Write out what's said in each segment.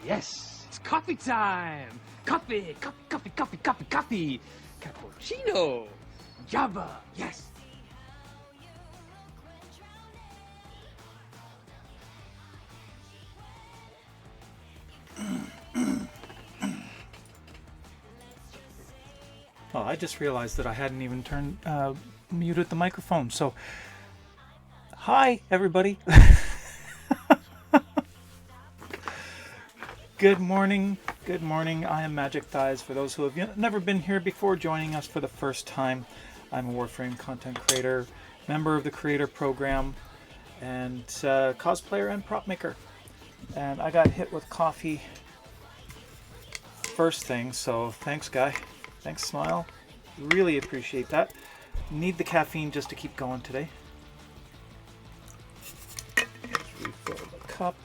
Yes, it's coffee time. Coffee, coffee, coffee, coffee, coffee, coffee. Cappuccino. Java, yes. Oh, I just realized that I hadn't even muted the microphone. So, hi everybody. Good morning. Good morning. I am Magic Thighs. For those who have never been here before, joining us for the first time, I'm a Warframe content creator, member of the Creator Program, and cosplayer and prop maker. And I got hit with coffee first thing, so thanks, guy. Thanks, Smile. Really appreciate that. Need the caffeine just to keep going today. Just refill the cup.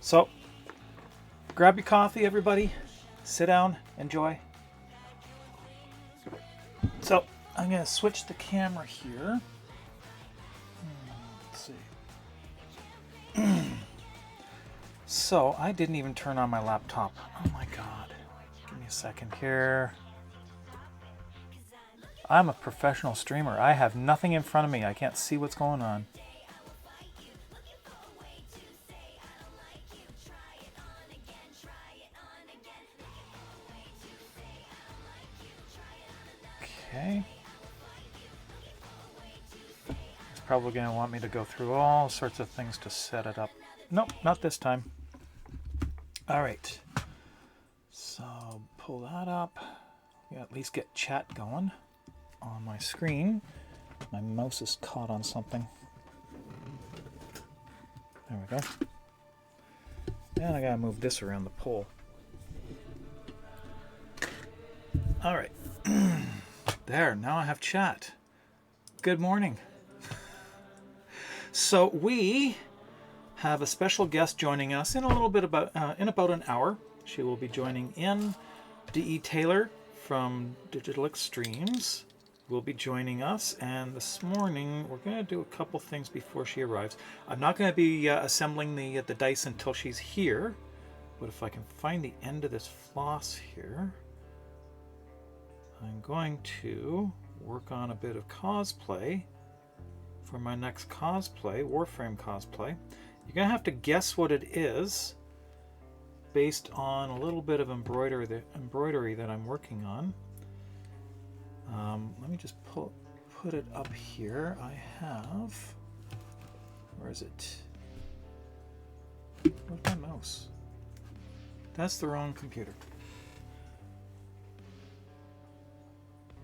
So, grab your coffee, everybody. Sit down, enjoy. So, I'm going to switch the camera here. Let's see. So, I didn't even turn on my laptop. Oh my god. Give me a second here. I'm a professional streamer. I have nothing in front of me. I can't see what's going on. Okay. It's probably going to want me to go through all sorts of things to set it up. Nope, not this time. All right. So pull that up. Yeah, at least get chat going on my screen. My mouse is caught on something. There we go. And I gotta move this around the pole. All right. There, now I have chat. Good morning. So we have a special guest joining us in about an hour. She will be joining in. D.E. Taylor from Digital Extremes will be joining us, and this morning we're going to do a couple things before she arrives. I'm not going to be assembling the dice until she's here, but if I can find the end of this floss here, I'm going to work on a bit of cosplay for my next cosplay, Warframe cosplay. You're going to have to guess what it is based on a little bit of embroidery that I'm working on. Let me just put it up here. I have... Where is it? Where's my mouse? That's the wrong computer.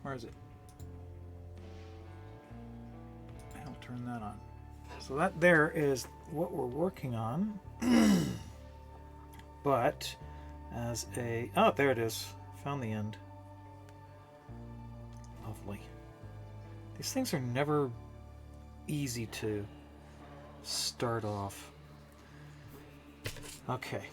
Where is it? I'll turn that on. So that there is what we're working on. But as a... Oh, there it is. Found the end. Lovely. These things are never easy to start off. Okay.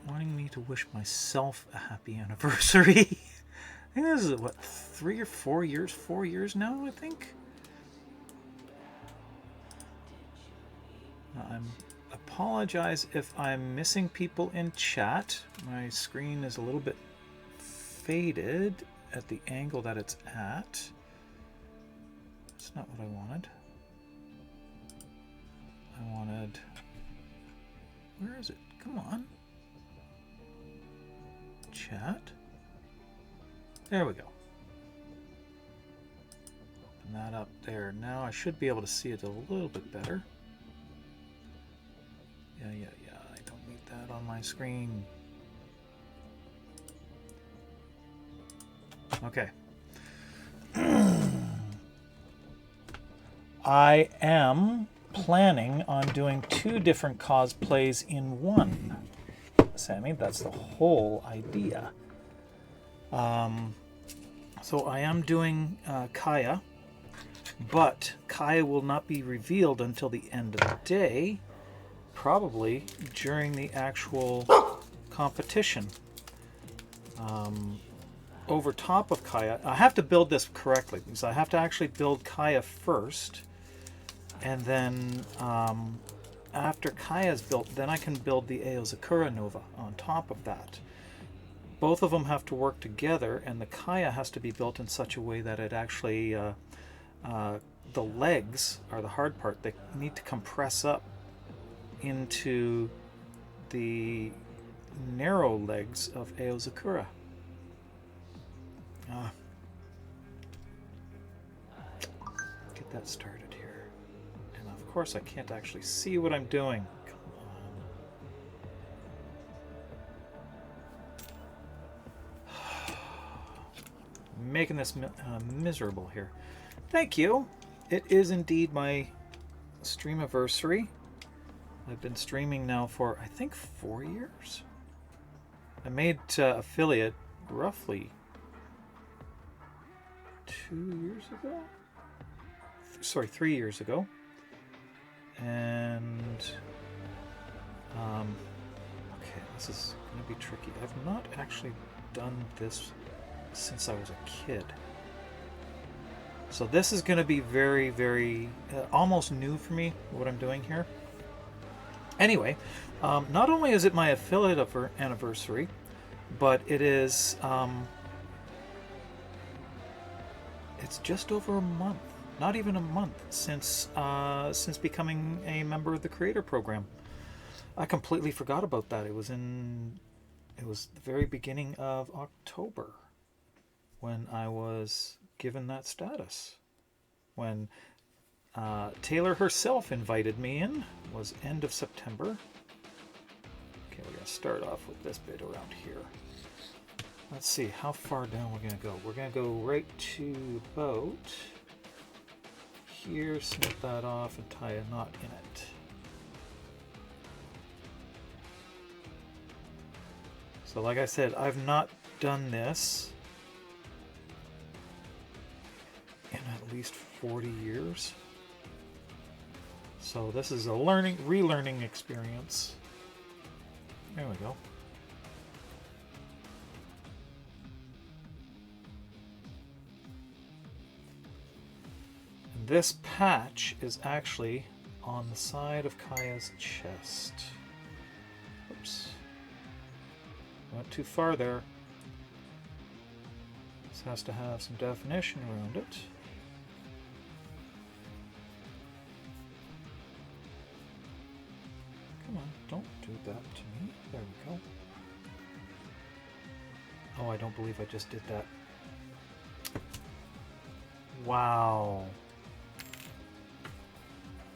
Wanting me to wish myself a happy anniversary. I think this is, what, 3 or 4 years? 4 years now, I think? I apologize if I'm missing people in chat. My screen is a little bit faded at the angle that it's at. That's not what I wanted. I wanted... Where is it? Come on. Chat. There we go. Open that up there. Now I should be able to see it a little bit better. Yeah. I don't need that on my screen. Okay. I am planning on doing 2 different cosplays in one. Sammy, that's the whole idea. So I am doing Kaya, but Kaya will not be revealed until the end of the day, probably during the actual competition. over top of Kaya. I have to build this correctly because I have to actually build Kaya first, and then after Kaya's built, then I can build the Eozakura Nova on top of that. Both of them have to work together, and the Kaya has to be built in such a way that it actually, the legs are the hard part. They need to compress up into the narrow legs of Eozakura. Get that started here. And of course I can't actually see what I'm doing. Come on. Making this miserable here. Thank you. It is indeed my stream anniversary. I've been streaming now for, I think, 4 years. I made affiliate roughly 2 years ago? Sorry, 3 years ago. And, okay, this is going to be tricky. I've not actually done this since I was a kid. So this is going to be very, very, almost new for me, what I'm doing here. Anyway, not only is it my affiliate anniversary, but it is, it's just over a month, not even a month since becoming a member of the Creator Program. I completely forgot about that. It was the very beginning of October when I was given that status. When Taylor herself invited me in, was end of September. Okay, we're going to start off with this bit around here. Let's see how far down we're going to go. We're going to go right to about here, snip that off, and tie a knot in it. So like I said, I've not done this in at least 40 years. So this is a relearning experience. There we go. And this patch is actually on the side of Kaya's chest. Oops. Went too far there. This has to have some definition around it. Come on, don't do that to me. There we go. Oh, I don't believe I just did that. Wow.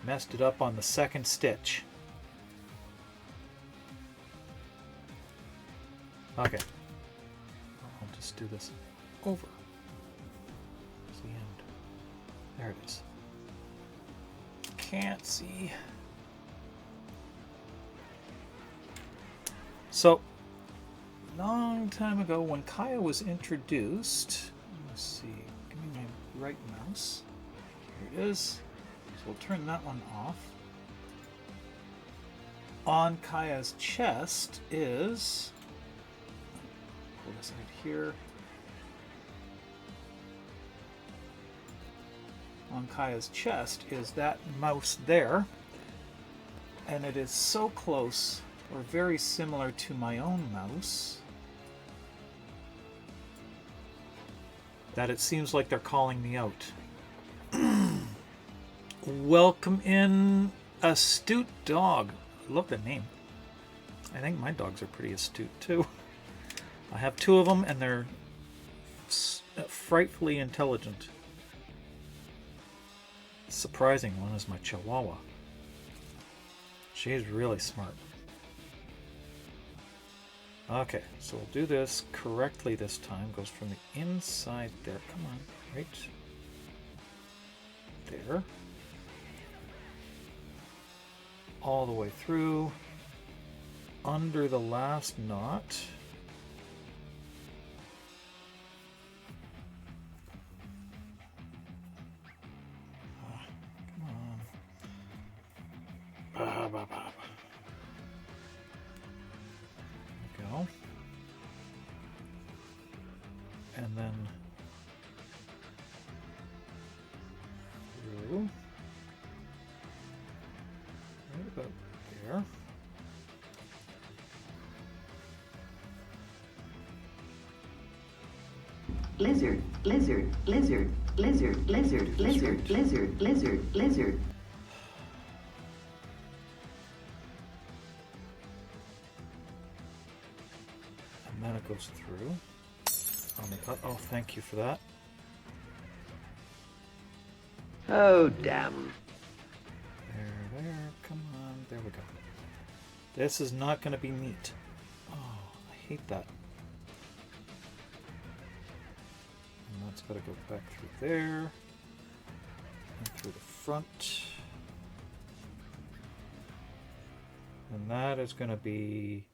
Messed it up on the second stitch. Okay. I'll just do this over. It's the end. There it is. Can't see. So, long time ago when Kaya was introduced, let's see, give me my right mouse. Here it is. So we'll turn that one off. On Kaya's chest is, pull this right here. On Kaya's chest is that mouse there, and it is so close, or very similar to my own mouse, that it seems like they're calling me out. Welcome in, Astute Dog. I love the name. I think my dogs are pretty astute too. I have two of them and they're frightfully intelligent. The surprising one is my Chihuahua. She's really smart. Okay, so we'll do this correctly this time. Goes from the inside there. Come on, right there. All the way through, under the last knot. Come on. There we go. And then through. Right about there. Lizard, lizard, lizard, lizard, lizard, lizard, lizard, lizard, lizard. And then it goes through. Oh, thank you for that. Oh, damn. There, come on, there we go. This is not going to be neat. Oh, I hate that. And that's got to go back through there. And through the front. And that is going to be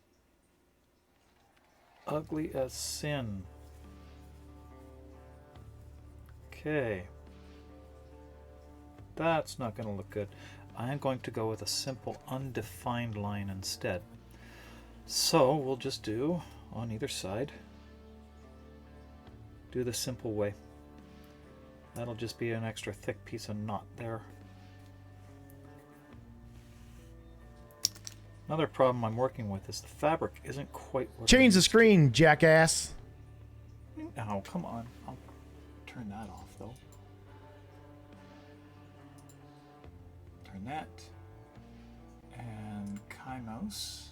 ugly as sin. Okay. That's not going to look good. I'm going to go with a simple undefined line instead. So we'll just do on either side. Do the simple way. That'll just be an extra thick piece of knot there. Another problem I'm working with is the fabric isn't quite what Change the screen, jackass. Oh, come on. I'll turn that off though. Turn that. And Kymos.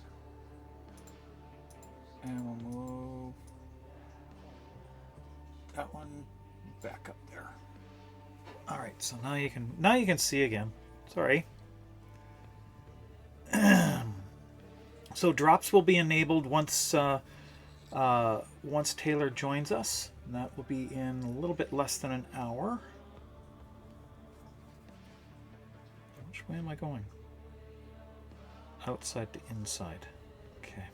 And we'll move that one back up there. Alright, so now you can see again. Sorry. So drops will be enabled once Taylor joins us, and that will be in a little bit less than an hour. Which way am I going? Outside to inside. Okay.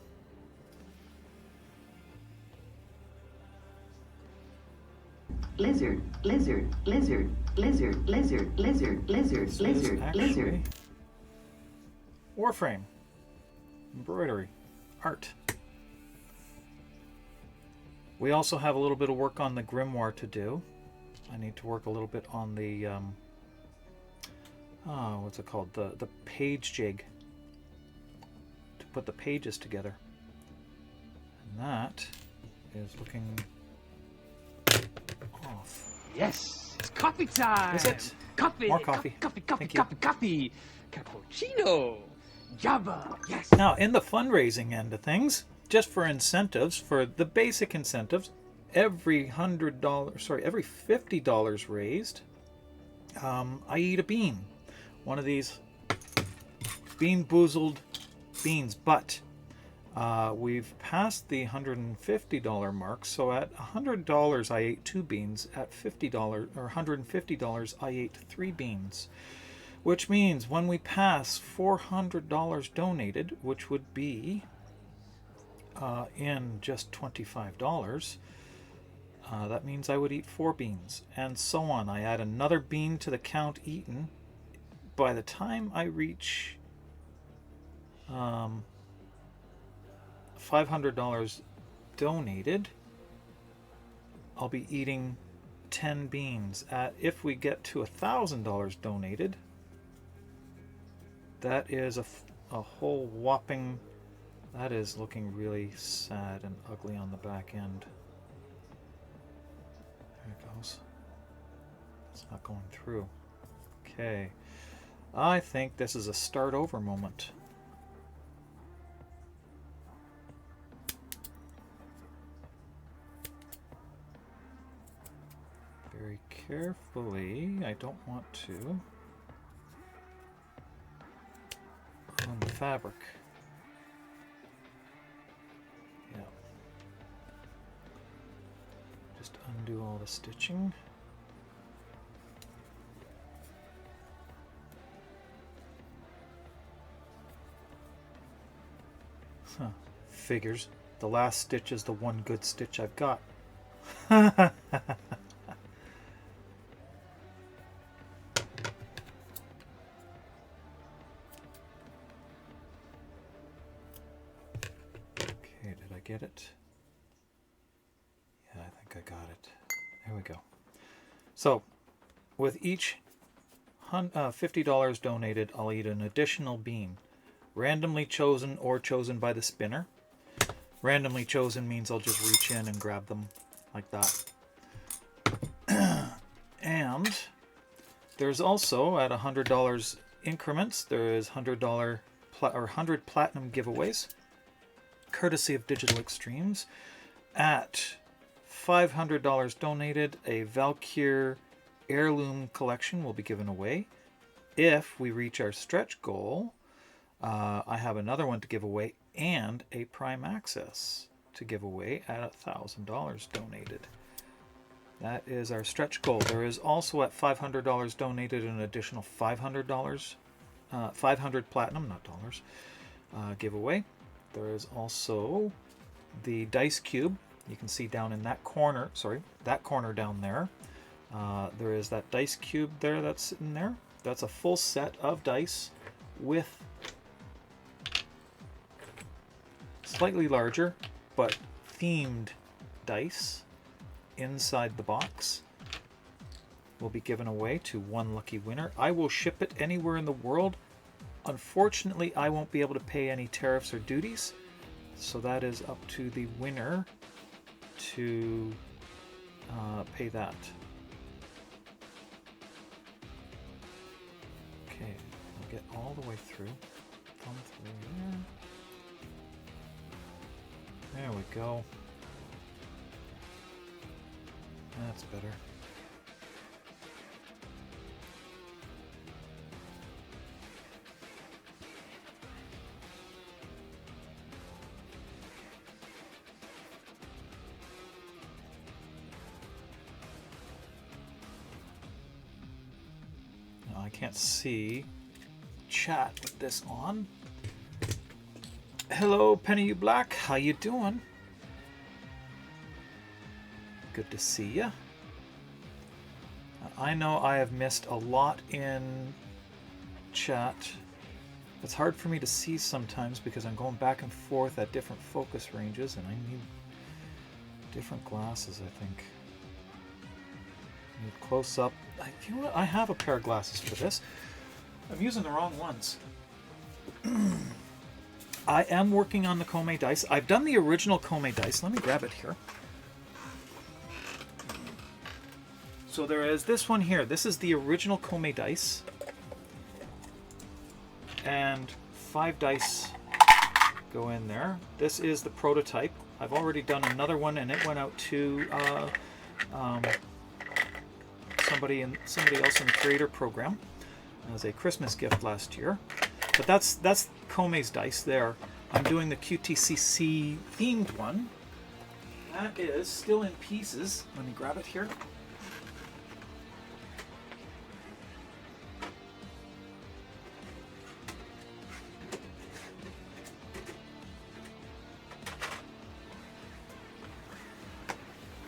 Lizard, lizard, lizard, lizard, lizard, lizard, lizard, This is lizard, actually lizard. Warframe. Embroidery. Art. We also have a little bit of work on the grimoire to do. I need to work a little bit on the what's it called? The page jig. To put the pages together. And that is looking off. Yes, it's coffee time. Is it? Coffee. More coffee. Coffee. Thank you. Coffee. Cappuccino. Java. Yes. Now, in the fundraising end of things, just for incentives, for the basic incentives, every $50 raised, I eat a bean. One of these bean boozled beans, but we've passed the $150 mark, so at $100 I ate 2 beans, at $50 or $150 I ate 3 beans, which means when we pass $400 donated, which would be in just $25, that means I would eat 4 beans, and so on. I add another bean to the count eaten. By the time I reach $500 donated, I'll be eating 10 beans. If we get to $1,000 donated, that is a whole whopping. That is looking really sad and ugly on the back end. There it goes. It's not going through. Okay. I think this is a start over moment. Very carefully. I don't want to. On the fabric. Yeah. Just undo all the stitching. Huh. Figures. The last stitch is the one good stitch I've got. Okay, did I get it? Yeah, I think I I got it. There we go. So, with each $50 donated, I'll eat an additional bean. Randomly chosen or chosen by the spinner. Randomly chosen means I'll just reach in and grab them like that. And there's also, at $100 increments, there is $100 100 platinum giveaways, courtesy of Digital Extremes. At $500 donated, a Valkyr heirloom collection will be given away. If we reach our stretch goal, I have another one to give away and a Prime Access to give away at $1,000 donated. That is our stretch goal. There is also at $500 donated an additional $500, 500 platinum, not dollars, giveaway. There is also the dice cube. You can see down in that corner, that corner down there. There is that dice cube there that's sitting there. That's a full set of dice with slightly larger but themed dice inside the box. Will be given away to one lucky winner. I will ship it anywhere in the world. Unfortunately, I won't be able to pay any tariffs or duties, so that is up to the winner to pay that. Okay, I'll get all the way through. Thumb through there. There we go. That's better. Now I can't see chat with this on. Hello, Penny You Black. How you doing? Good to see ya. I know I have missed a lot in chat. It's hard for me to see sometimes because I'm going back and forth at different focus ranges, and I need different glasses, I think. Need close up. You know what? I have a pair of glasses for this. I'm using the wrong ones. I am working on the Kome dice. I've done the original Kome dice. Let me grab it here. So there is this one here. This is the original Kome dice. And 5 dice go in there. This is the prototype. I've already done another one, and it went out to somebody else in the creator program as a Christmas gift last year. But that's Kome's dice there. I'm doing the QTCC themed one. That is still in pieces. Let me grab it here.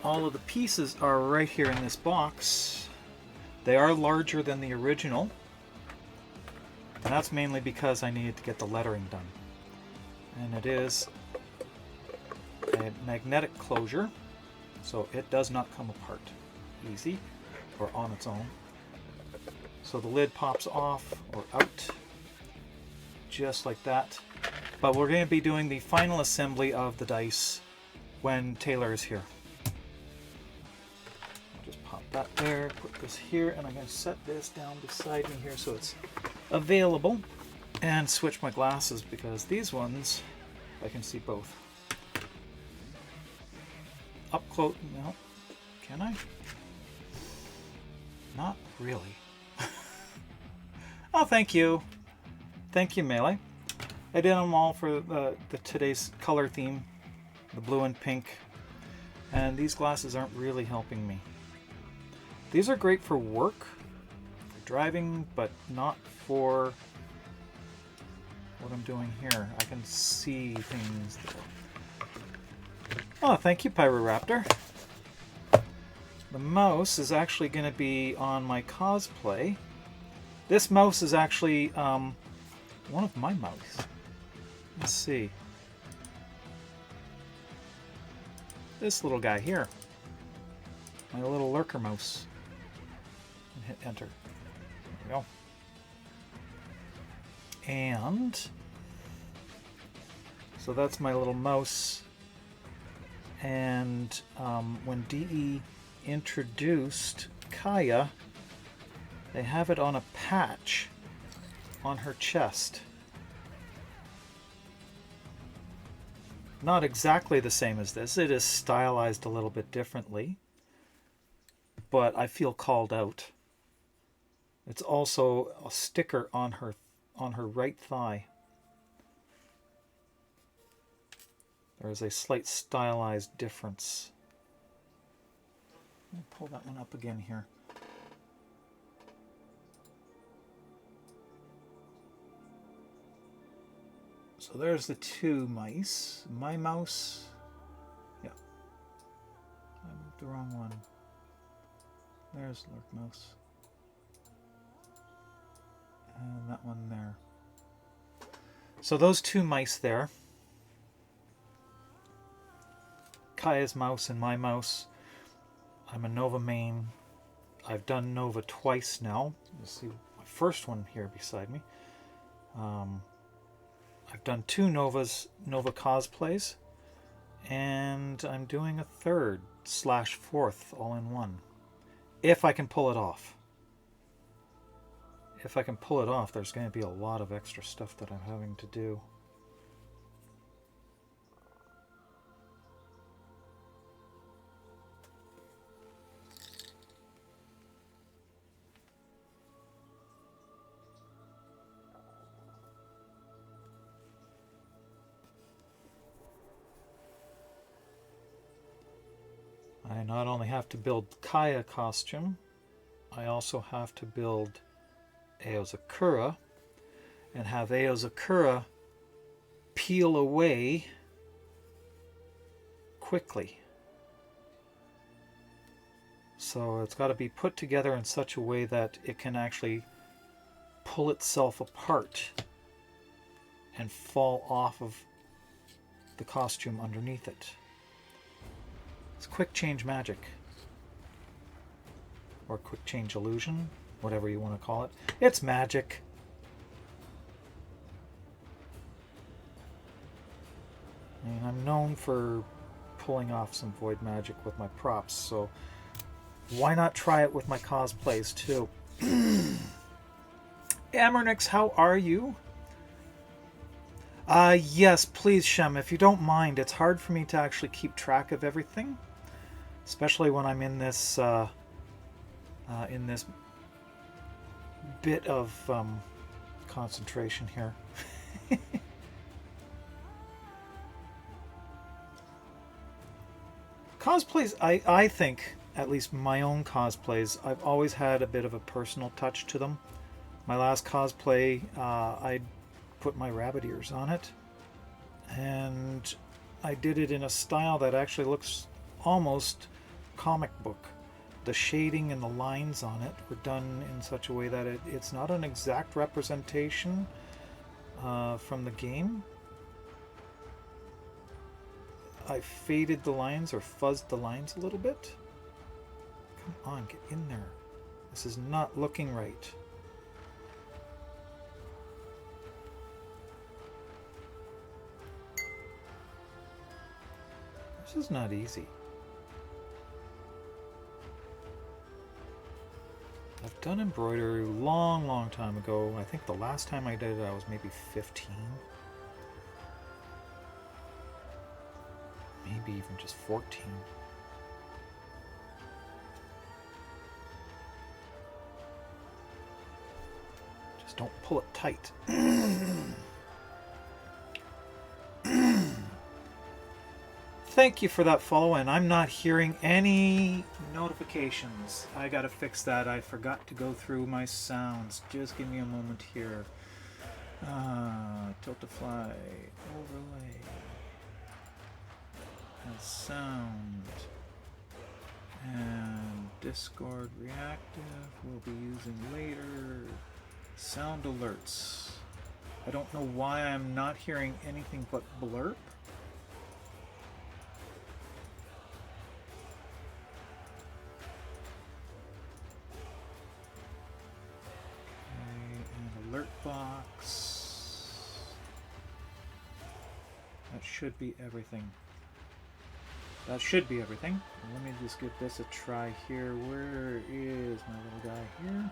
All of the pieces are right here in this box. They are larger than the original. And that's mainly because I needed to get the lettering done. And it is a magnetic closure, so it does not come apart easy or on its own. So the lid pops off or out just like that. But we're going to be doing the final assembly of the dice when Taylor is here. Just pop that there, put this here, and I'm going to set this down beside me here so it's available, and switch my glasses because these ones I can see both. Up close, no, can I? Not really. Oh, thank you, Melee. I did them all for the today's color theme, the blue and pink, and these glasses aren't really helping me. These are great for work, for driving, but not for what I'm doing here. I can see things there. Oh, thank you, Pyroraptor. The mouse is actually going to be on my cosplay. This mouse is actually one of my mice. Let's see. This little guy here. my little lurker mouse. And hit enter. There we go. And so that's my little mouse. And when DE introduced Kaya, they have it on a patch on her chest. Not exactly the same as this. It is stylized a little bit differently, but I feel called out. It's also a sticker on her right thigh. There is a slight stylized difference. Let me pull that one up again here. So there's the two mice. My mouse. Yeah. I moved the wrong one. There's Lurk Mouse. And that one there. So those two mice there. Kaya's mouse and my mouse. I'm a Nova main. I've done Nova twice now. You'll see my first one here beside me. I've done 2 Nova cosplays, and I'm doing a 3rd / 4th all in one. If I can pull it off. If I can pull it off, there's going to be a lot of extra stuff that I'm having to do. I not only have to build Kaya costume, I also have to build Aozakura and have Aozakura peel away quickly. So it's got to be put together in such a way that it can actually pull itself apart and fall off of the costume underneath it. It's quick change magic, or quick change illusion, whatever you want to call it. It's magic. I mean, I'm known for pulling off some void magic with my props, so why not try it with my cosplays too? Amernix, how are you? Yes, please, Shem, if you don't mind. It's hard for me to actually keep track of everything, especially when I'm in this bit of concentration here. Cosplays, I think, at least my own cosplays, I've always had a bit of a personal touch to them. My last cosplay, I put my rabbit ears on it, and I did it in a style that actually looks almost comic book. The shading and the lines on it were done in such a way that it's not an exact representation from the game. I faded the lines or fuzzed the lines a little bit. Come on, get in there. This is not looking right. This is not easy. I've done embroidery a long time ago. I think the last time I did it I was maybe 15. Maybe even just 14. Just don't pull it tight. Thank you for that follow, and I'm not hearing any notifications. I gotta fix that. I forgot to go through my sounds. Just give me a moment here. Tiltify, overlay, and sound, and Discord reactive we'll be using later. Sound alerts. I don't know why I'm not hearing anything but blurp. alert box. That should be everything. That should be everything. Let me just give this a try here. Where is my little guy here?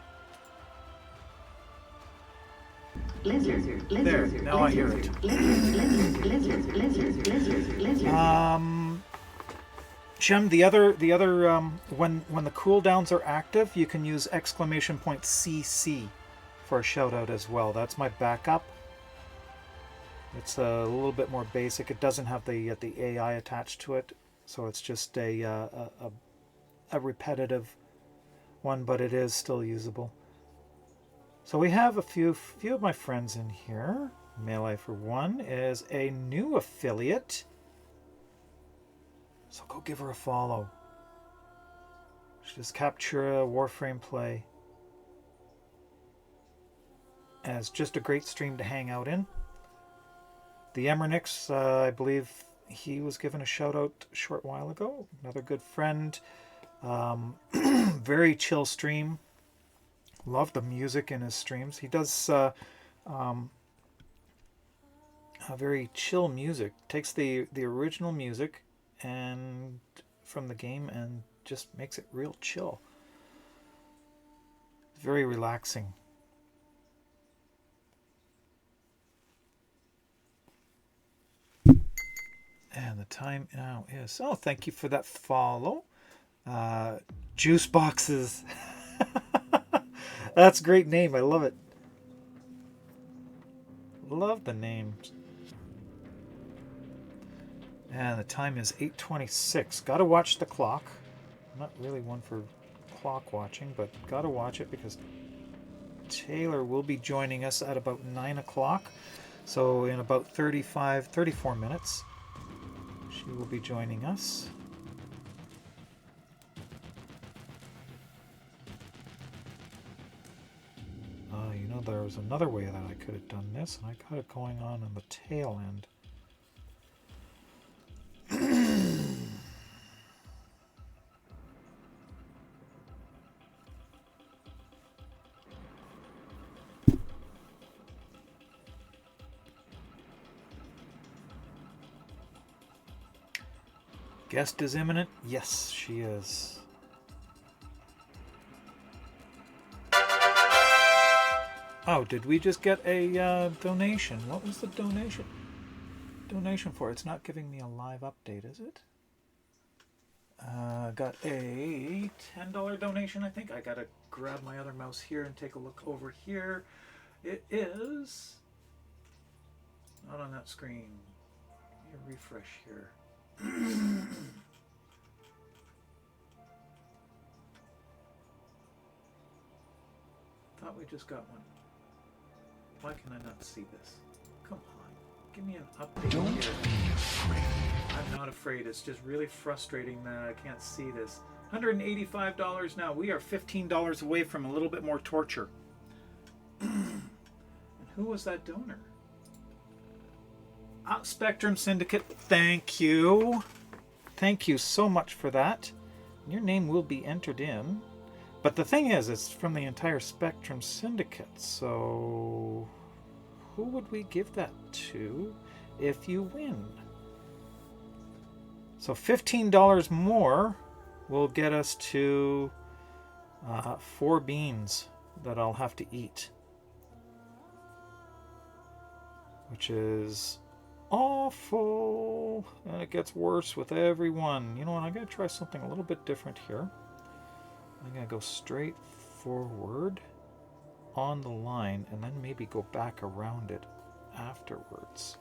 Lizard, lizard, There, lizard, now I hear it. lizard, lizard, lizard, lizard, lizard, lizard. Shem, the other when the cooldowns are active, you can use !CC for a shout out as well. That's my backup. It's a little bit more basic. It doesn't have the AI attached to it, so it's just a repetitive one, but it is still usable. So we have a few of my friends in here. Melee for one is a new affiliate. So go give her a follow. She does Captura Warframe play. And it's just a great stream to hang out in. The Emernix, I believe he was given a shout out a short while ago. Another good friend. Very chill stream. Love the music in his streams. He does a very chill music. Takes the original music and from the game and just makes it real chill. Very relaxing. And the time now is... Oh, thank you for that follow. Juice Boxes. That's a great name. I love it. Love the name. And the time is 8:26. Gotta watch the clock. I'm not really one for clock watching, but gotta watch it because Taylor will be joining us at about 9 o'clock. So in about 34 minutes, she will be joining us. You know, there was another way that I could have done this, and I got it going on the tail end. Guest is imminent? Yes, she is. Oh, did we just get a donation? What was the donation? Donation for? It's not giving me a live update, is it? Got a $10 donation, I think. I gotta grab my other mouse here and take a look over here. It is not on that screen. Let me refresh here. Thought we just got one. Why can I not see this? Come on, give me an update. Don't here. be afraid. I'm not afraid. It's just really frustrating that I can't see this. $185 now. We are $15 away from a little bit more torture. And who was that donor? Spectrum Syndicate, thank you. Thank you so much for that. Your name will be entered in. But the thing is, it's from the entire Spectrum Syndicate, so who would we give that to if you win? So $15 more will get us to 4 beans that I'll have to eat. Which is awful. And it gets worse with every one. You know what, I'm going to try something a little bit different here. I'm going to go straight forward on the line and then maybe go back around it afterwards.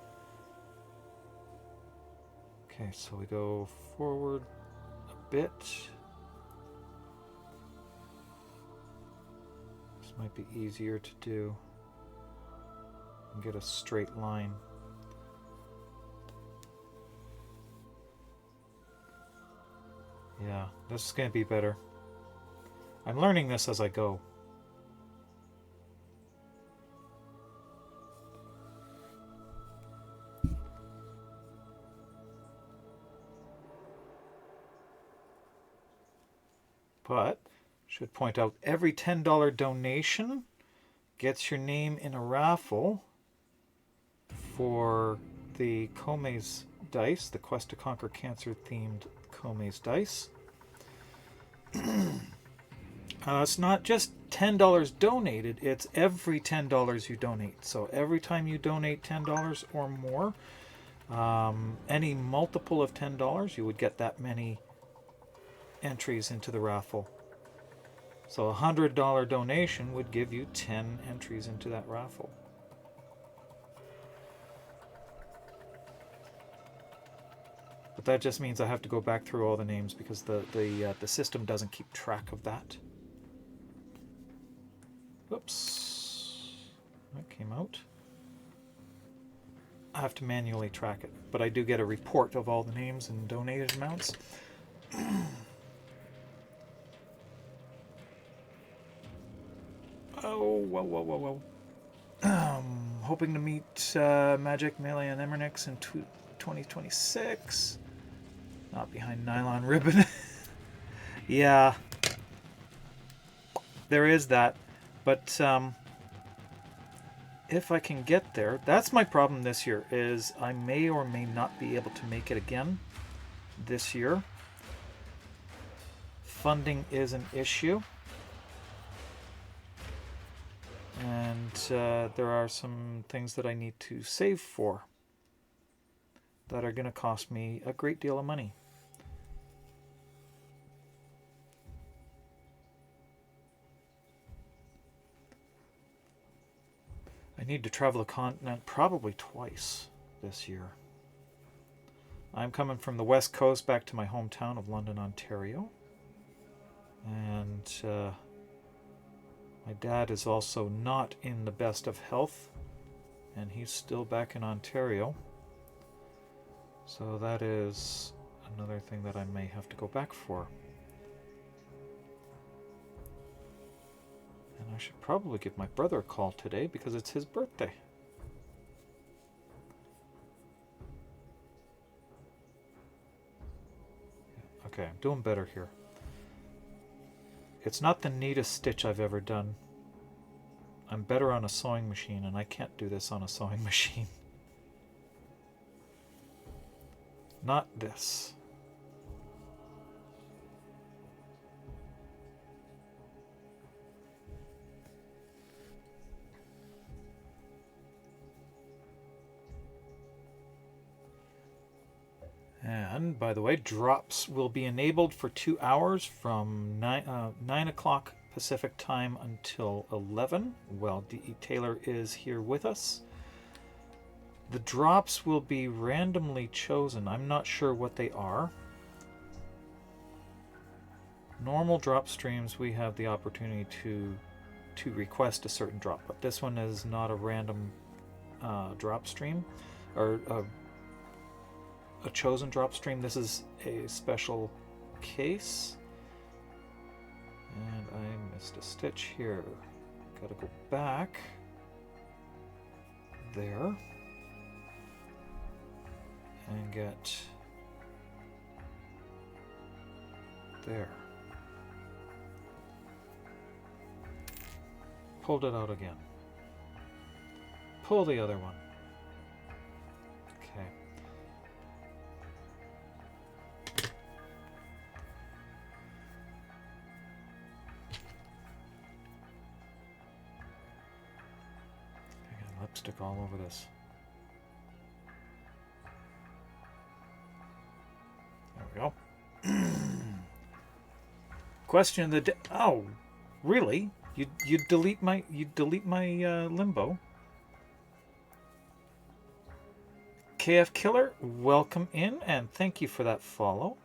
Okay, so we go forward a bit. This might be easier to do and get a straight line. Yeah, this is going to be better. I'm learning this as I go. But, should point out, every $10 donation gets your name in a raffle for the Come's dice, the Quest to Conquer Cancer themed Come's dice. It's not just $10 donated, it's every $10 you donate. So every time you donate $10 or more, any multiple of $10, you would get that many entries into the raffle. So a $100 donation would give you 10 entries into that raffle. But that just means I have to go back through all the names because the system doesn't keep track of that. Oops. That came out. I have to manually track it, but I do get a report of all the names and donated amounts. Oh, whoa. Hoping to meet Mjik, Melee, and Emmernix in 2026. Not behind nylon ribbon. Yeah. There is that. But if I can get there, that's my problem this year, is I may or may not be able to make it again this year. Funding is an issue. And there are some things that I need to save for that are going to cost me a great deal of money. I need to travel the continent probably twice this year. I'm coming from the West Coast back to my hometown of London, Ontario. And my dad is also not in the best of health, and he's still back in Ontario. So that is another thing that I may have to go back for. And I should probably give my brother a call today because it's his birthday. Okay, I'm doing better here. It's not the neatest stitch I've ever done. I'm better on a sewing machine, and I can't do this on a sewing machine. Not this. And, by the way, drops will be enabled for 2 hours from 9 o'clock Pacific time until 11, while D.E. Taylor is here with us. The drops will be randomly chosen. I'm not sure what they are. Normal drop streams, we have the opportunity to request a certain drop, but this one is not a random drop stream, or a chosen drop stream. This is a special case. And I missed a stitch here. Gotta go back there and get there. Pulled it out again. Pull the other one. Okay. Lipstick all over this. There we go. Question of the day. Oh, really? You delete my limbo? KF Killer, welcome in and thank you for that follow.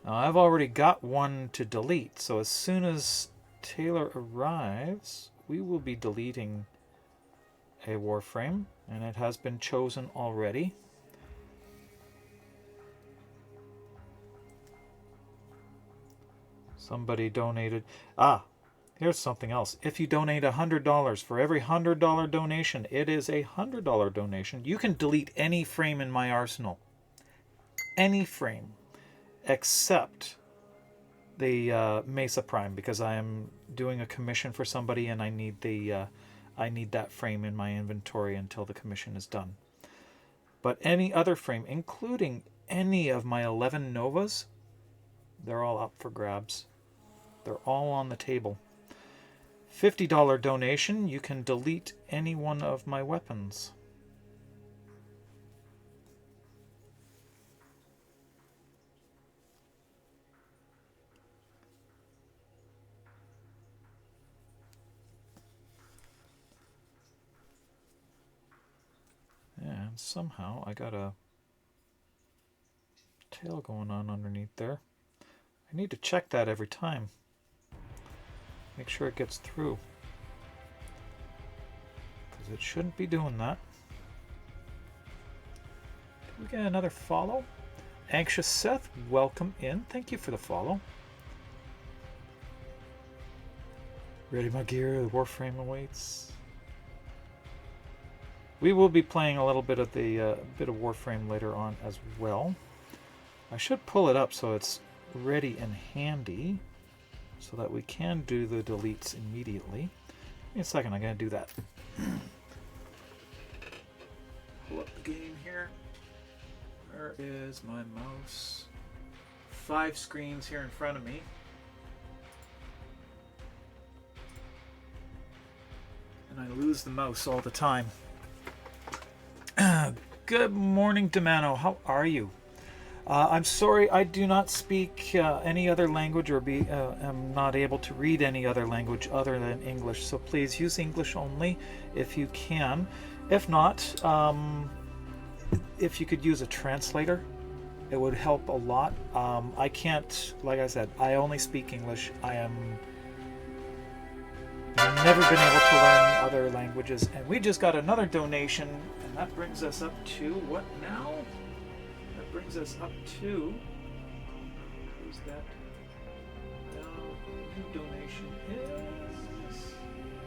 Now I've already got one to delete, so as soon as Taylor arrives, we will be deleting a Warframe, and it has been chosen already. Somebody donated. Here's something else. If you donate $100, for every $100 donation, it is a $100 donation. You can delete any frame in my arsenal. Any frame. Except the Mesa Prime, because I am doing a commission for somebody and I need that frame in my inventory until the commission is done. But any other frame, including any of my 11 Novas, they're all up for grabs. They're all on the table. $50 donation, you can delete any one of my weapons. And somehow I got a tail going on underneath there. I need to check that every time. Make sure it gets through. Because it shouldn't be doing that. Did we get another follow? Anxious Seth, welcome in. Thank you for the follow. Ready my gear, the Warframe awaits. We will be playing a little bit of the bit of Warframe later on as well. I should pull it up so it's ready and handy so that we can do the deletes immediately. Give me a second, I'm going to do that. Pull up the game here. Where is my mouse? 5 screens here in front of me. And I lose the mouse all the time. Good morning, Demano. How are you? I'm sorry, I do not speak any other language or am not able to read any other language other than English. So please use English only if you can. If not, if you could use a translator, it would help a lot. I can't, like I said, I only speak English. I've never been able to learn other languages. And we just got another donation, and that brings us up to what now? That brings us up to, who's that? New donation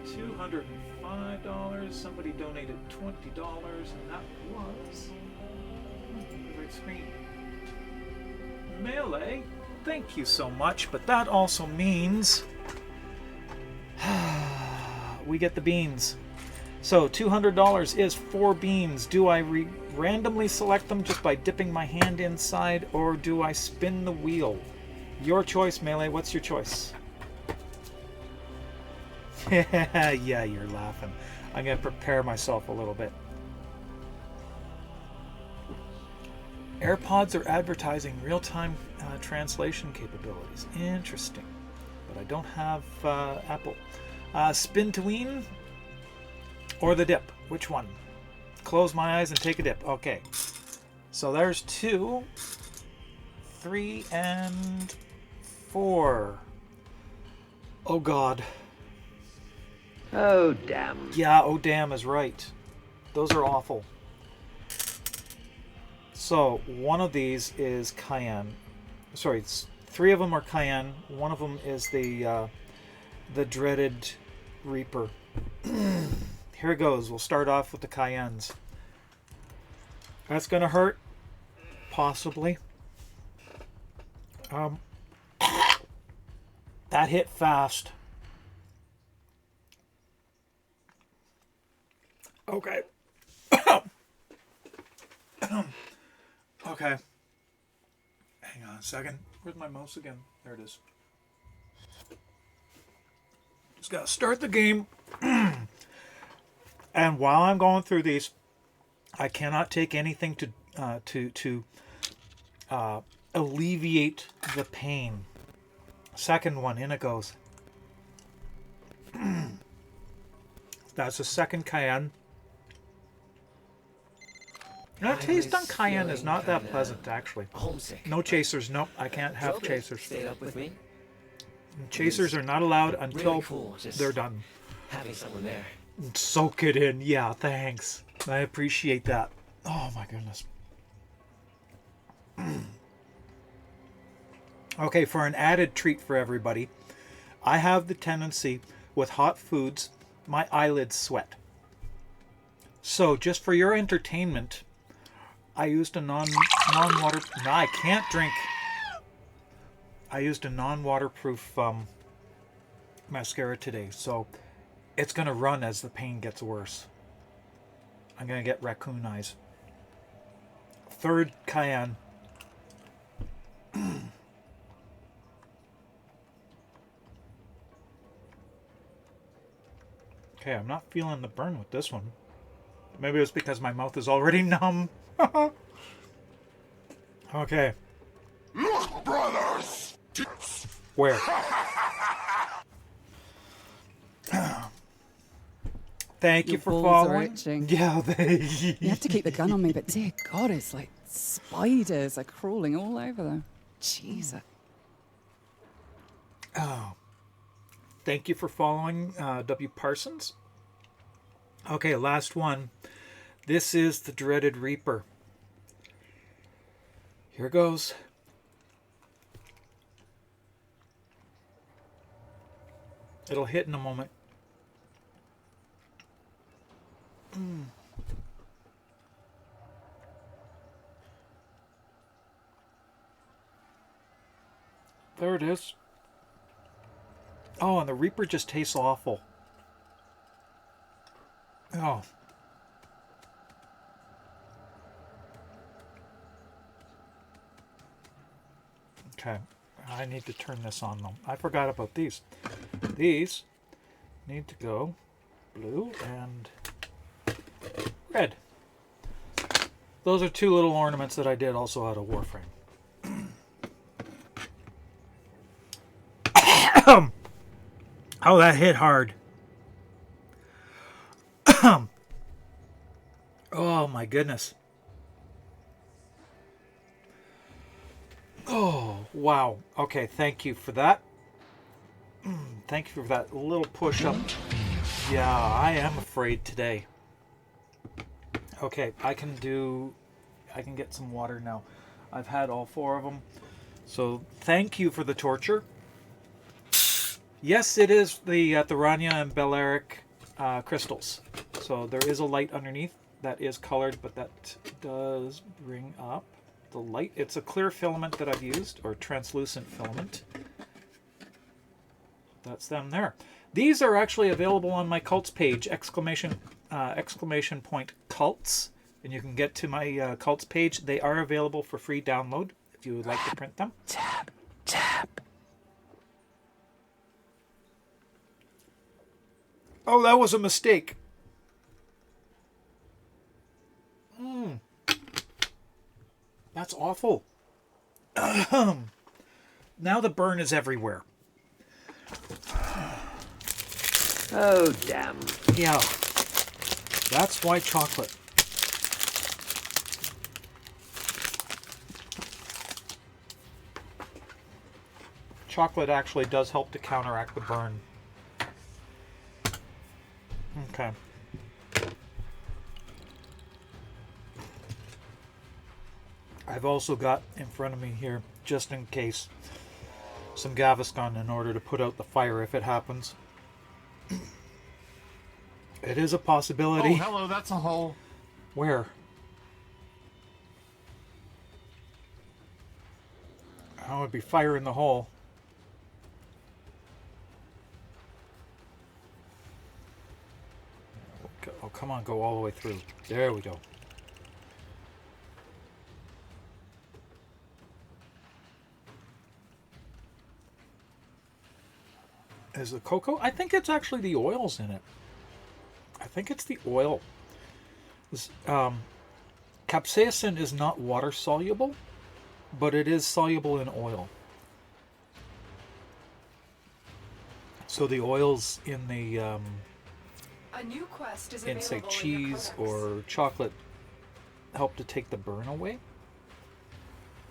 is $205. Somebody donated $20, and that was the right screen. Melee, thank you so much, but that also means we get the beans. So $200 is 4 beans. Do I randomly select them just by dipping my hand inside, or do I spin the wheel? Your choice, Melee. What's your choice? Yeah, you're laughing. I'm going to prepare myself a little bit. AirPods are advertising real-time translation capabilities. Interesting. But I don't have Apple. Spin to wean or the dip? Which one? Close my eyes and take a dip. Okay. So there's 2, 3, and 4. Oh God. Oh, damn. Yeah, oh damn is right. Those are awful. So one of these is cayenne. Sorry, 3 of them are cayenne. One of them is the dreaded Reaper. Here it goes. We'll start off with the cayennes. That's gonna hurt, possibly. That hit fast. Okay. Okay. Hang on a second. Where's my mouse again? There it is. Just gotta start the game. And while I'm going through these, I cannot take anything to alleviate the pain. Second one, in it goes. That's the second cayenne. No, taste on cayenne is not that pleasant, actually. Homesick. No chasers. Nope, I can't have Trouble chasers. stayed up with me. Chasers are not allowed until Really cool, just they're done. having someone there. Soak it in. Yeah, thanks. I appreciate that. Oh my goodness. Okay, for an added treat for everybody, I have the tendency with hot foods, my eyelids sweat. So just for your entertainment, I used a non-water. No, I can't drink. I used a non-waterproof mascara today, so it's going to run as the pain gets worse. I'm going to get raccoon eyes. Third cayenne. Okay, I'm not feeling the burn with this one. Maybe it's because my mouth is already numb. Okay. Look, brothers! Where? Thank you Your for balls are following. itching. Yeah, You have to keep the gun on me, but dear God, it's like spiders are crawling all over them. Jesus. Oh. Thank you for following, W. Parsons. Okay, last one. This is the dreaded Reaper. Here goes. It'll hit in a moment. There it is. Oh, and the Reaper just tastes awful. Oh. Okay. I need to turn this on though. I forgot about these. These need to go blue and red. Those are two little ornaments that I did also out of Warframe. Oh, that hit hard. Oh my goodness. Oh, wow. Okay, thank you for that. Thank you for that little push up. Yeah, I am afraid today. Okay, I can get some water now. I've had all four of them. So thank you for the torture. Yes, it is the Rania and Balearic crystals. So there is a light underneath that is colored, but that does bring up the light. It's a clear filament that I've used, or translucent filament. That's them there. These are actually available on my cults page, exclamation point cults, and you can get to my cults page. They are available for free download if you would like to print them. Tap, tap. Oh, that was a mistake. That's awful. Now the burn is everywhere. Oh, damn. Yeah. That's why chocolate. Chocolate actually does help to counteract the burn. Okay. I've also got in front of me here, just in case, some Gaviscon in order to put out the fire if it happens. It is a possibility. Oh, hello, that's a hole. Where? Oh, it'd be fire in the hole. Oh, come on, go all the way through. There we go. Is the cocoa? I think it's actually the oils in it. I think it's the oil. Capsaicin is not water soluble, but it is soluble in oil. So the oils in the A new quest is in say available in your cheese codex. or chocolate help to take the burn away.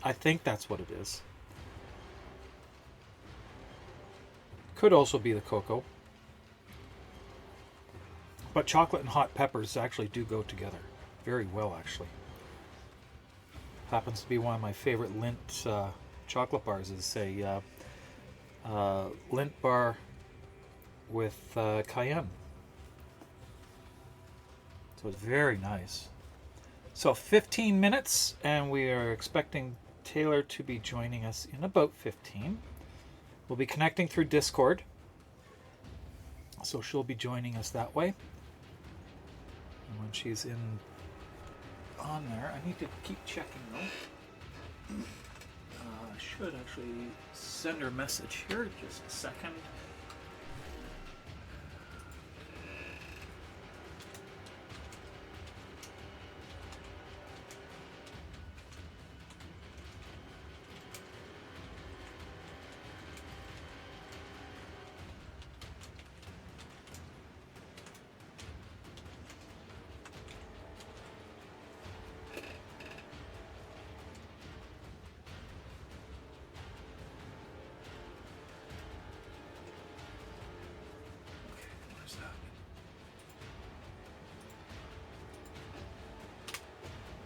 I think that's what it is. Could also be the cocoa. But chocolate and hot peppers actually do go together very well, actually. Happens to be one of my favorite Lindt chocolate bars. Is a Lindt bar with cayenne. So it's very nice. So 15 minutes, and we are expecting Taylor to be joining us in about 15. We'll be connecting through Discord. So she'll be joining us that way. And when she's on there, I need to keep checking though. I should actually send her a message here. Just a second.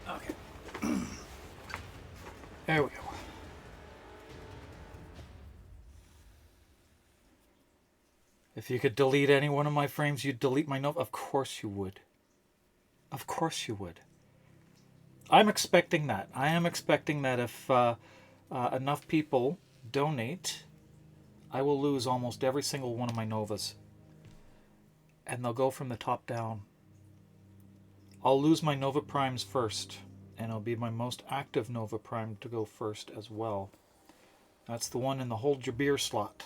Okay. There we go. If you could delete any one of my frames, you'd delete my note. Of course you would. Of course you would. I'm expecting that. I am expecting that if enough people donate, I will lose almost every single one of my Novas. And they'll go from the top down. I'll lose my Nova Primes first, and it'll be my most active Nova Prime to go first as well. That's the one in the hold your beer slot.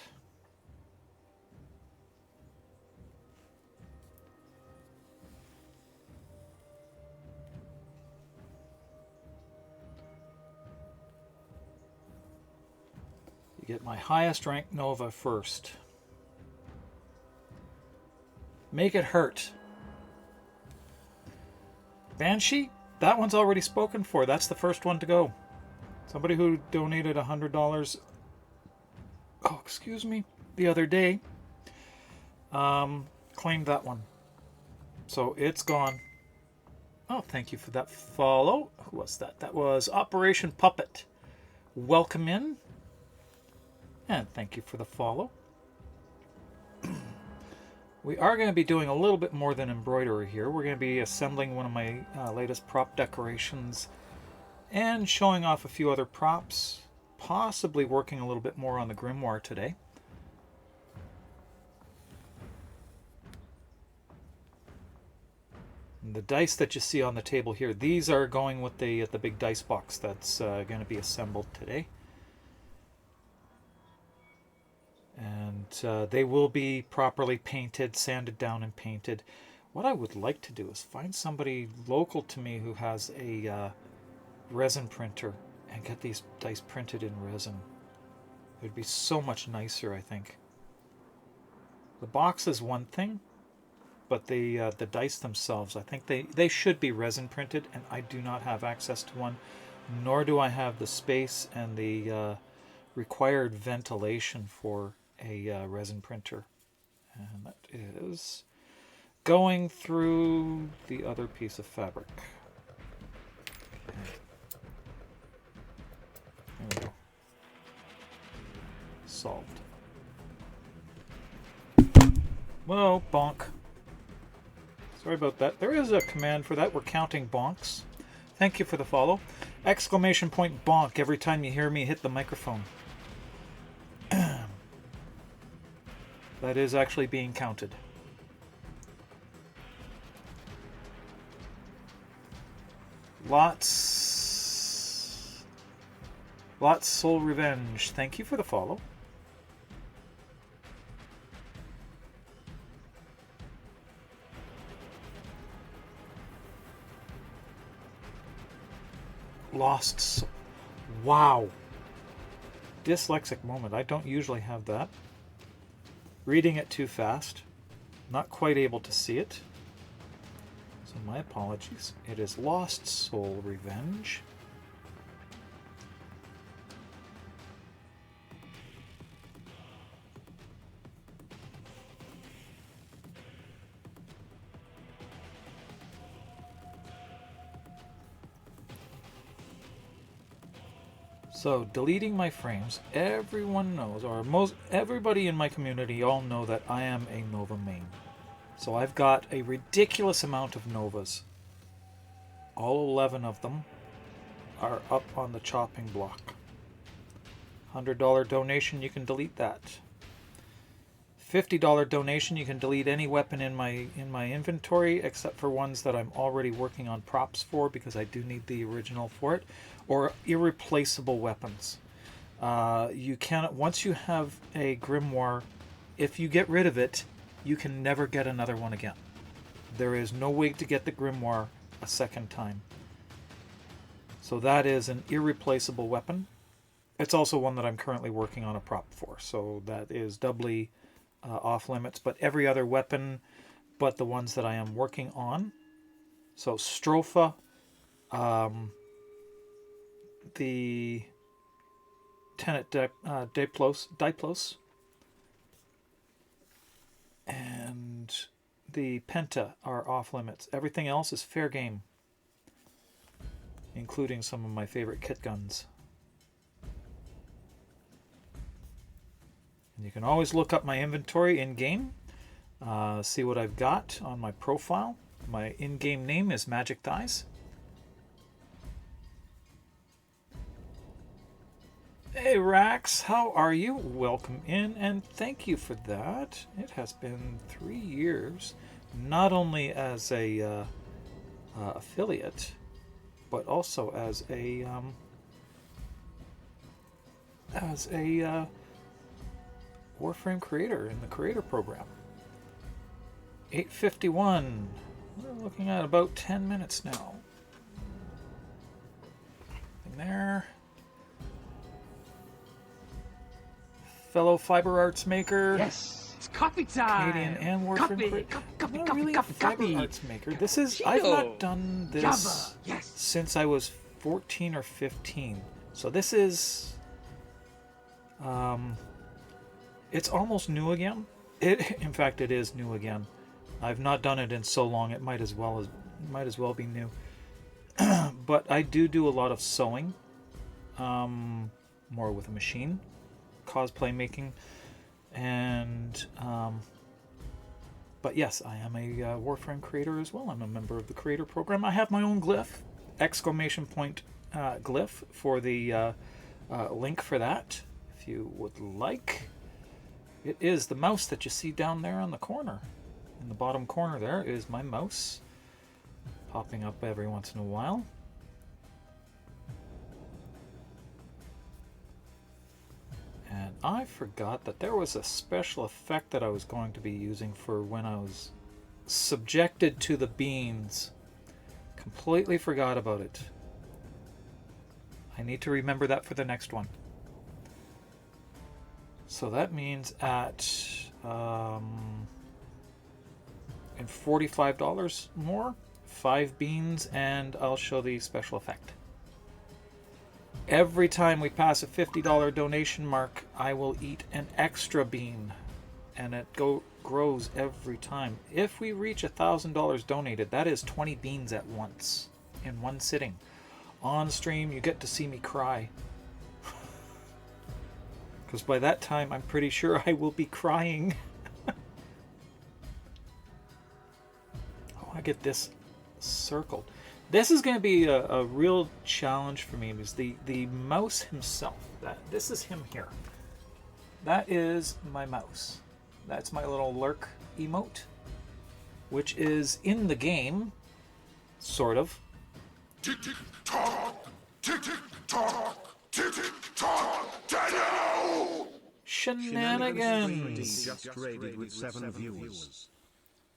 You get my highest ranked Nova first. Make it hurt. Banshee, that one's already spoken for. That's the first one to go. Somebody who donated $100, oh, excuse me, the other day, claimed that one. So it's gone. Oh, thank you for that follow. Who was that? That was Operation Puppet. Welcome in. And thank you for the follow. We are going to be doing a little bit more than embroidery here. We're going to be assembling one of my latest prop decorations and showing off a few other props, possibly working a little bit more on the grimoire today. And the dice that you see on the table here, these are going with the big dice box that's going to be assembled today. And they will be properly painted, sanded down and painted. What I would like to do is find somebody local to me who has a resin printer and get these dice printed in resin. It would be so much nicer, I think. The box is one thing, but the dice themselves, I think they should be resin printed, and I do not have access to one, nor do I have the space and the required ventilation for a resin printer. And that is going through the other piece of fabric. Okay. There we go. Solved. Whoa, bonk. Sorry about that. There is a command for that. We're counting bonks. Thank you for the follow. Exclamation point bonk every time you hear me hit the microphone. That is actually being counted. Lots Soul Revenge. Thank you for the follow. Lost. Wow. Dyslexic moment. I don't usually have that. Reading it too fast. Not quite able to see it. So my apologies. It is Lost Soul Revenge. So, deleting my frames, everyone knows, or everybody in my community all know that I am a Nova main. So I've got a ridiculous amount of Novas. All 11 of them are up on the chopping block. $100 donation, you can delete that. $50 donation, you can delete any weapon in my inventory except for ones that I'm already working on props for because I do need the original for it, or irreplaceable weapons. You cannot, once you have a grimoire, if you get rid of it, you can never get another one again. There is no way to get the grimoire a second time. So that is an irreplaceable weapon. It's also one that I'm currently working on a prop for, so that is doubly off limits. But every other weapon but the ones that I am working on. So Stropha, the Tenet Diplos, and the Penta are off limits. Everything else is fair game, including some of my favorite kit guns. And you can always look up my inventory in-game, see what I've got on my profile. My in-game name is Magic Thighs. Hey Rax, how are you? Welcome in, and thank you for that. It has been 3 years, not only as a affiliate, but also as a Warframe creator in the creator program. 8:51. We're looking at about 10 minutes now. Nothing there. Fellow fiber arts maker. Yes, it's coffee time. Canadian and Warframe Coffee, creator. coffee, I'm not coffee, really coffee, a fiber coffee. arts maker. This is, I've not done this Java, yes. since I was 14 or 15. So this is it's almost new again. In fact, it is new again. I've not done it in so long. It might as well be new. But I do a lot of sewing, more with a machine, cosplay making, and but yes, I am a Warframe creator as well. I'm a member of the creator program. I have my own glyph, exclamation point glyph for the link for that, if you would like. It is the mouse that you see down there on the corner. In the bottom corner there is my mouse, popping up every once in a while. And I forgot that there was a special effect that I was going to be using for when I was subjected to the beans. Completely forgot about it. I need to remember that for the next one. So that means at and $45 more, 5 beans, and I'll show the special effect. Every time we pass a $50 donation mark, I will eat an extra bean, and it grows every time. If we reach $1,000 donated, that is 20 beans at once, in one sitting. On stream, you get to see me cry. Because by that time, I'm pretty sure I will be crying. I get this circled. This is going to be a real challenge for me, because the mouse himself, this is him here. That is my mouse. That's my little lurk emote, which is in the game, sort of. Tick tick tock, tick tick tock, tick tick tock, Daniel! Shenanigans! Just raided with 7 viewers.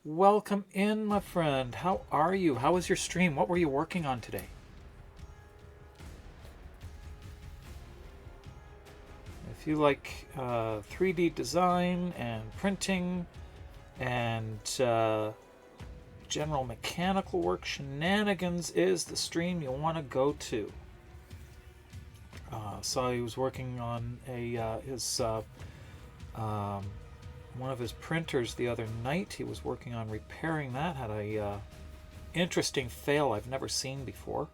Welcome in, my friend. How are you? How was your stream? What were you working on today? If you like 3D design and printing and general mechanical work, Shenanigans is the stream you want to go to. Saw he was working on his one of his printers the other night. He was working on repairing that. Had a interesting fail I've never seen before.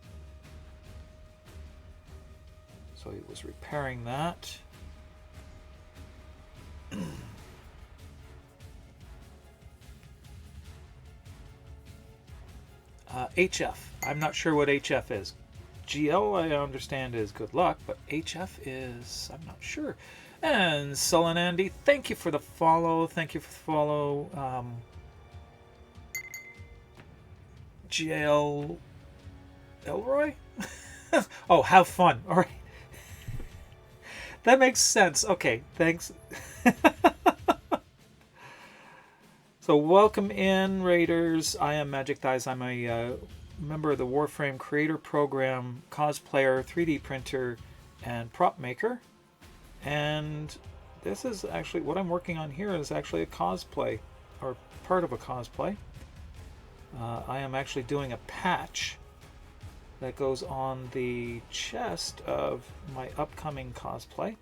So he was repairing that. HF. I'm not sure what HF is. GL, I understand, is good luck, but HF is, I'm not sure. And Sullen Andy, thank you for the follow. Thank you for the follow. GL Elroy? Oh, have fun. All right. That makes sense. Okay, thanks. So welcome in, Raiders. I am Magic Thighs. I'm a member of the Warframe Creator Program, cosplayer, 3D printer, and prop maker. And this is actually, what I'm working on here is actually a cosplay, or part of a cosplay. I am actually doing a patch that goes on the chest of my upcoming cosplay.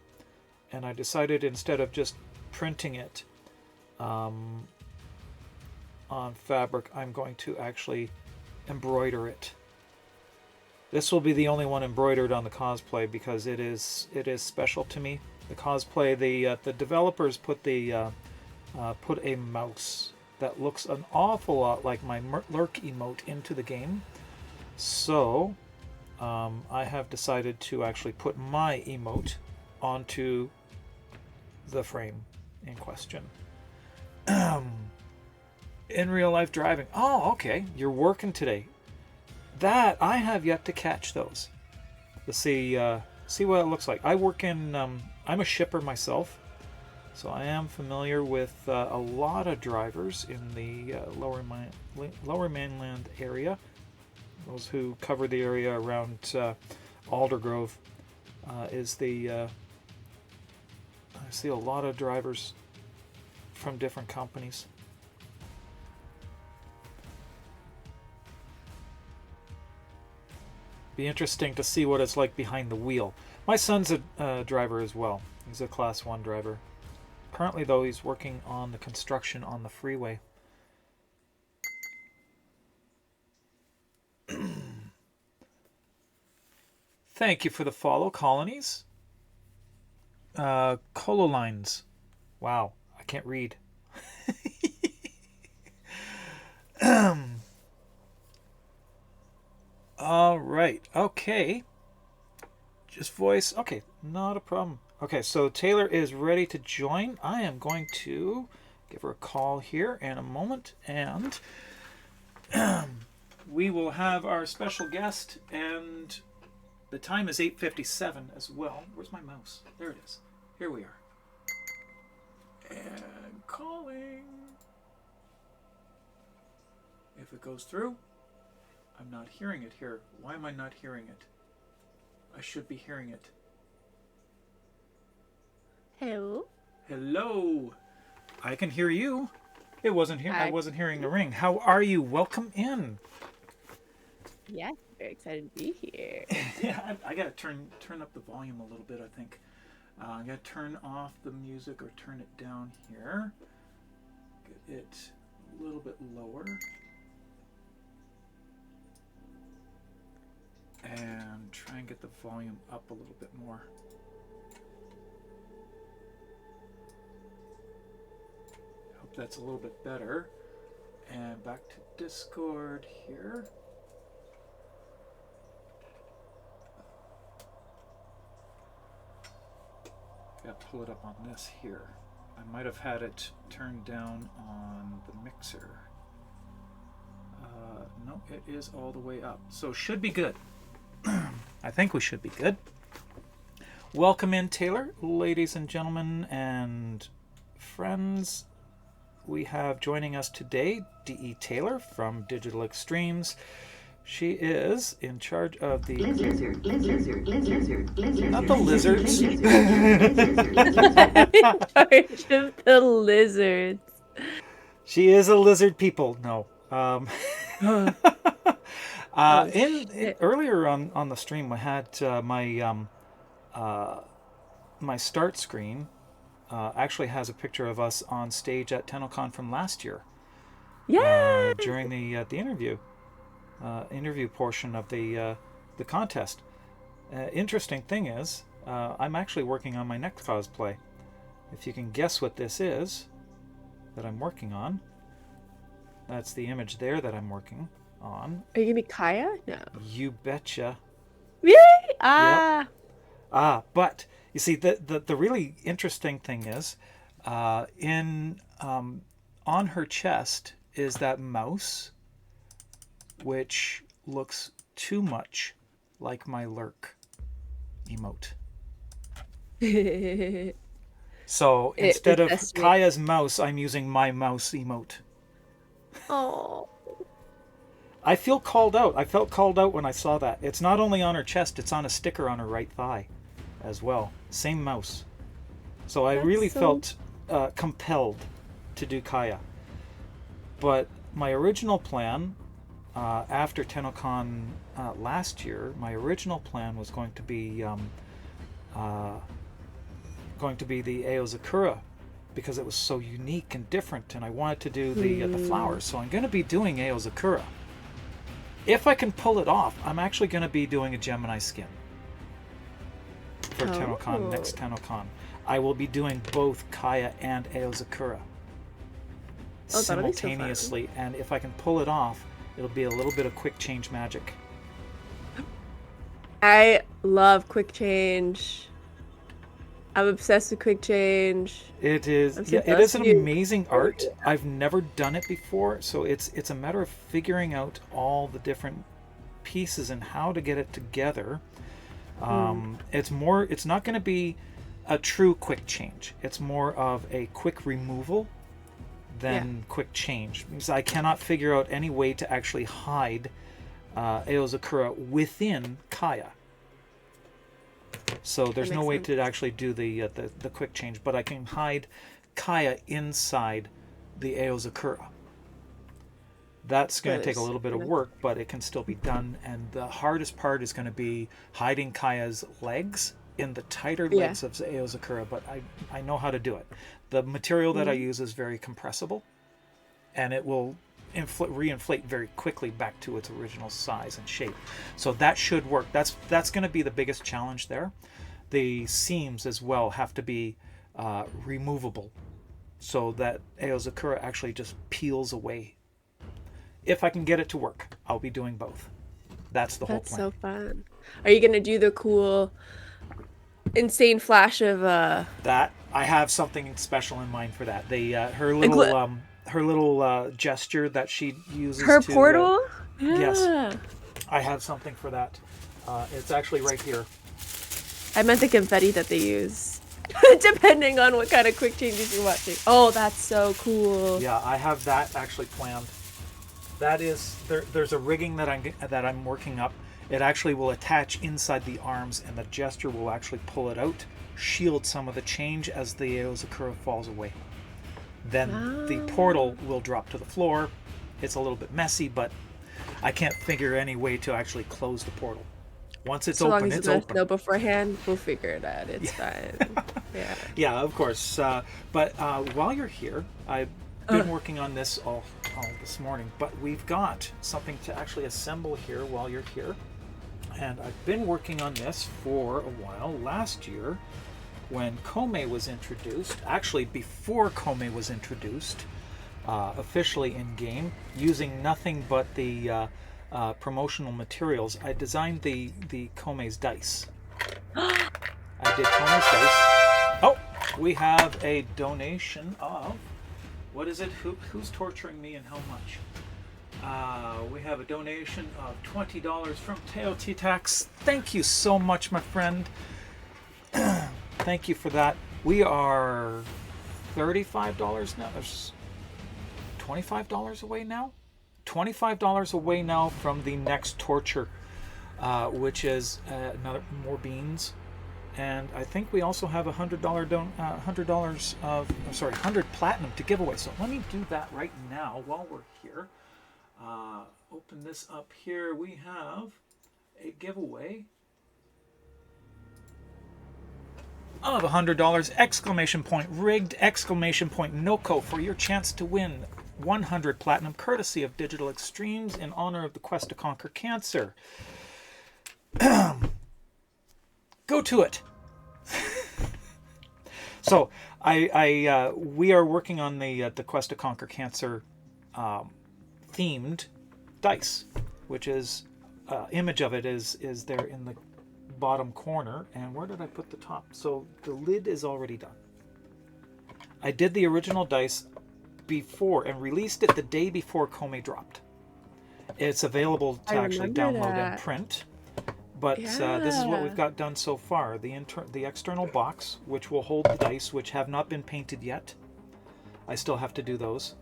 And I decided instead of just printing it on fabric, I'm going to actually embroider it. This will be the only one embroidered on the cosplay because it is special to me. The cosplay, the developers put a mouse that looks an awful lot like my lurk emote into the game. So I have decided to actually put my emote onto the frame in question. In real life driving. Oh, okay. You're working today. That I have yet to catch those. Let's see what it looks like. I work in. I'm a shipper myself, so I am familiar with a lot of drivers in the lower mainland area. Those who cover the area around Aldergrove is the. I see a lot of drivers from different companies. Be interesting to see what it's like behind the wheel. My son's a driver as well. He's a Class 1 driver. Currently, though, he's working on the construction on the freeway. Thank you for the follow, Colonies. Cololines. Wow, I can't read. All right. Okay. Just voice. Okay, not a problem. Okay, so Taylor is ready to join. I am going to give her a call here in a moment, and we will have our special guest, and the time is 8:57 as well. Where's my mouse? There it is. Here we are. And calling. If it goes through. I'm not hearing it here. Why am I not hearing it? I should be hearing it. Hello. Hello. I can hear you. It wasn't here. I Hi. wasn't hearing the ring. How are you? Welcome in. Yeah, very excited to be here. Yeah, I gotta turn up the volume a little bit. I think I gotta turn off the music or turn it down here. Get it a little bit lower. And try and get the volume up a little bit more. Hope that's a little bit better. And back to Discord here. Gotta pull it up on this here. I might have had it turned down on the mixer. No, it is all the way up. So should be good. I think we should be good. Welcome in, Taylor. Ladies and gentlemen and friends, we have joining us today D.E. Taylor from Digital Extremes. She is in charge of the... Lizard. Not the lizards. In charge of the lizards. She is a lizard people. No. Earlier on the stream, I had my start screen actually has a picture of us on stage at TennoCon from last year. Yeah. During the interview portion of the contest. Interesting thing is, I'm actually working on my next cosplay. If you can guess what this is that I'm working on, that's the image there that I'm working on. Are you gonna be Kaya? No. You betcha. Really? Ah. Yep. But You see, the really interesting thing is, on her chest is that mouse, which looks too much like my lurk emote. So instead of Kaya's mouse, I'm using my mouse emote. Oh. I feel called out. I felt called out when I saw that. It's not only on her chest, it's on a sticker on her right thigh as well. Same mouse. So I really felt compelled to do Kaya. But my original plan, after TennoCon last year, my original plan was going to be the Aozakura, because it was so unique and different, and I wanted to do the flowers. So I'm going to be doing Aozakura. If I can pull it off, I'm actually going to be doing a Gemini skin for TennoCon, next TennoCon. I will be doing both Kaya and Aozakura simultaneously, and if I can pull it off, it'll be a little bit of quick change magic. I love quick change. I'm obsessed with quick change. It is, it is an amazing art. I've never done it before, so it's a matter of figuring out all the different pieces and how to get it together. It's not going to be a true quick change. It's more of a quick removal than quick change, because I cannot figure out any way to actually hide Aozakura within Kaya. So there's no way to actually do the quick change, but I can hide Kaya inside the Aozakura. That's going to take a little bit of work, but it can still be done. And the hardest part is going to be hiding Kaya's legs in the tighter legs of the Aozakura, but I know how to do it. The material that I use is very compressible, and it will reinflate very quickly back to its original size and shape. So that should work. That's going to be the biggest challenge there. The seams as well have to be removable, so that Aozakura actually just peels away. If I can get it to work, I'll be doing both. That's the whole plan. That's so fun. Are you going to do the cool, insane flash of... That, I have something special in mind for that. Her little gesture that she uses. Her portal? Yes. I have something for that. It's actually right here. I meant the confetti that they use. Depending on what kind of quick changes you're watching. Oh, that's so cool. Yeah, I have that actually planned. That is, there's a rigging that I'm working up. It actually will attach inside the arms, and the gesture will actually pull it out, shield some of the change as the Aozakura falls away. Then the portal will drop to the floor. It's a little bit messy, but I can't figure any way to actually close the portal. Once it's open, it's open. Know beforehand, we'll figure it out. It's fine. Yeah. Yeah, of course. But while you're here, I've been working on this all this morning, but we've got something to actually assemble here while you're here. And I've been working on this for a while. Last year, when Kome was introduced, actually before Kome was introduced officially in game, using nothing but the promotional materials, I designed the Kome's dice. I did Kome's dice. Oh, we have a donation of, what is it? Who's torturing me and how much? We have a donation of $20 from Teo T-Tax. Thank you so much, my friend. Thank you for that. We are $35 now. There's $25 away now. $25 away now from the next torture, which is more beans, and I think we also have $100 100 platinum to give away. So let me do that right now while we're here. Open this up here. We have a giveaway of $100! Exclamation point rigged! Exclamation point NOCO for your chance to win 100 platinum courtesy of Digital Extremes in honor of the quest to conquer cancer. Go to it. So we are working on the quest to conquer cancer themed dice, which is image of it is there in bottom corner. And where did I put the top? So the lid is already done. I did the original dice before and released it the day before Komi dropped. It's available to actually download and print. But this is what we've got done so far. The external box, which will hold the dice, which have not been painted yet. I still have to do those.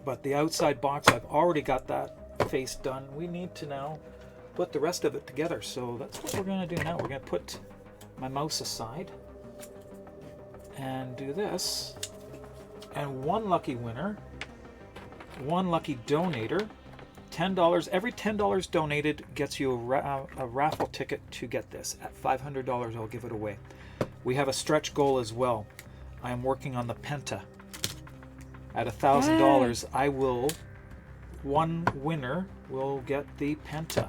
But the outside box, I've already got that face done. We need to now put the rest of it together. So that's what we're going to do now. We're going to put my mouse aside and do this. And one lucky winner, one lucky donator, $10. Every $10 donated gets you a raffle ticket to get this. At $500, I'll give it away. We have a stretch goal as well. I am working on the Penta. At $1,000, I will. One winner will get the Penta,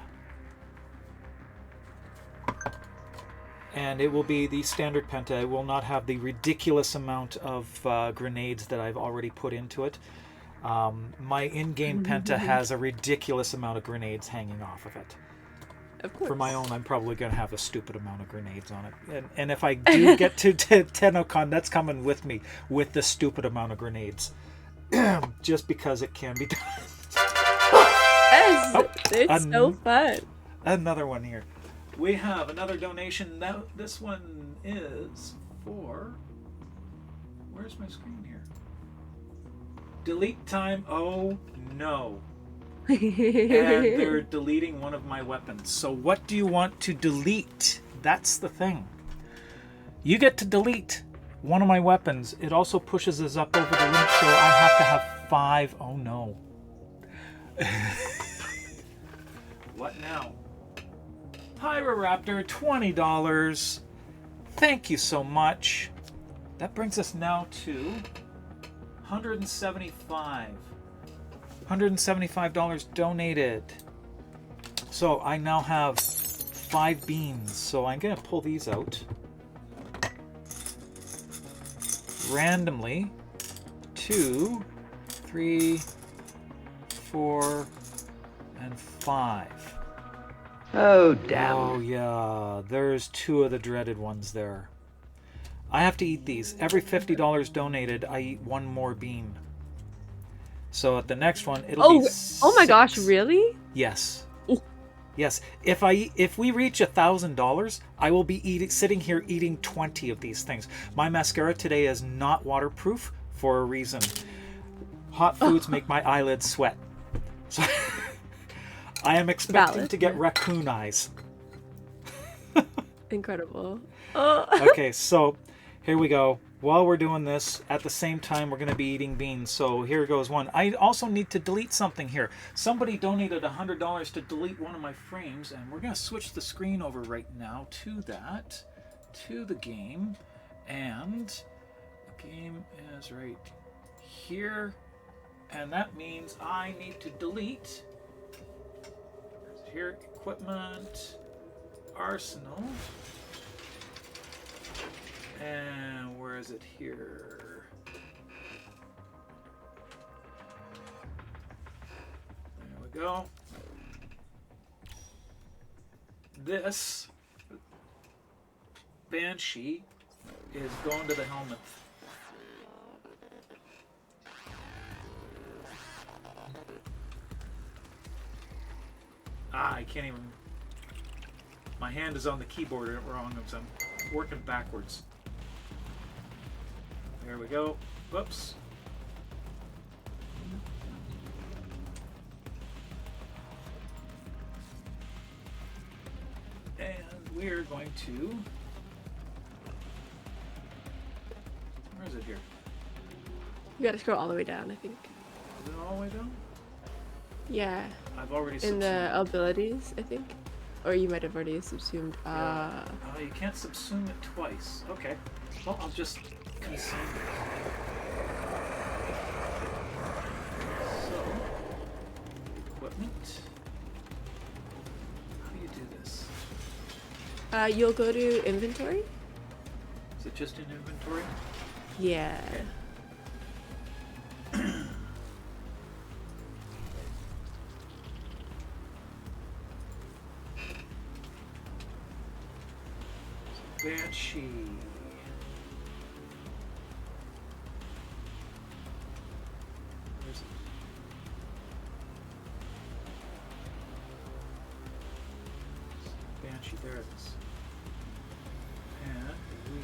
and it will be the standard Penta. It will not have the ridiculous amount of grenades that I've already put into it. My in-game Penta has a ridiculous amount of grenades hanging off of it. Of course. For my own, I'm probably going to have a stupid amount of grenades on it. And if I do get to TennoCon, that's coming with me, with the stupid amount of grenades. Just because it can be done. It's so fun. Another one here. We have another donation. Now, this one is for... Where's my screen here? Delete time. Oh, no. And they're deleting one of my weapons. So what do you want to delete? That's the thing. You get to delete one of my weapons. It also pushes us up over the limit, so I have to have 5. Oh, no. What now? Pyroraptor, $20. Thank you so much. That brings us now to $175 donated. So I now have 5 beans. So I'm going to pull these out randomly. 2, 3, 4, and 5. Oh, damn. Oh, yeah. There's 2 of the dreaded ones there. I have to eat these. Every $50 donated, I eat 1 more bean. So at the next one, it'll be 6. Oh my gosh, really? Yes. Ooh. Yes. If we reach $1,000, I will be sitting here eating 20 of these things. My mascara today is not waterproof for a reason. Hot foods make my eyelids sweat. So I am expecting to get raccoon eyes. Incredible. Okay, so here we go. While we're doing this, at the same time, we're going to be eating beans. So here goes one. I also need to delete something here. Somebody donated $100 to delete one of my frames, and we're going to switch the screen over right now to that, to the game. And the game is right here. And that means I need to delete here, equipment, arsenal. And where is it here? There we go. This Banshee is going to the helmet. I can't even... My hand is on the keyboard wrong, so I'm working backwards. There we go. Whoops. And we're going to... Where is it here? You gotta scroll all the way down, I think. Is it all the way down? Yeah. I've already in subsumed. the abilities, I think. Or you might have already subsumed. Yeah. You can't subsume it twice. Okay. Well, I'll just consume it. So, equipment. How do you do this? You'll go to inventory. Is it just in inventory? Yeah. Okay. Banshee. Where's it? Banshee, there it is. And we...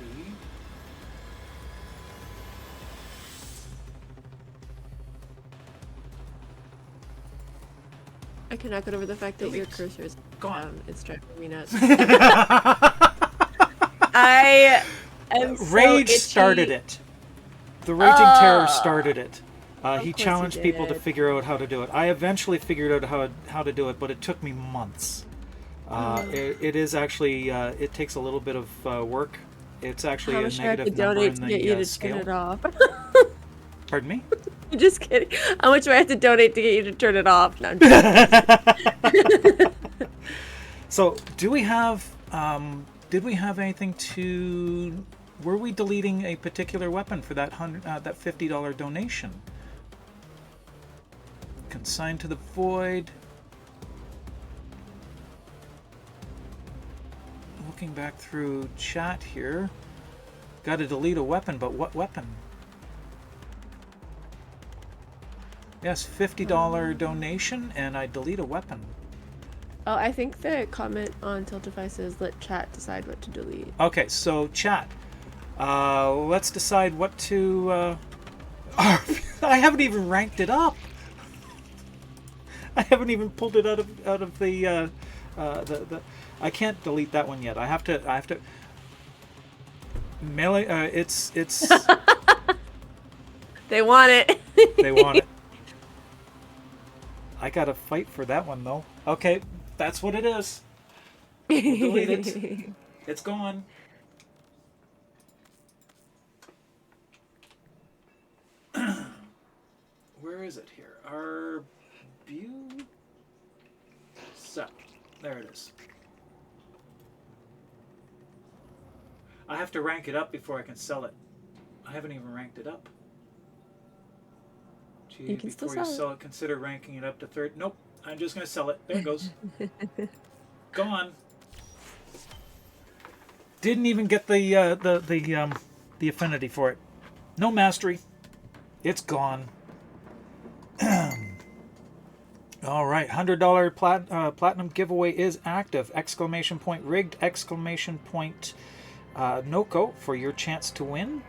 I cannot get over the fact that your cursor is gone. It's driving me nuts. I am so Rage itchy. started it. The Raging Terror started it. He course challenged he people to did. figure out how to do it. I eventually figured out how to do it, but it took me months. It is actually it takes a little bit of work. It's actually How a much do I have to negative number donate in to get you the to scale. turn it off? Pardon me? I'm just kidding. How much do I have to donate to get you to turn it off? No, I'm just So, do we have? Did we have anything to? Were we deleting a particular weapon for that that $50 donation? Consigned to the void. Looking back through chat here. Got to delete a weapon, but what weapon? Yes, $50 donation, and I delete a weapon. Oh, I think the comment on Tiltify says let chat decide what to delete. Okay, so chat. Let's decide what to... I haven't even ranked it up. I haven't even pulled it out of the I can't delete that one yet. I have to melee. It's They want it. They want it. I gotta fight for that one though. Okay, that's what it is. We'll delete it. It's gone. Where is it here? Set. There it is. I have to rank it up before I can sell it. I haven't even ranked it up. Gee, You can still before you sell sell it, consider ranking it up to third. Nope, I'm just going to sell it. There it goes. Gone. Didn't even get the affinity for it. No mastery. It's gone. All right, $100 platinum giveaway is active! Exclamation point rigged! Exclamation point Noko for your chance to win.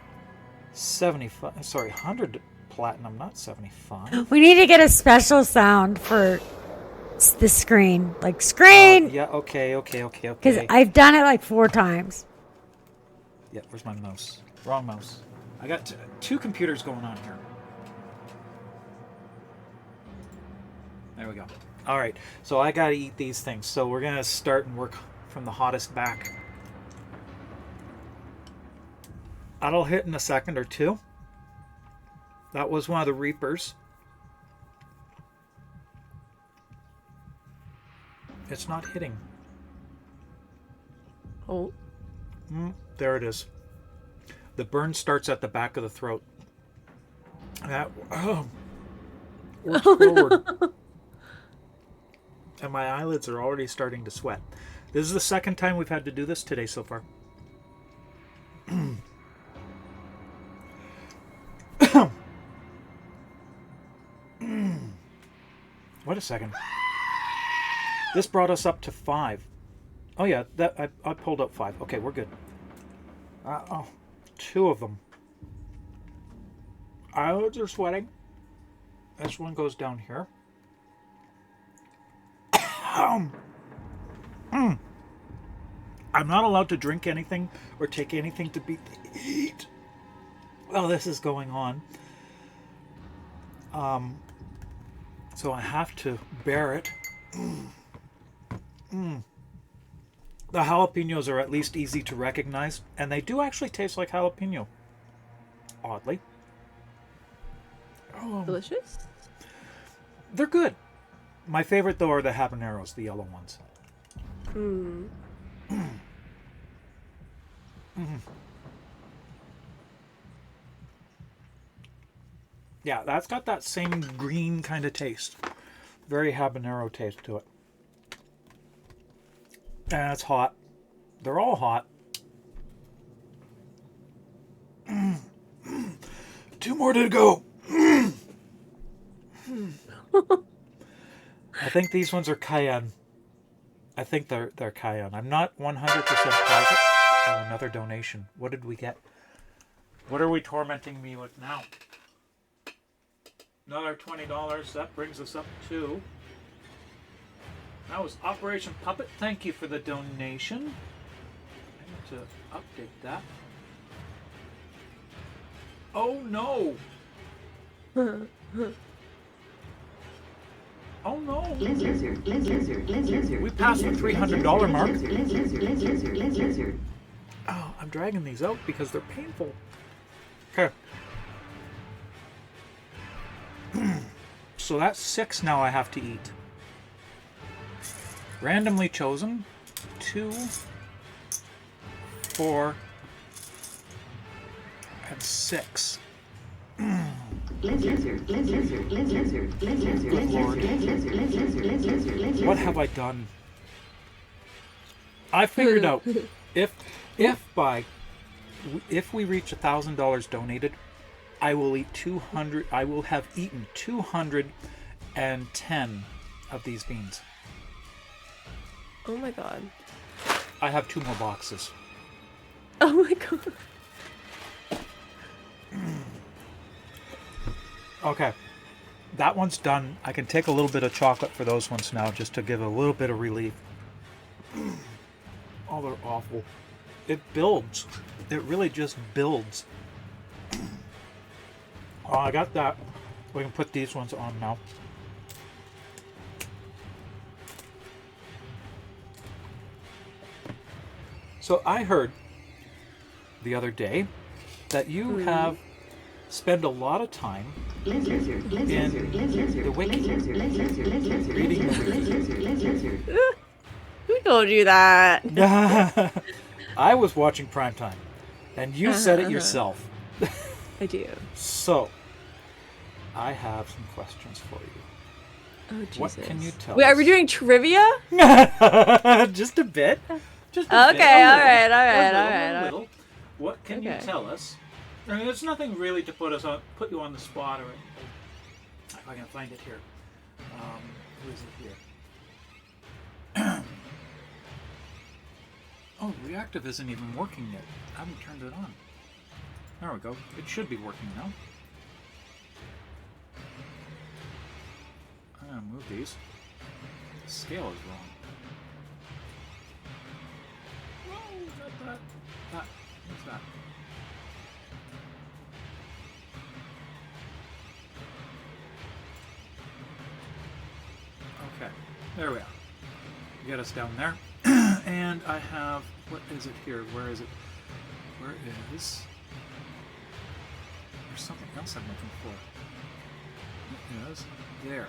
75. Sorry, 100 platinum, not 75. We need to get a special sound for the screen, like screen. Yeah. Okay. Because I've done it like 4 times. Yeah. Where's my mouse? Wrong mouse. I got two computers going on here. There we go. All right, so I gotta eat these things. So we're gonna start and work from the hottest back. That'll hit in a second or two. That was one of the Reapers. It's not hitting. Oh. There it is. The burn starts at the back of the throat. That works forward. And my eyelids are already starting to sweat. This is the second time we've had to do this today so far. Wait a second. This brought us up to 5. Oh yeah, that I pulled up 5. Okay, we're good. 2 of them. Eyelids are sweating. This one goes down here. I'm not allowed to drink anything or take anything to beat the heat. Well, this is going on. So I have to bear it. The jalapenos are at least easy to recognize, and they do actually taste like jalapeno. Oddly. Delicious? They're good. My favorite, though, are the habaneros, the yellow ones. Yeah, that's got that same green kind of taste. Very habanero taste to it. And it's hot. They're all hot. 2 more to go. I think these ones are cayenne. I think they're cayenne. I'm not 100% positive. Oh, another donation. What did we get? What are we tormenting me with now? Another $20. That brings us up to... That was Operation Puppet. Thank you for the donation. I need to update that. Oh no! Oh no! Lizard. We passed the $300 mark. Lizard. Oh, I'm dragging these out because they're painful. Okay. So that's 6 now I have to eat. Randomly chosen. 2, 4, and 6. What have I done? I figured out if we reach $1,000 donated, I will eat 200. I will have eaten 210 of these beans. Oh my god. I have 2 more boxes. Oh my god. Okay. That one's done. I can take a little bit of chocolate for those ones now just to give a little bit of relief. Oh, they're awful. It builds. It really just builds. Oh, I got that. We can put these ones on now. So I heard the other day that you have spent a lot of time in the wiki reading the wiki. Who told you that? I was watching Primetime, and you said it yourself. I do. So, I have some questions for you. Oh, Jesus. What can you tell Wait, us? are we doing trivia? Just a bit. Just a bit. Okay, A alright. What can you tell us? I mean, there's nothing really to put you on the spot or anything. If I can find it here. Who is it here? Oh, Reactive isn't even working yet. I haven't turned it on. There we go. It should be working now. I'm gonna move these. The scale is wrong. Whoa, that. What's that? Okay, there we are. Get us down there. And I have, what is it here? Where is it? Where is... There's something else I'm looking for. It is there.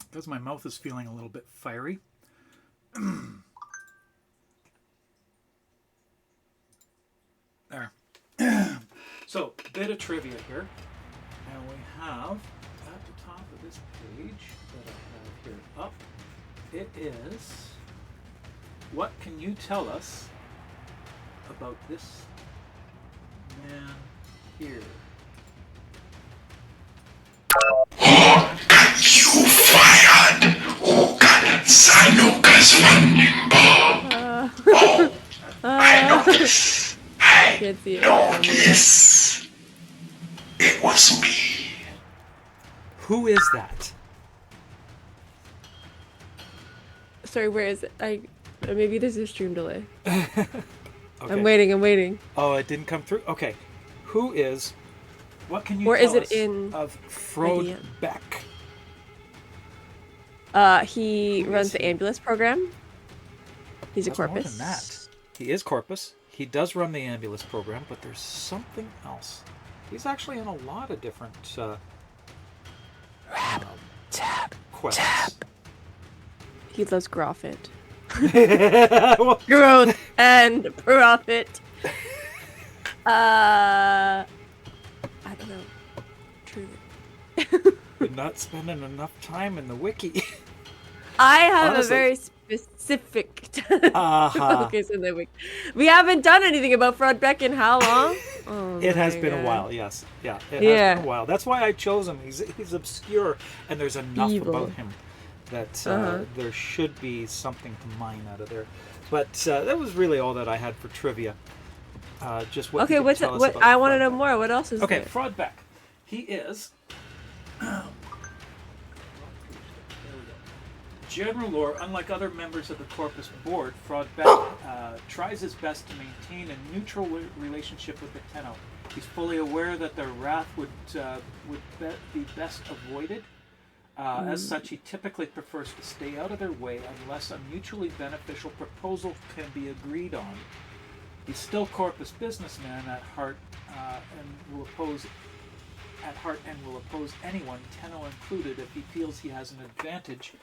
Because my mouth is feeling a little bit fiery. There. So, bit of trivia here. And we have, at the top of this page that I have here up, it is, what can you tell us about this man here? You fired! Who got Sanuka's funding bomb? I know this. I know this. It was me. Who is that? Sorry, where is it? Maybe there's a stream delay. Okay. I'm waiting. Oh, it didn't come through? Okay. Who is... What can you Or tell is it us in of Frode IDM? Beck? He runs the ambulance program. He's a That's more corpus. than that. He is corpus. He does run the ambulance program, but there's something else. He's actually in a lot of different quests. He loves Groffit. Growth and profit. I don't know. Truly. You're not spending enough time in the wiki. I have Honestly. a very specific Uh-huh. focus in the week. We haven't done anything about Frodbeck in how long? Oh It has my been a God. while, yes. Yeah, it has Yeah. been a while. That's why I chose him. He's obscure, and there's enough Evil. about him that Uh-huh. there should be something to mine out of there. But that was really all that I had for trivia. Just what Okay, you could what's tell us what? about I want to know Frodbeck. more. What else is Okay, there? Frodbeck. He is general lore. Unlike other members of the Corpus board, Frodbeck tries his best to maintain a neutral relationship with the Tenno. He's fully aware that their wrath would be best avoided. As such, he typically prefers to stay out of their way unless a mutually beneficial proposal can be agreed on. He's still Corpus businessman at heart, and will oppose anyone, Tenno included, if he feels he has an advantage,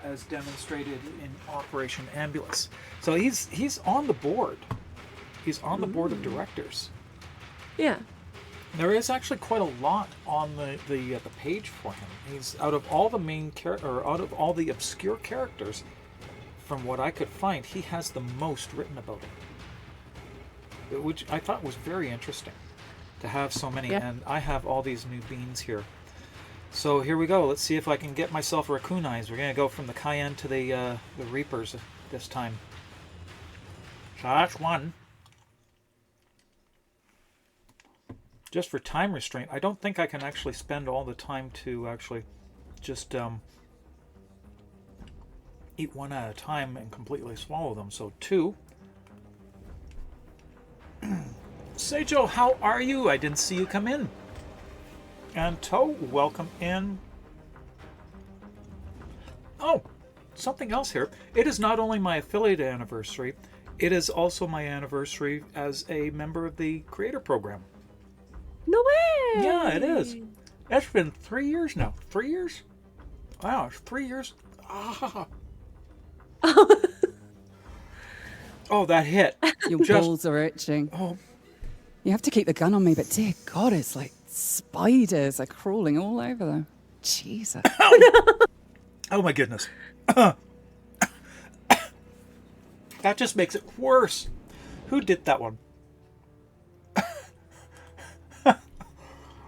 as demonstrated in Operation Ambulance. So he's on the board. He's on the board of directors. Yeah. There is actually quite a lot on the page for him. He's out of all the out of all the obscure characters, from what I could find, he has the most written about him, which I thought was very interesting to have so many. Yeah. And I have all these new beans here. So here we go. Let's see if I can get myself raccoon eyes. We're gonna go from the Cayenne to the Reapers this time. So that's one. Just for time restraint, I don't think I can actually spend all the time to actually just eat one at a time and completely swallow them. So 2. Seijo, how are you? I didn't see you come in. And To, welcome in. Oh, something else here. It is not only my affiliate anniversary, it is also my anniversary as a member of the Creator Program. No way! Yeah, it is. It's been 3 years now. 3 years? Wow, it's 3 years. Ah. Oh, that hit. Your Just- balls are itching. Oh, You have to keep the gun on me, but dear God, it's like spiders are crawling all over them. Jesus. oh my goodness. That just makes it worse. Who did that one?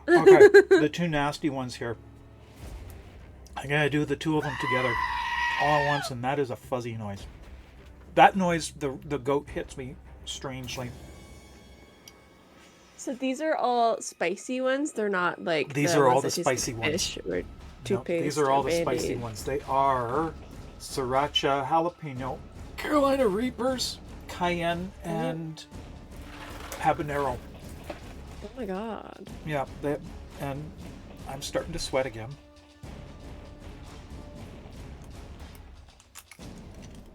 Okay, the 2 nasty ones here. I'm going to do the 2 of them together all at once, and that is a fuzzy noise. That noise, the goat hits me strangely. So these are all spicy ones. They're not like These are all the ones that taste like spicy ones. fish or No, toothpaste. these are all or the spicy Band-Aid. ones. They are Sriracha, Jalapeno, Carolina Reapers, Cayenne, and Habanero. Oh my God. Yeah, and I'm starting to sweat again.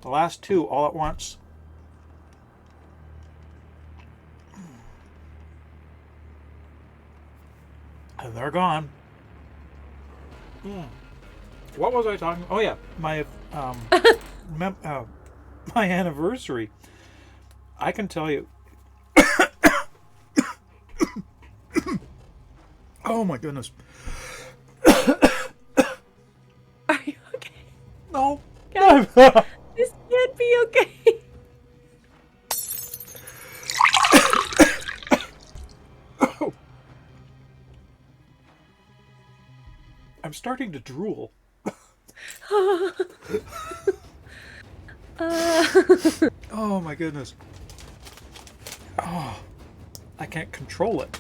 The last 2 all at once. And they're gone. What was I talking? Oh yeah, my my anniversary. I can tell you. Oh my goodness. Are you okay? No. Guys, this can't be okay. I'm starting to drool. Oh my goodness. Oh, I can't control it.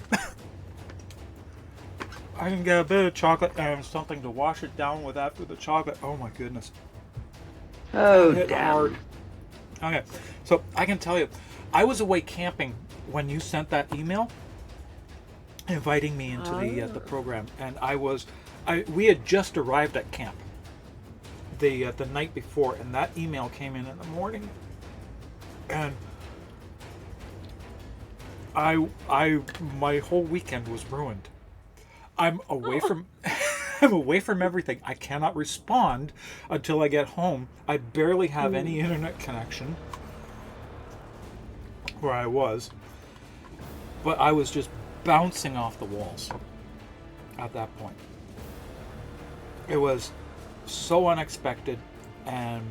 I can get a bit of chocolate and something to wash it down with after the chocolate. Oh my goodness. Oh, Hit damn. hard. Okay, so I can tell you, I was away camping when you sent that email inviting me into the program, and we had just arrived at camp the night before, and that email came in the morning, and my whole weekend was ruined. I'm away from I'm away from everything. I cannot respond until I get home. I barely have any internet connection where I was, but I was just bouncing off the walls at that point. It was so unexpected, and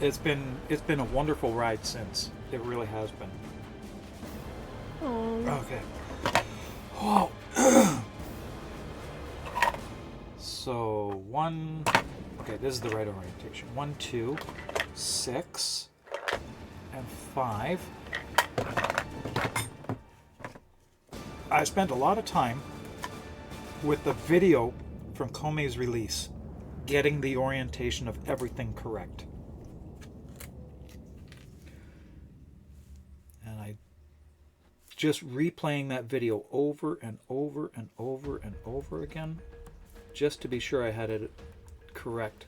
it's been a wonderful ride since. It really has been. Oh. Okay. Oh. So okay, this is the right orientation. 1, 2, 6, and 5. I spent a lot of time with the video from Komei's release, getting the orientation of everything correct. And I just replaying that video over and over and over and over again, just to be sure I had it correct.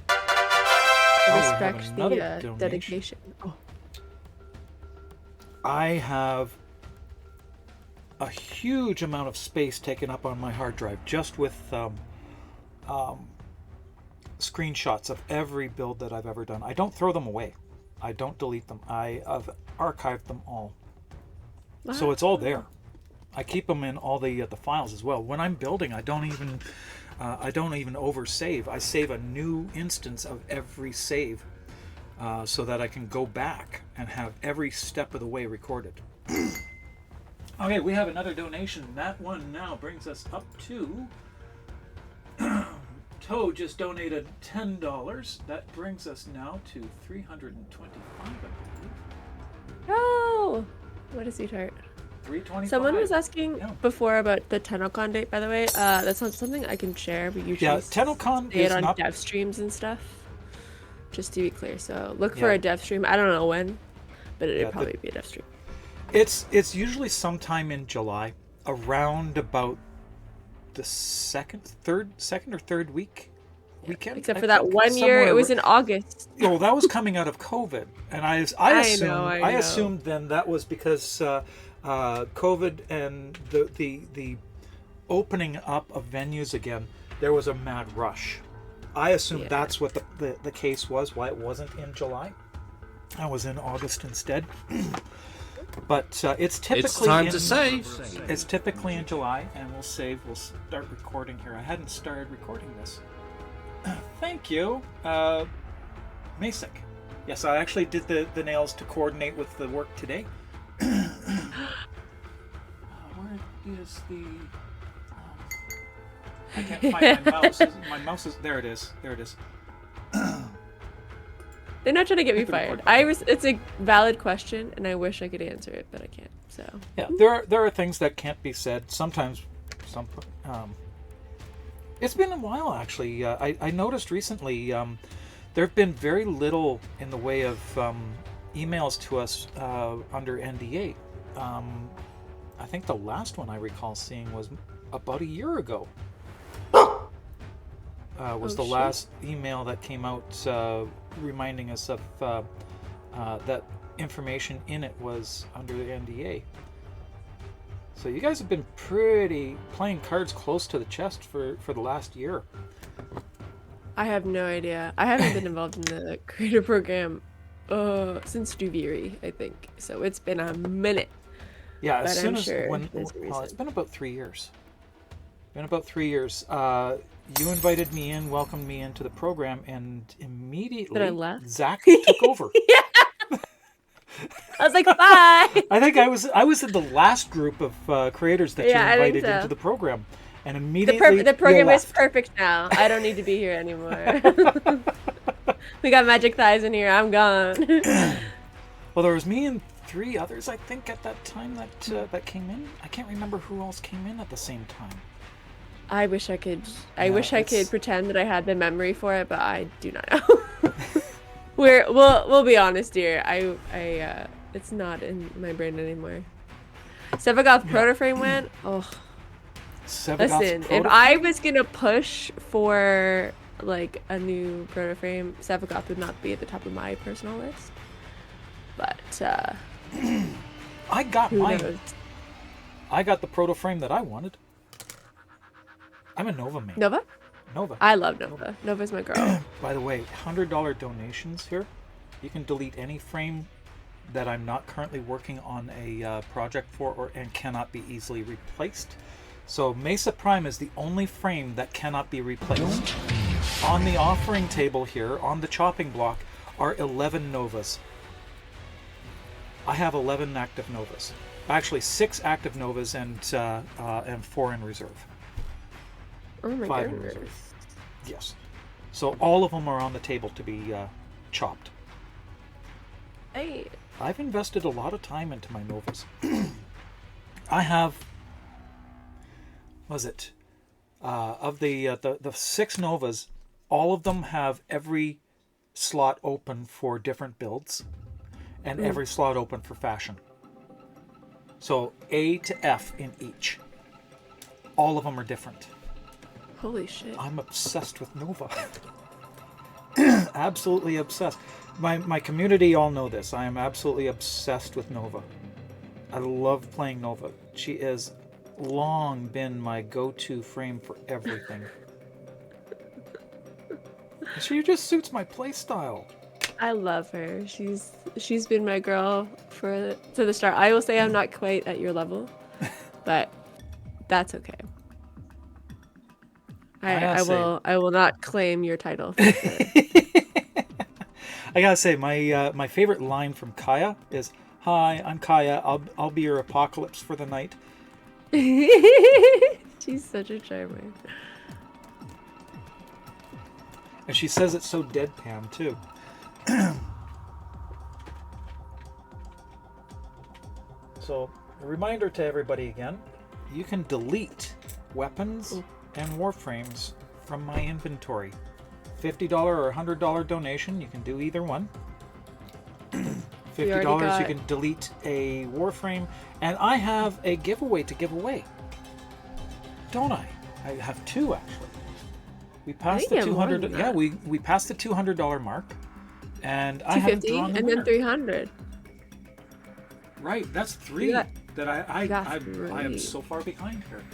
I we have respect another the donation. dedication. Oh. I have a huge amount of space taken up on my hard drive just with screenshots of every build that I've ever done. I don't throw them away. I don't delete them. I've archived them all. Wow. So it's all there. I keep them in all the files as well. When I'm building, I don't even oversave. I save a new instance of every save so that I can go back and have every step of the way recorded. Okay, we have another donation. That one now brings us up to... Toe just donated $10. That brings us now to $325, I believe. Oh! What a sweetheart. $325. Someone was asking before about the TennoCon date, by the way. That's not something I can share, but usually TennoCon say it is on not... dev streams and stuff. Just to be clear. So look for a dev stream. I don't know when, but it'll probably be a dev stream. It's usually sometime in July, around about the second or third weekend. Except for that one year, it was in August. Oh, that was coming out of COVID, and I assumed then that was because COVID and the opening up of venues again. There was a mad rush. I assumed that's what the case was. Why it wasn't in July. I was in August instead. But it's typically it's time to save. It's typically in July, and we'll start recording here. I hadn't started recording this. Thank you, Mjik. Yes, I actually did the nails to coordinate with the work today. Where is the? I can't find my mouse. My mouse is there. It is. There it is. They're not trying to get me fired. It's a valid question, and I wish I could answer it, but I can't. So yeah, there are things that can't be said. Sometimes, it's been a while actually. I noticed recently there have been very little in the way of emails to us under NDA. I think the last one I recall seeing was about a year ago. Was the last email that came out reminding us of that information in it was under the NDA. So you guys have been playing cards close to the chest for the last year. I have no idea. I haven't been involved in the creator program since Duviri, I think. So it's been a minute. Yeah, but as soon I'm as sure it's been about 3 years. You invited me in, welcomed me into the program, and immediately Zach took over. Yeah. I was like, bye. I think I was in the last group of creators that you invited into the program, and immediately the program is perfect now. I don't need to be here anymore. We got Magic Thighs in here. I'm gone. Well, there was me and 3 others, I think, at that time that came in. I can't remember who else came in at the same time. I wish I could. I wish I could pretend that I had the memory for it, but I do not know. We'll be honest here. It's not in my brain anymore. Sevagoth Protoframe went. Oh, listen. If I was gonna push for like a new Protoframe, Sevagoth would not be at the top of my personal list. But I got mine. Knows? I got the Protoframe that I wanted. I'm a Nova man. Nova? Nova. I love Nova. Nova's my girl. By the way, $100 donations here. You can delete any frame that I'm not currently working on a project for and cannot be easily replaced. So Mesa Prime is the only frame that cannot be replaced. On the offering table here, on the chopping block, are 11 Novas. I have 11 active Novas. Actually, 6 active Novas and 4 in reserve. Oh my 5 in goodness. reserve. Yes. So all of them are on the table to be chopped. I've invested a lot of time into my Novas. I have, of the 6 Novas, all of them have every slot open for different builds and every slot open for fashion. So A to F in each. All of them are different. Holy shit. I'm obsessed with Nova. Absolutely obsessed. My community all know this. I am absolutely obsessed with Nova. I love playing Nova. She has long been my go-to frame for everything. She just suits my playstyle. I love her. She's been my girl to the start. I will say I'm not quite at your level, but that's okay. I will not claim your title. For I gotta say, my favorite line from Kaya is, "Hi, I'm Kaya. I'll be your apocalypse for the night." She's such a charmer. And she says it so deadpan too. So, a reminder to everybody again, you can delete weapons and warframes from my inventory. $50 or $100 donation, you can do either one. $50 you can delete a warframe, and I have a giveaway to give away. Don't I? I have 2 actually. We passed the 200. Yeah, we passed the $200 mark, and I have drawn and then 300. Right, that's 3 that I am so far behind here.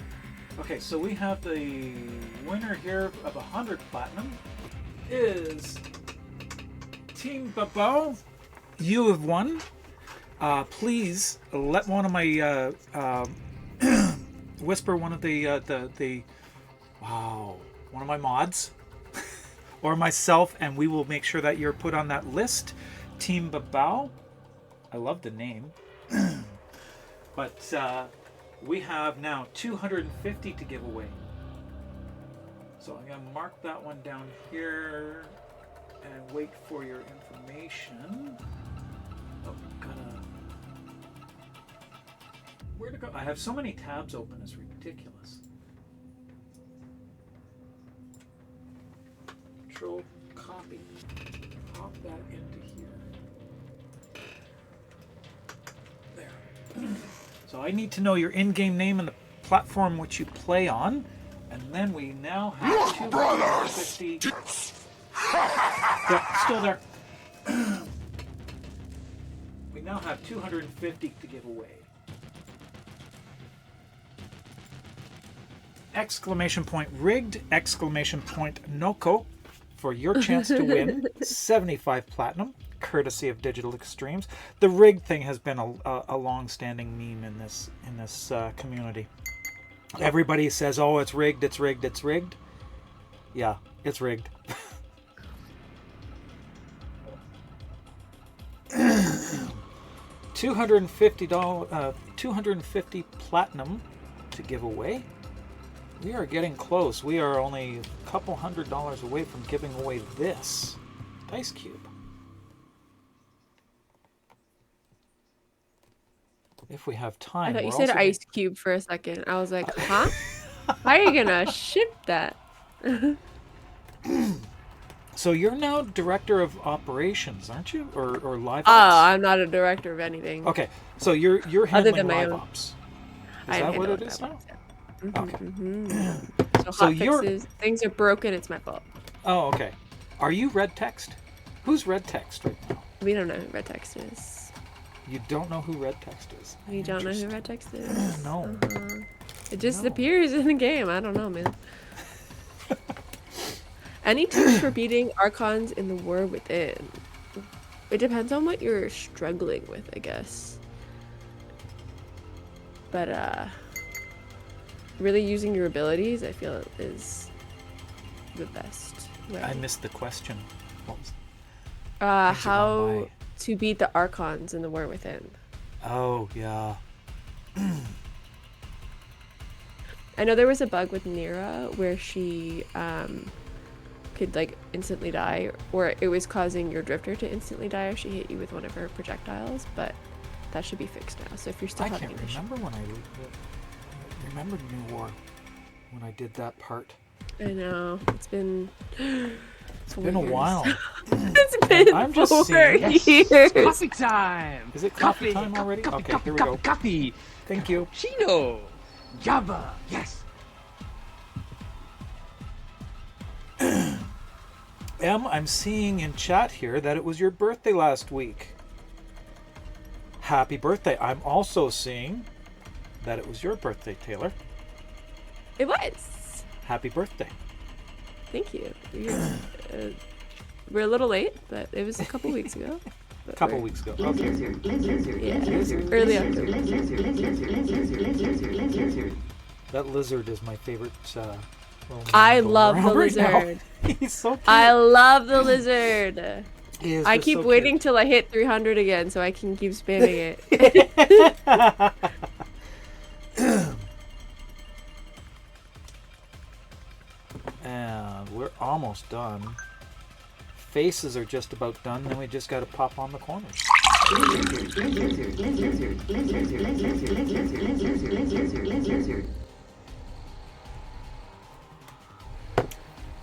Okay, so we have the winner here of 100 platinum is Team Babo. You have won. Please let one of my whisper one of one of my mods or myself, and we will make sure that you're put on that list. Team Babao. I love the name. But we have now 250 to give away. So I'm going to mark that one down here and wait for your information. Oh, where to go? I have so many tabs open, it's ridiculous. Control copy. Pop that into here. There. So I need to know your in-game name and the platform which you play on, and then we now have 250. Yeah, still there. We now have 250 to give away. Exclamation point rigged! Exclamation point Noko for your chance to win 75 platinum, courtesy of Digital Extremes. The rigged thing has been a long-standing meme in this community. Everybody says, "Oh, it's rigged, it's rigged, it's rigged." Yeah, it's rigged. $250 platinum to give away. We are getting close. We are only a couple $100 away from giving away this dice cube. If we have time. I thought you said ice cube for a second. I was like, huh? How are you gonna ship that? So you're now director of operations, aren't you, or live ops? Oh, I'm not a director of anything. Okay, so you're handling live ops. Is that what it is now? Okay. So fixes, things are broken. It's my fault. Oh, okay. Are you red text? Who's red text right now? We don't know who red text is. You don't know who red text is? We don't know who red text is. No. It just appears in the game. I don't know, man. Any tips for beating Archons in the War Within? It depends on what you're struggling with, I guess. But really using your abilities, I feel, is the best way. I missed the question. What was how to beat the Archons in the War Within. Oh, yeah. I know there was a bug with Nira where she could like instantly die, or it was causing your drifter to instantly die if she hit you with one of her projectiles, but that should be fixed now. So if you're still I having can't an issue. remember when I remembered New War when I did that part. I know. It's been It's been a while. It's been I'm just 4 seeing. years. Coffee time. Is it coffee time already? Coffee, Okay, coffee, here we coffee, go. Coffee. Thank you. Cappuccino. Java. Yes. Em, I'm seeing in chat here that it was your birthday last week. Happy birthday. I'm also seeing that it was your birthday, Taylor. It was. Happy birthday. Thank you. We're a little late, but it was a couple weeks ago. A couple weeks ago. Okay. Early October. That lizard is my favorite. I love the right now. lizard. He's so cute. I love the lizard. He is I just keep so waiting cute. till I hit 300 again so I can keep spamming it. And we're almost done. Faces are just about done, then we just got to pop on the corners.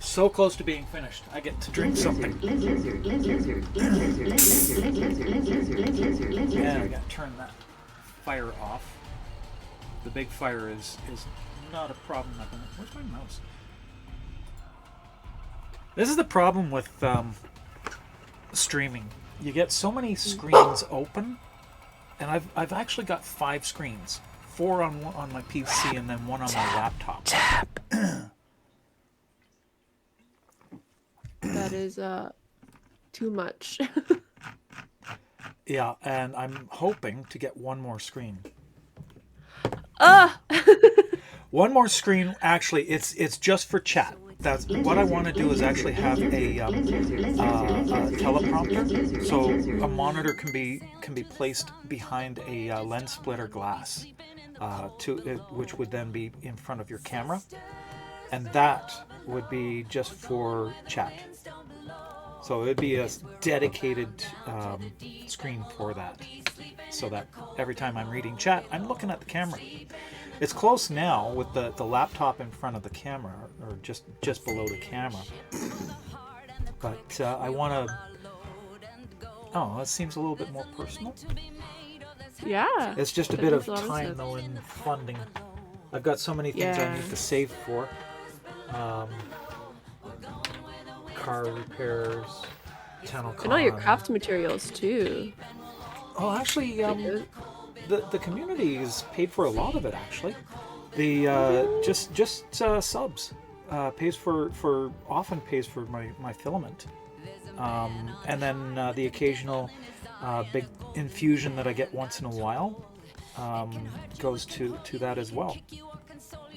So close to being finished. I get to drink something. And I got to turn that fire off. The big fire is not a problem at the moment. Where's my mouse? This is the problem with streaming. You get so many screens open, and I've actually got 5 screens, 4 on my PC and then 1 on my laptop. That is too much. Yeah, and I'm hoping to get 1 more screen. One more screen. Actually, it's just for chat. That's what I want to do, is actually have a teleprompter, so a monitor can be placed behind a lens splitter glass, which would then be in front of your camera, and that would be just for chat. So it'd be a dedicated screen for that, so that every time I'm reading chat, I'm looking at the camera. It's close now with the laptop in front of the camera, or just below the camera. But I want to... Oh, that seems a little bit more personal. Yeah. It's just a bit of time, though, and funding. I've got so many things I need to save for. Car repairs, TennoCon. And all your craft materials, too. Oh, actually, the community is paid for a lot of it, actually. The just subs often pays for my filament, and then the occasional big infusion that I get once in a while goes to that as well.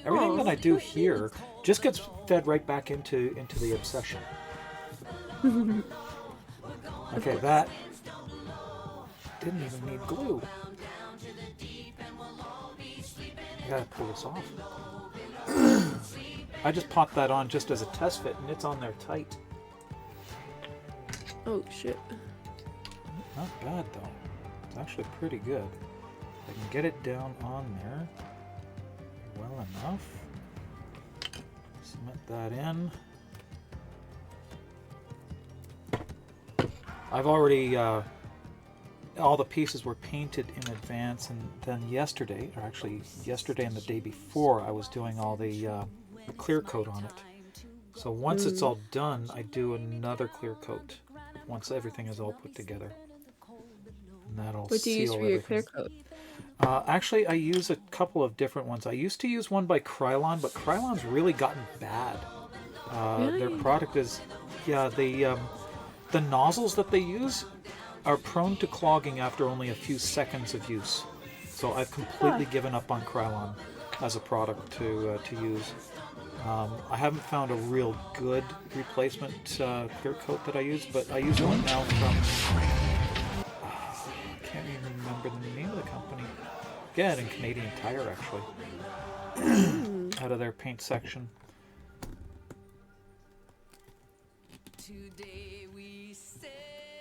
Everything that I do here just gets fed right back into the obsession. Okay, that didn't even need glue. I gotta pull this off. I just popped that on just as a test fit, and it's on there tight. Oh shit. Not bad though. It's actually pretty good. I can get it down on there well enough. Cement that in. I've already all the pieces were painted in advance, and then yesterday and the day before, I was doing all the clear coat on it. So once it's all done, I do another clear coat once everything is all put together. And that'll What do you use seal for your everything. clear coat? Actually, I use a couple of different ones. I used to use one by Krylon, but Krylon's really gotten bad. Really? Their product is, the nozzles that they use are prone to clogging after only a few seconds of use. So I've completely given up on Krylon as a product to use. I haven't found a real good replacement clear coat that I use, but I use one now from, I can't even remember the name of the company. Yeah, in Canadian Tire, actually. Out of their paint section.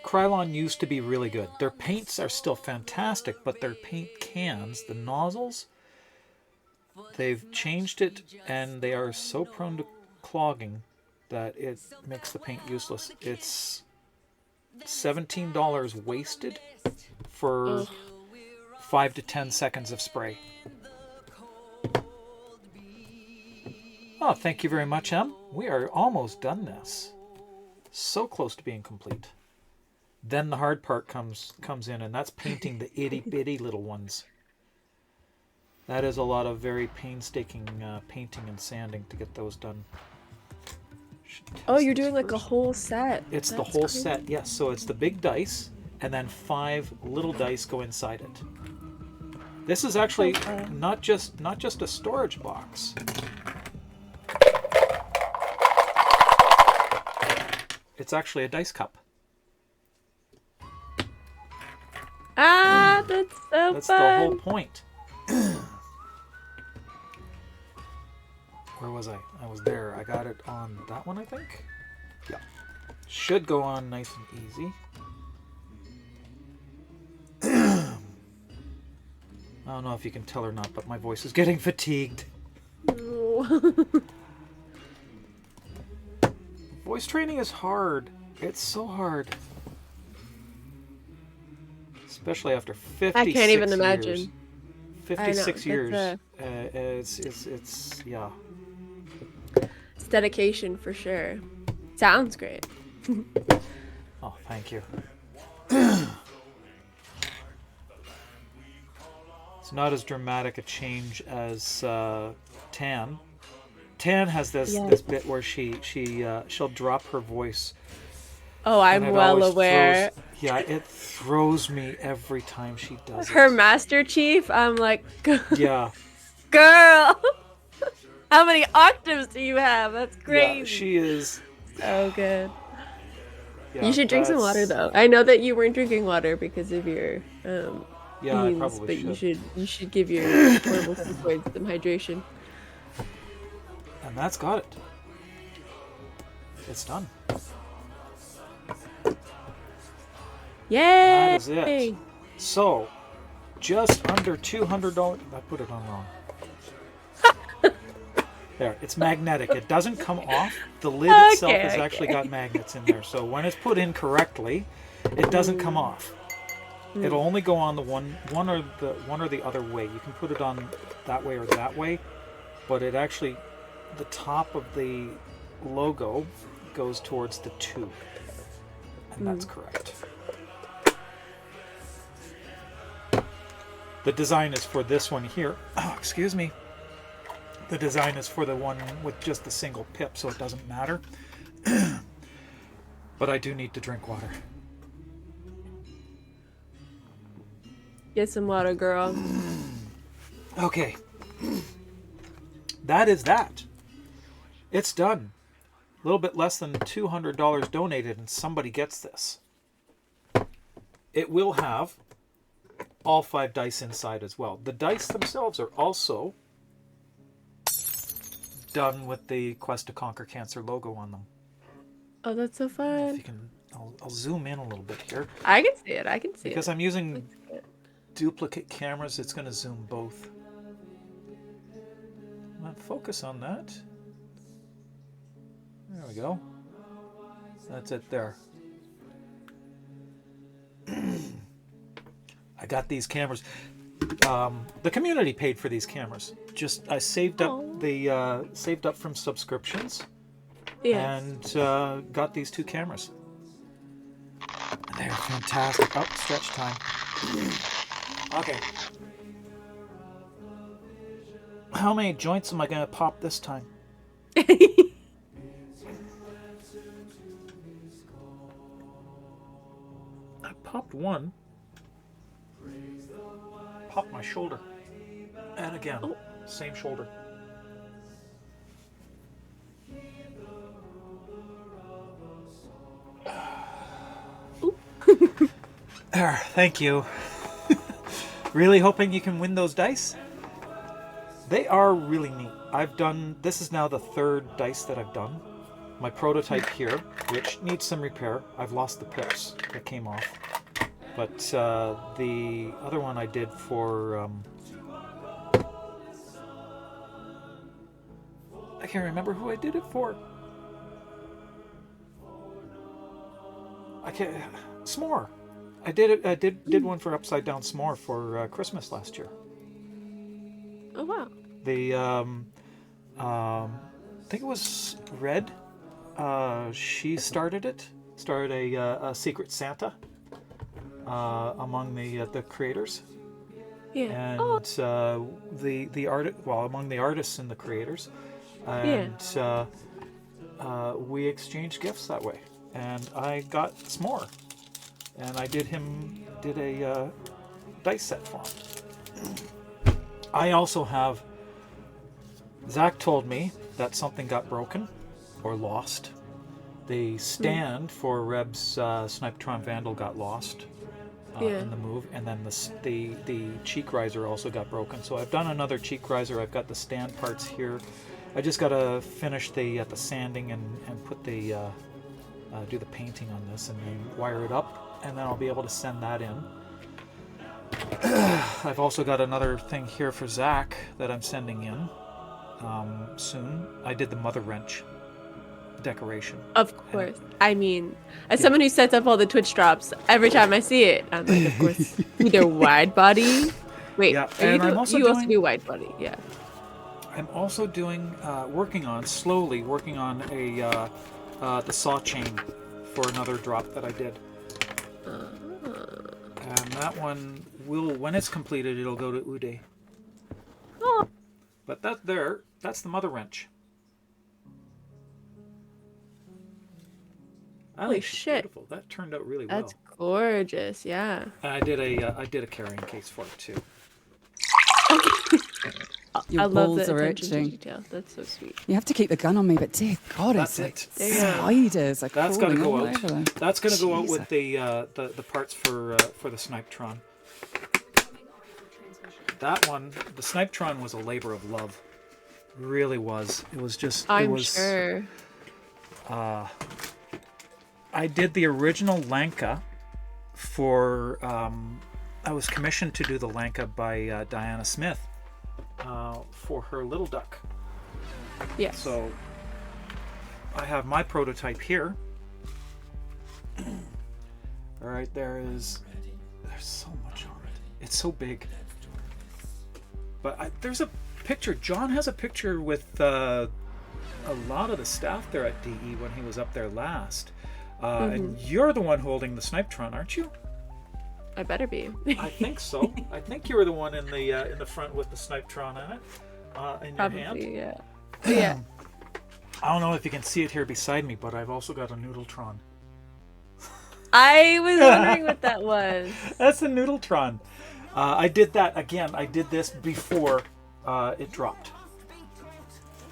Krylon used to be really good. Their paints are still fantastic, but their paint cans, the nozzles, they've changed it, and they are so prone to clogging that it makes the paint useless. It's $17 wasted for 5 to 10 seconds of spray. Oh, thank you very much, Em. We are almost done this. So close to being complete. Then the hard part comes in, and that's painting the itty bitty little ones. That is a lot of very painstaking painting and sanding to get those done. Oh, you're doing like a whole set. It's the whole set, yes. So it's the big dice, and then 5 little dice go inside it. This is actually not just a storage box. It's actually a dice cup. Ah, that's so That's fun. the whole point. Where was I? I was there. I got it on that one, I think. Yeah. Should go on nice and easy. I don't know if you can tell or not, but my voice is getting fatigued. Voice training is hard. It's so hard. Especially after 56 I can't even years. imagine. 56 I know, years. It's yeah. It's dedication for sure. Sounds great. Oh, thank you. It's not as dramatic a change as Tan. Tan has this bit where she'll drop her voice. Oh, I'm well aware. It throws me every time she does it. Her Master Chief, I'm like, yeah. Girl, how many octaves do you have? That's crazy. Yeah, she is. So good. Yeah, you should drink some water, though. I know that you weren't drinking water because of your yeah, I beans, probably but should. you should give your horrible sequoids some hydration. And that's got it. It's done. Yay! That is it. So, just under $200. I put it on wrong. There, it's magnetic. It doesn't come off. The lid itself has actually got magnets in there. So when it's put in correctly, it doesn't come off. It'll only go on the one or the other way. You can put it on that way or that way, but it actually, the top of the logo goes towards the tube, and that's correct. The design is for this one here. Oh, excuse me. The design is for the one with just the single pip, so it doesn't matter. But I do need to drink water. Get some water, girl. Okay. That is that. It's done. A little bit less than $200 donated, and somebody gets this. It will have all 5 dice inside as well. The dice themselves are also done with the Quest to Conquer Cancer logo on them. Oh, that's so fun. If you can, I'll zoom in a little bit here. I can see it. I can see it. Because I'm using duplicate cameras, it's going to zoom both. Focus on that. There we go. That's it there. I got these cameras. The community paid for these cameras. Just I saved up saved up from subscriptions, and got these 2 cameras. They're fantastic. Oh, stretch time. Okay. How many joints am I gonna pop this time? I popped one. Popped my shoulder. And again, same shoulder. Thank you. Really hoping you can win those dice. They are really neat. This is now the third dice that I've done. My prototype here, which needs some repair. I've lost the pips that came off. But the other one I did for... I can't remember who I did it for. S'more. I did one for Upside Down S'more for Christmas last year. Oh wow. I think it was Red. She started a Secret Santa among the creators. Yeah. And among the artists and the creators. And we exchanged gifts that way. And I got S'more. And I did a dice set for him. I also have... Zach told me that something got broken or lost. The stand for Reb's Snipetron Vandal got lost in the move, and then the cheek riser also got broken. So I've done another cheek riser. I've got the stand parts here. I just got to finish the sanding and put do the painting on this and then wire it up, and then I'll be able to send that in. I've also got another thing here for Zach that I'm sending in soon. I did the mother wrench decoration. Of course. I mean, as someone who sets up all the Twitch drops, every time I see it, I'm like, of course, either wide body. Wait, yeah, you also do wide body, yeah. I'm also doing, working on the saw chain for another drop that I did. And that one when it's completed, it'll go to Uday. Oh. But that's the mother wrench. Holy shit! Beautiful. That turned out really well. That's gorgeous. Yeah. And I did a carrying case for it too. Your I love balls the are attention to itching. detail. That's so sweet. You have to keep the gun on me, but dear God, That's it's like it. spiders are That's got to crawling go all out. over them. That's going to go out Jeez. with the parts for the Snipetron. That one, the Snipetron, was a labor of love. It really was. It was just. I'm sure. I did the original Lanka for. I was commissioned to do the Lanka by Diana Smith for her Little Duck. Yes. So I have my prototype here. All right, there's so much on it. It's so big. But there's a picture. John has a picture with a lot of the staff there at DE when he was up there last. And you're the one holding the Snipetron, aren't you? I better be. I think so. I think you were the one in the front with the Snipetron in it, in your hand. Probably, yeah. Yeah. I don't know if you can see it here beside me, but I've also got a Noodletron. I was wondering what that was. That's the Noodletron. I did that again. I did this before it dropped.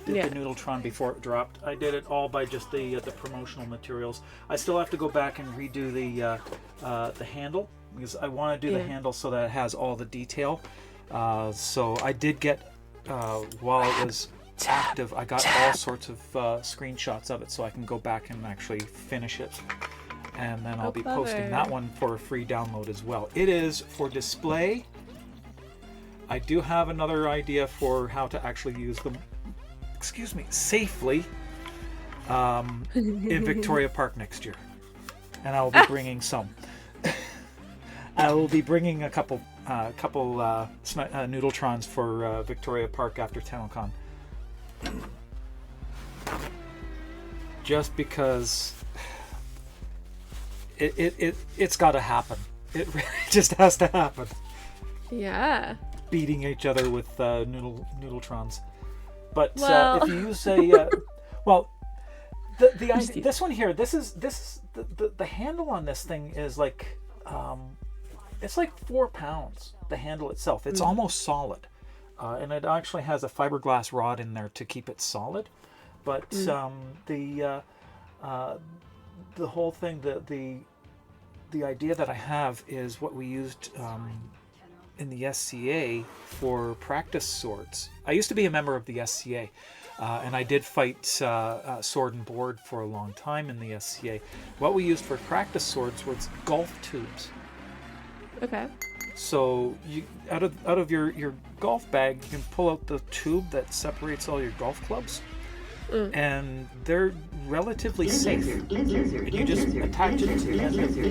Did the Noodletron before it dropped. I did it all by just the promotional materials. I still have to go back and redo the handle because I want to do the handle so that it has all the detail. So I did get while it was active, I got all sorts of screenshots of it so I can go back and actually finish it. And then I'll be posting that one for a free download as well. It is for display. I do have another idea for how to actually use them, safely in Victoria Park next year. And I will be bringing some. I will be bringing a couple Noodletrons for Victoria Park after TownCon. Just because it's got to happen. It really just has to happen. Yeah. Beating each other with Noodletrons. But well. if you use a this one here, this is the handle on this thing is like it's like 4 pounds. The handle itself, it's almost solid, and it actually has a fiberglass rod in there to keep it solid. But the whole thing, the idea that I have is what we used in the SCA for practice swords. I used to be a member of the SCA, and I did fight sword and board for a long time in the SCA. What we used for practice swords was golf tubes. Okay. So you out of your golf bag, you can pull out the tube that separates all your golf clubs, and they're relatively safe. And you just attach it to the end of the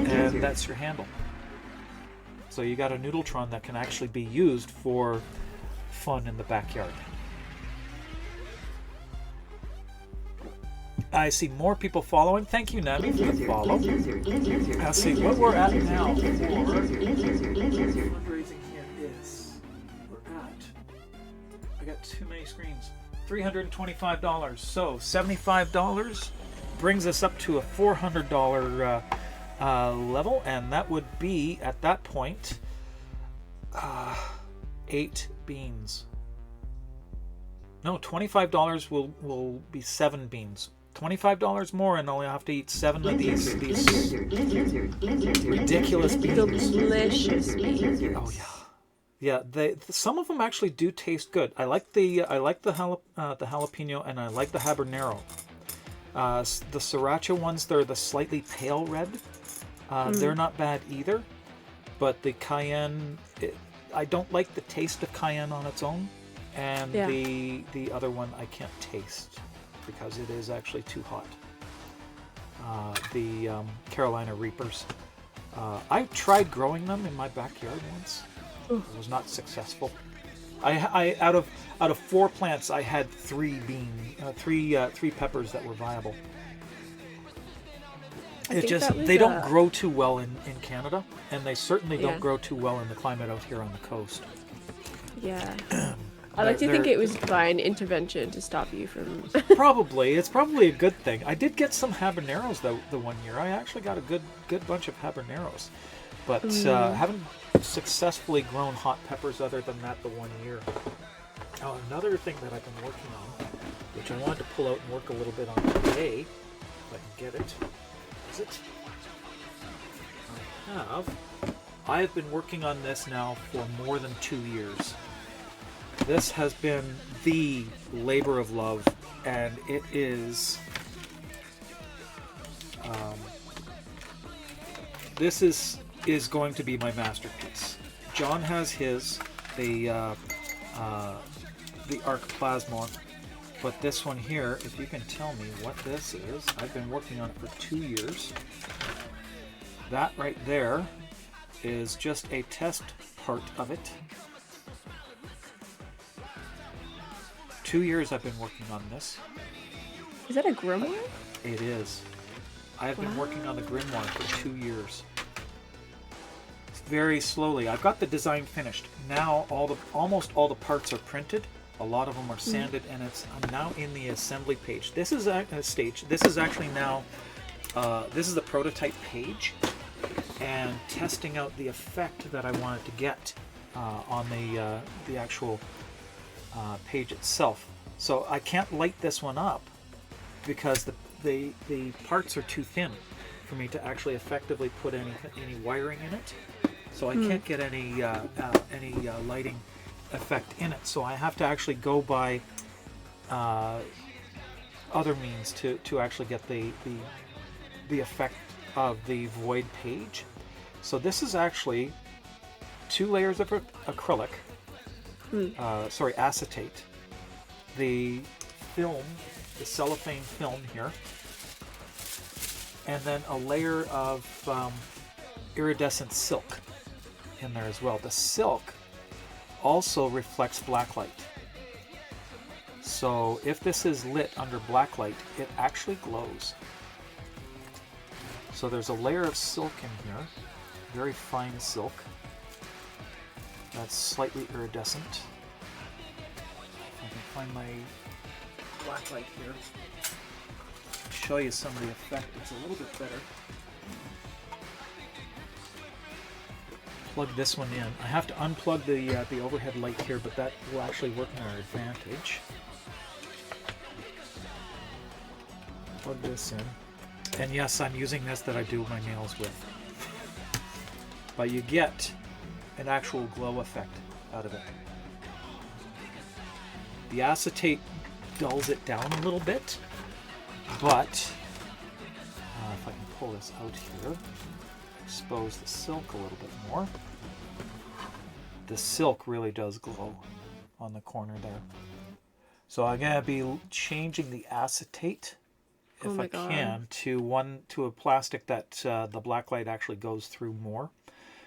and that's your handle. So you got a noodletron that can actually be used for fun in the backyard. I see more people following. Thank you, Natalie, for the follow. Let's see what we're at now for fundraising here is. We're at, I got too many screens. $325. So $75 brings us up to a $400 level, and that would be at that point 8 beans. No, $25 will be 7 beans. $25 more, and I'll have to eat 7 of these ridiculous beans. Delicious beans. Oh yeah, yeah. Some of them actually do taste good. I like the jalapeno, and I like the habanero. The sriracha ones, they're the slightly pale red. They're not bad either, but the cayenne, I don't like the taste of cayenne on its own, and the other one I can't taste because it is actually too hot. The Carolina Reapers. I tried growing them in my backyard once. It was not successful. I out of 4 plants, I had 3 peppers that were viable. It just they don't grow too well in Canada, and they certainly don't grow too well in the climate out here on the coast. Yeah. I like to think it was divine intervention to stop you from... It's probably a good thing. I did get some habaneros the one year. I actually got a good bunch of habaneros, but haven't successfully grown hot peppers other than that the one year. Now, another thing that I've been working on, which I wanted to pull out and work a little bit on today, if I can get it. Is it? I have been working on this now for more than 2 years. This has been the labor of love, and it is this is going to be my masterpiece. John has his, the Arc Plasma, but this one here, if you can tell me what this is, I've been working on it for 2 years. That right there is just a test part of it. 2 years I've been working on this. Is that a grimoire? It is. I have been working on the grimoire for 2 years. Very slowly. I've got the design finished. Now almost all the parts are printed. A lot of them are sanded, and I'm now in the assembly page. This is a stage. This is actually now this is the prototype page, and testing out the effect that I wanted to get on the actual page itself. So I can't light this one up because the parts are too thin for me to actually effectively put any wiring in it. So I can't get any lighting effect in it. So I have to actually go by other means to actually get the effect of the void page. So this is actually 2 layers of acrylic. Acetate, the film, the cellophane film here, and then a layer of iridescent silk in there as well. The silk also reflects blacklight. So if this is lit under blacklight, it actually glows. So there's a layer of silk in here, very fine silk. That's slightly iridescent. If I can find my blacklight here, I'll show you some of the effect. It's a little bit better. Plug this one in. I have to unplug the overhead light here, but that will actually work in our advantage. Plug this in. And yes, I'm using this that I do my nails with. But you get an actual glow effect out of it. The acetate dulls it down a little bit, but if I can pull this out here, expose the silk a little bit more. The silk really does glow on the corner there. So I'm going to be changing the acetate, if I can, to a plastic that the black light actually goes through more.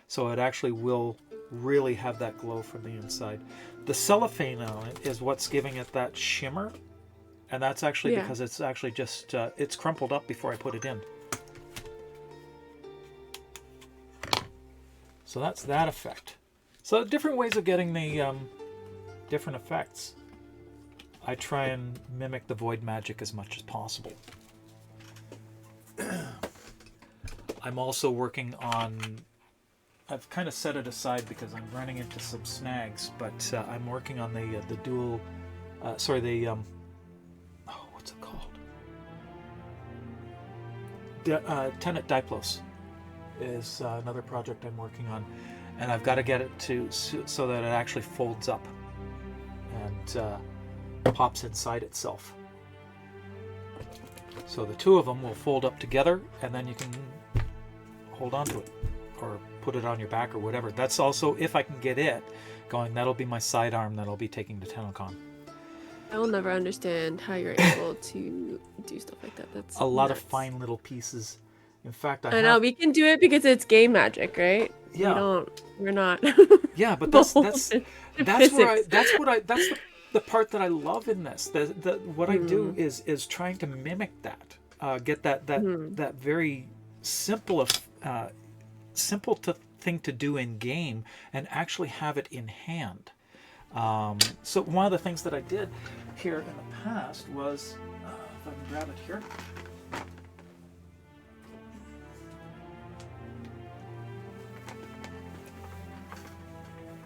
So it actually will really have that glow from the inside. The cellophane on it is what's giving it that shimmer. And that's actually because it's actually just, it's crumpled up before I put it in. So that's that effect. So different ways of getting the different effects. I try and mimic the void magic as much as possible. I'm also working on, I've kind of set it aside because I'm running into some snags, but I'm working on the dual, what's it called? Tenet Diplos is another project I'm working on, and I've got to get it to so that it actually folds up and pops inside itself. So the two of them will fold up together, and then you can hold on to it or put it on your back or whatever. That's also, if I can get it going, that'll be my sidearm that I'll be taking to TennoCon. I will never understand how you're able to do stuff like that. That's a lot of fine little pieces. In fact, I know we can do it because it's game magic, right? Yeah. We're not. Yeah, but that's the part that I love in this. What I do is trying to mimic that, get that very simple thing to do in game and actually have it in hand. So one of the things that I did here in the past was, if I can grab it here.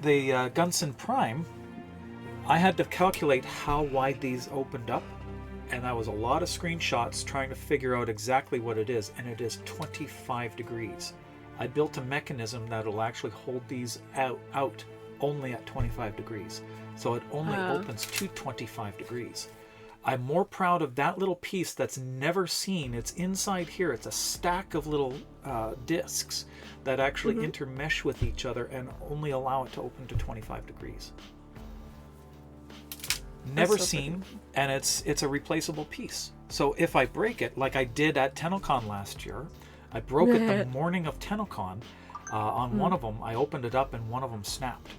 The Gunson Prime, I had to calculate how wide these opened up, and that was a lot of screenshots trying to figure out exactly what it is, and it is 25 degrees. I built a mechanism that will actually hold these out only at 25 degrees. So it only opens to 25 degrees. I'm more proud of that little piece that's never seen. It's inside here. It's a stack of little discs that actually intermesh with each other and only allow it to open to 25 degrees. Never seen, and it's a replaceable piece. So if I break it, like I did at TennoCon last year, I broke it the morning of TennoCon. On one of them, I opened it up and one of them snapped.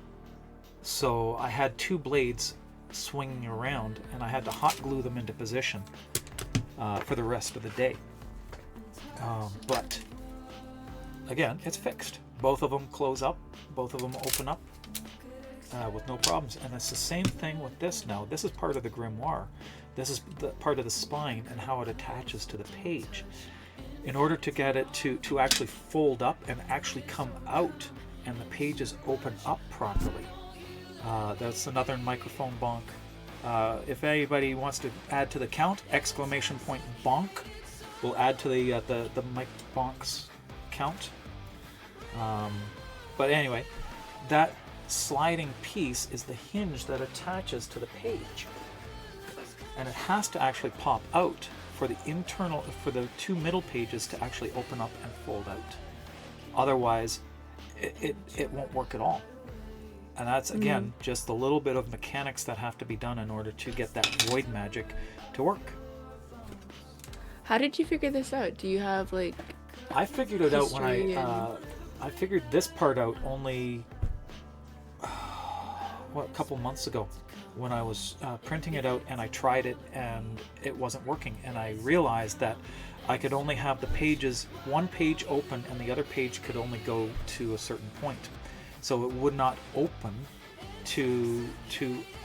So I had two blades swinging around, and I had to hot glue them into position for the rest of the day. But again, it's fixed. Both of them close up, both of them open up with no problems. And it's the same thing with this now. This is part of the grimoire. This is the part of the spine and how it attaches to the page. In order to get it to actually fold up and actually come out and the pages open up properly. That's another microphone bonk. If anybody wants to add to the count, exclamation point bonk will add to the mic bonks count. But anyway, that sliding piece is the hinge that attaches to the page, and it has to actually pop out for the two middle pages to actually open up and fold out. Otherwise, it won't work at all. And that's, again, just a little bit of mechanics that have to be done in order to get that void magic to work. How did you figure this out? Do you have, like, I figured it out when I figured this part out only, a couple months ago when I was printing it out, and I tried it and it wasn't working. And I realized that I could only have the pages, one page open and the other page could only go to a certain point. So it would not open to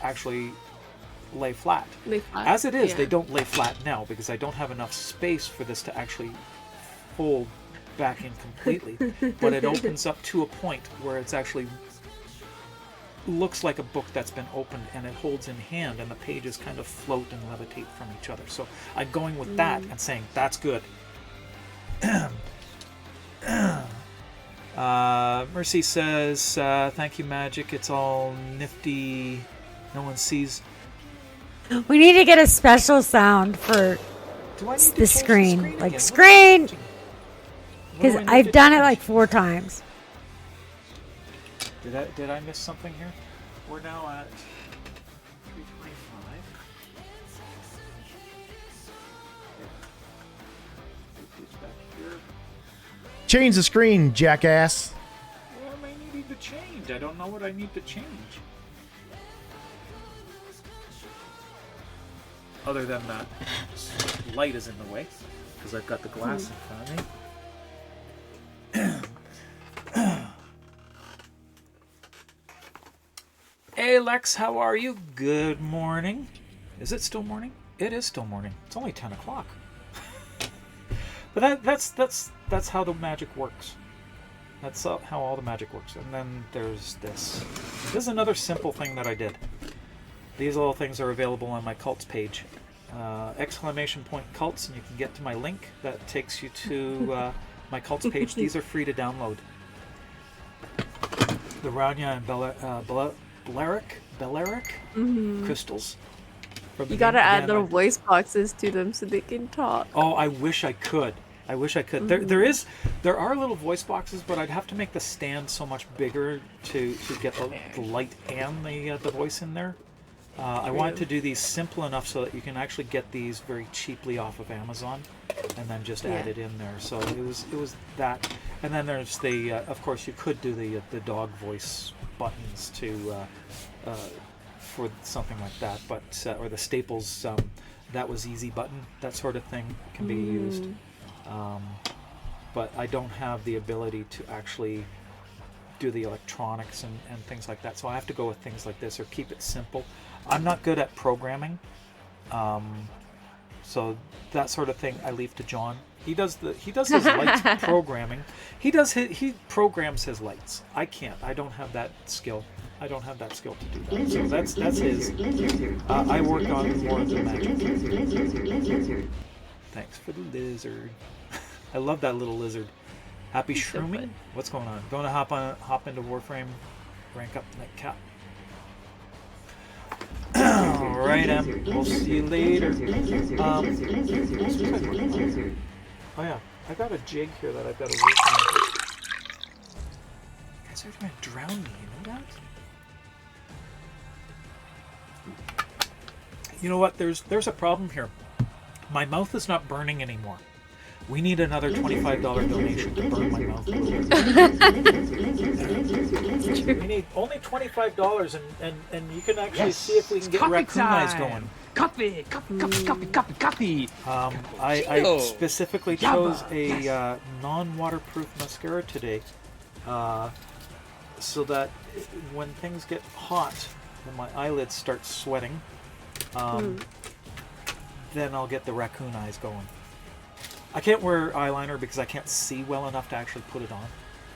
actually lay flat. As it is, they don't lay flat now because I don't have enough space for this to actually fold back in completely. But it opens up to a point where it's actually looks like a book that's been opened, and it holds in hand, and the pages kind of float and levitate from each other. So I'm going with that and saying that's good. Mercy says, thank you, Magic. It's all nifty. No one sees. We need to get a special sound for Do I need to the change screen. again? Like, What screen! do I Because need I've to done it change? like 4 times. Did I miss something here? We're now at 325. Back here. Change the screen, jackass. What am I needing to change? I don't know what I need to change. Other than that light is in the way, because I've got the glass in front of me. Hey Lex, how are you? Good morning. Is it still morning? It is still morning. It's only 10 o'clock. But that's how the magic works. That's how all the magic works. And then there's this. This is another simple thing that I did. These little things are available on my cults page. !cults, and you can get to my link that takes you to my cults page. These are free to download. The Rania and Belleric crystals. You gotta add little voice boxes to them so they can talk. Oh, I wish I could. I wish I could. There are little voice boxes, but I'd have to make the stand so much bigger to get the light and the voice in there. I wanted to do these simple enough so that you can actually get these very cheaply off of Amazon, and then just add it in there. So it was that, and then there's the of course you could do the dog voice buttons to for something like that, but or the Staples that was easy button, that sort of thing can be used. But I don't have the ability to actually do the electronics and things like that, so I have to go with things like this or keep it simple. I'm not good at programming, so that sort of thing I leave to John. He does his lights programming. He programs his lights. I can't. I don't have that skill. I don't have that skill to do that. So that's his. I work on more of the magic. Thanks for the lizard. I love that little lizard. Happy shrooming? What's going on? Going to hop into Warframe, rank up the cap. Alright, we'll see you later. Oh yeah, I got a jig here that I've got to work on. You guys are trying to drown me, you know that? You know what, there's a problem here. My mouth is not burning anymore. We need another $25 donation to burn my mouth. We need only $25, and you can actually see if we can get raccoon eyes going. Coffee. I specifically chose a non-waterproof mascara today, so that when things get hot and my eyelids start sweating, then I'll get the raccoon eyes going. I can't wear eyeliner because I can't see well enough to actually put it on.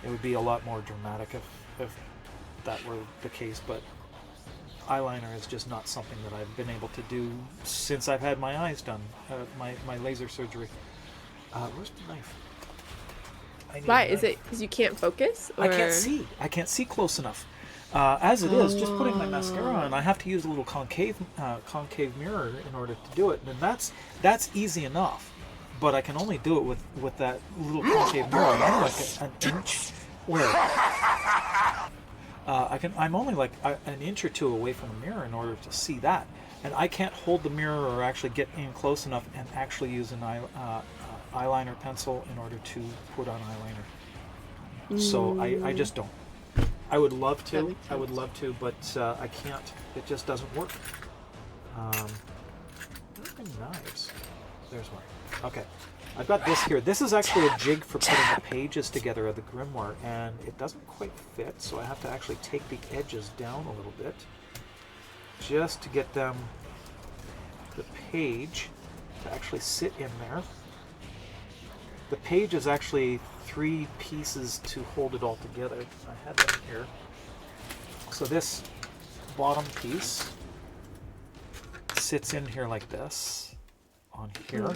It would be a lot more dramatic if that were the case, but eyeliner is just not something that I've been able to do since I've had my eyes done, my laser surgery. Where's the knife? Why? Is it because you can't focus? Or? I can't see. I can't see close enough. As it is, just putting my mascara on, I have to use a little concave mirror in order to do it, and that's easy enough. But I can only do it with that little concave mirror. I'm like an inch. Where? I'm only like an inch or two away from the mirror in order to see that, and I can't hold the mirror or actually get in close enough and actually use an eyeliner pencil in order to put on eyeliner. So I just don't. I would love to, but I can't. It just doesn't work. Where's my knives? There's one. Okay, I've got this here. This is actually a jig for putting the pages together of the grimoire, and it doesn't quite fit, so I have to actually take the edges down a little bit just to get the page to actually sit in there. The page is actually 3 pieces to hold it all together. I had them here. So this bottom piece sits in here like this, on here.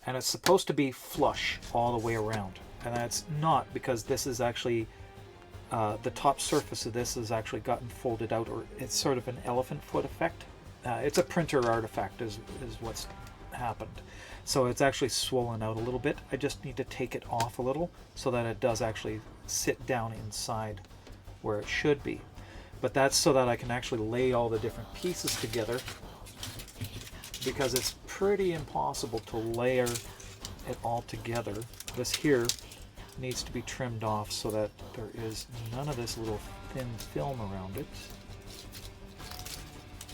and it's supposed to be flush all the way around, and that's not, because this is actually the top surface of this has actually gotten folded out, or it's sort of an elephant foot effect. It's a printer artifact is what's happened. So it's actually swollen out a little bit. I just need to take it off a little so that it does actually sit down inside where it should be. But that's so that I can actually lay all the different pieces together, because it's pretty impossible to layer it all together. This here needs to be trimmed off so that there is none of this little thin film around it.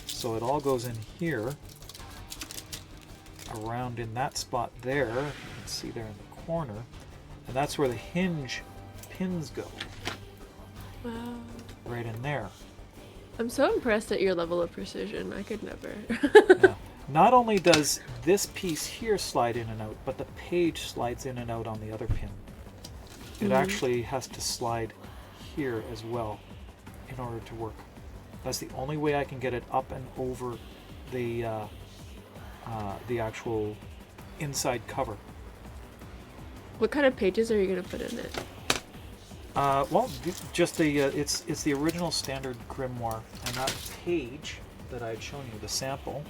So it all goes in here, around in that spot there. You can see there in the corner, and that's where the hinge pins go. Wow. Right in there. I'm so impressed at your level of precision. I could never. Yeah. Not only does this piece here slide in and out, but the page slides in and out on the other pin. It actually has to slide here as well in order to work. That's the only way I can get it up and over the actual inside cover. What kind of pages are you gonna put in it? Well, just the it's the original standard grimoire, and that page that I had shown you, the sample.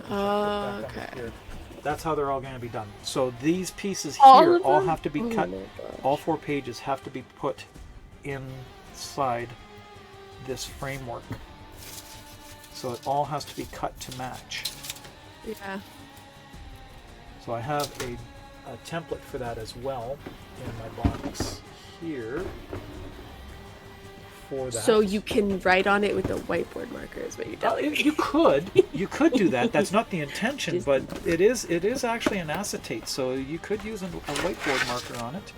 Oh, okay. That's how they're all going to be done. So these pieces All here of all them? have to be Oh cut. my gosh. All 4 pages have to be put inside this framework. So it all has to be cut to match. Yeah. So I have a template for that as well in my box here for that. So you can write on it with a whiteboard marker, is what you're telling me. You could do that. That's not the intention, but it is actually an acetate, so you could use a whiteboard marker on it.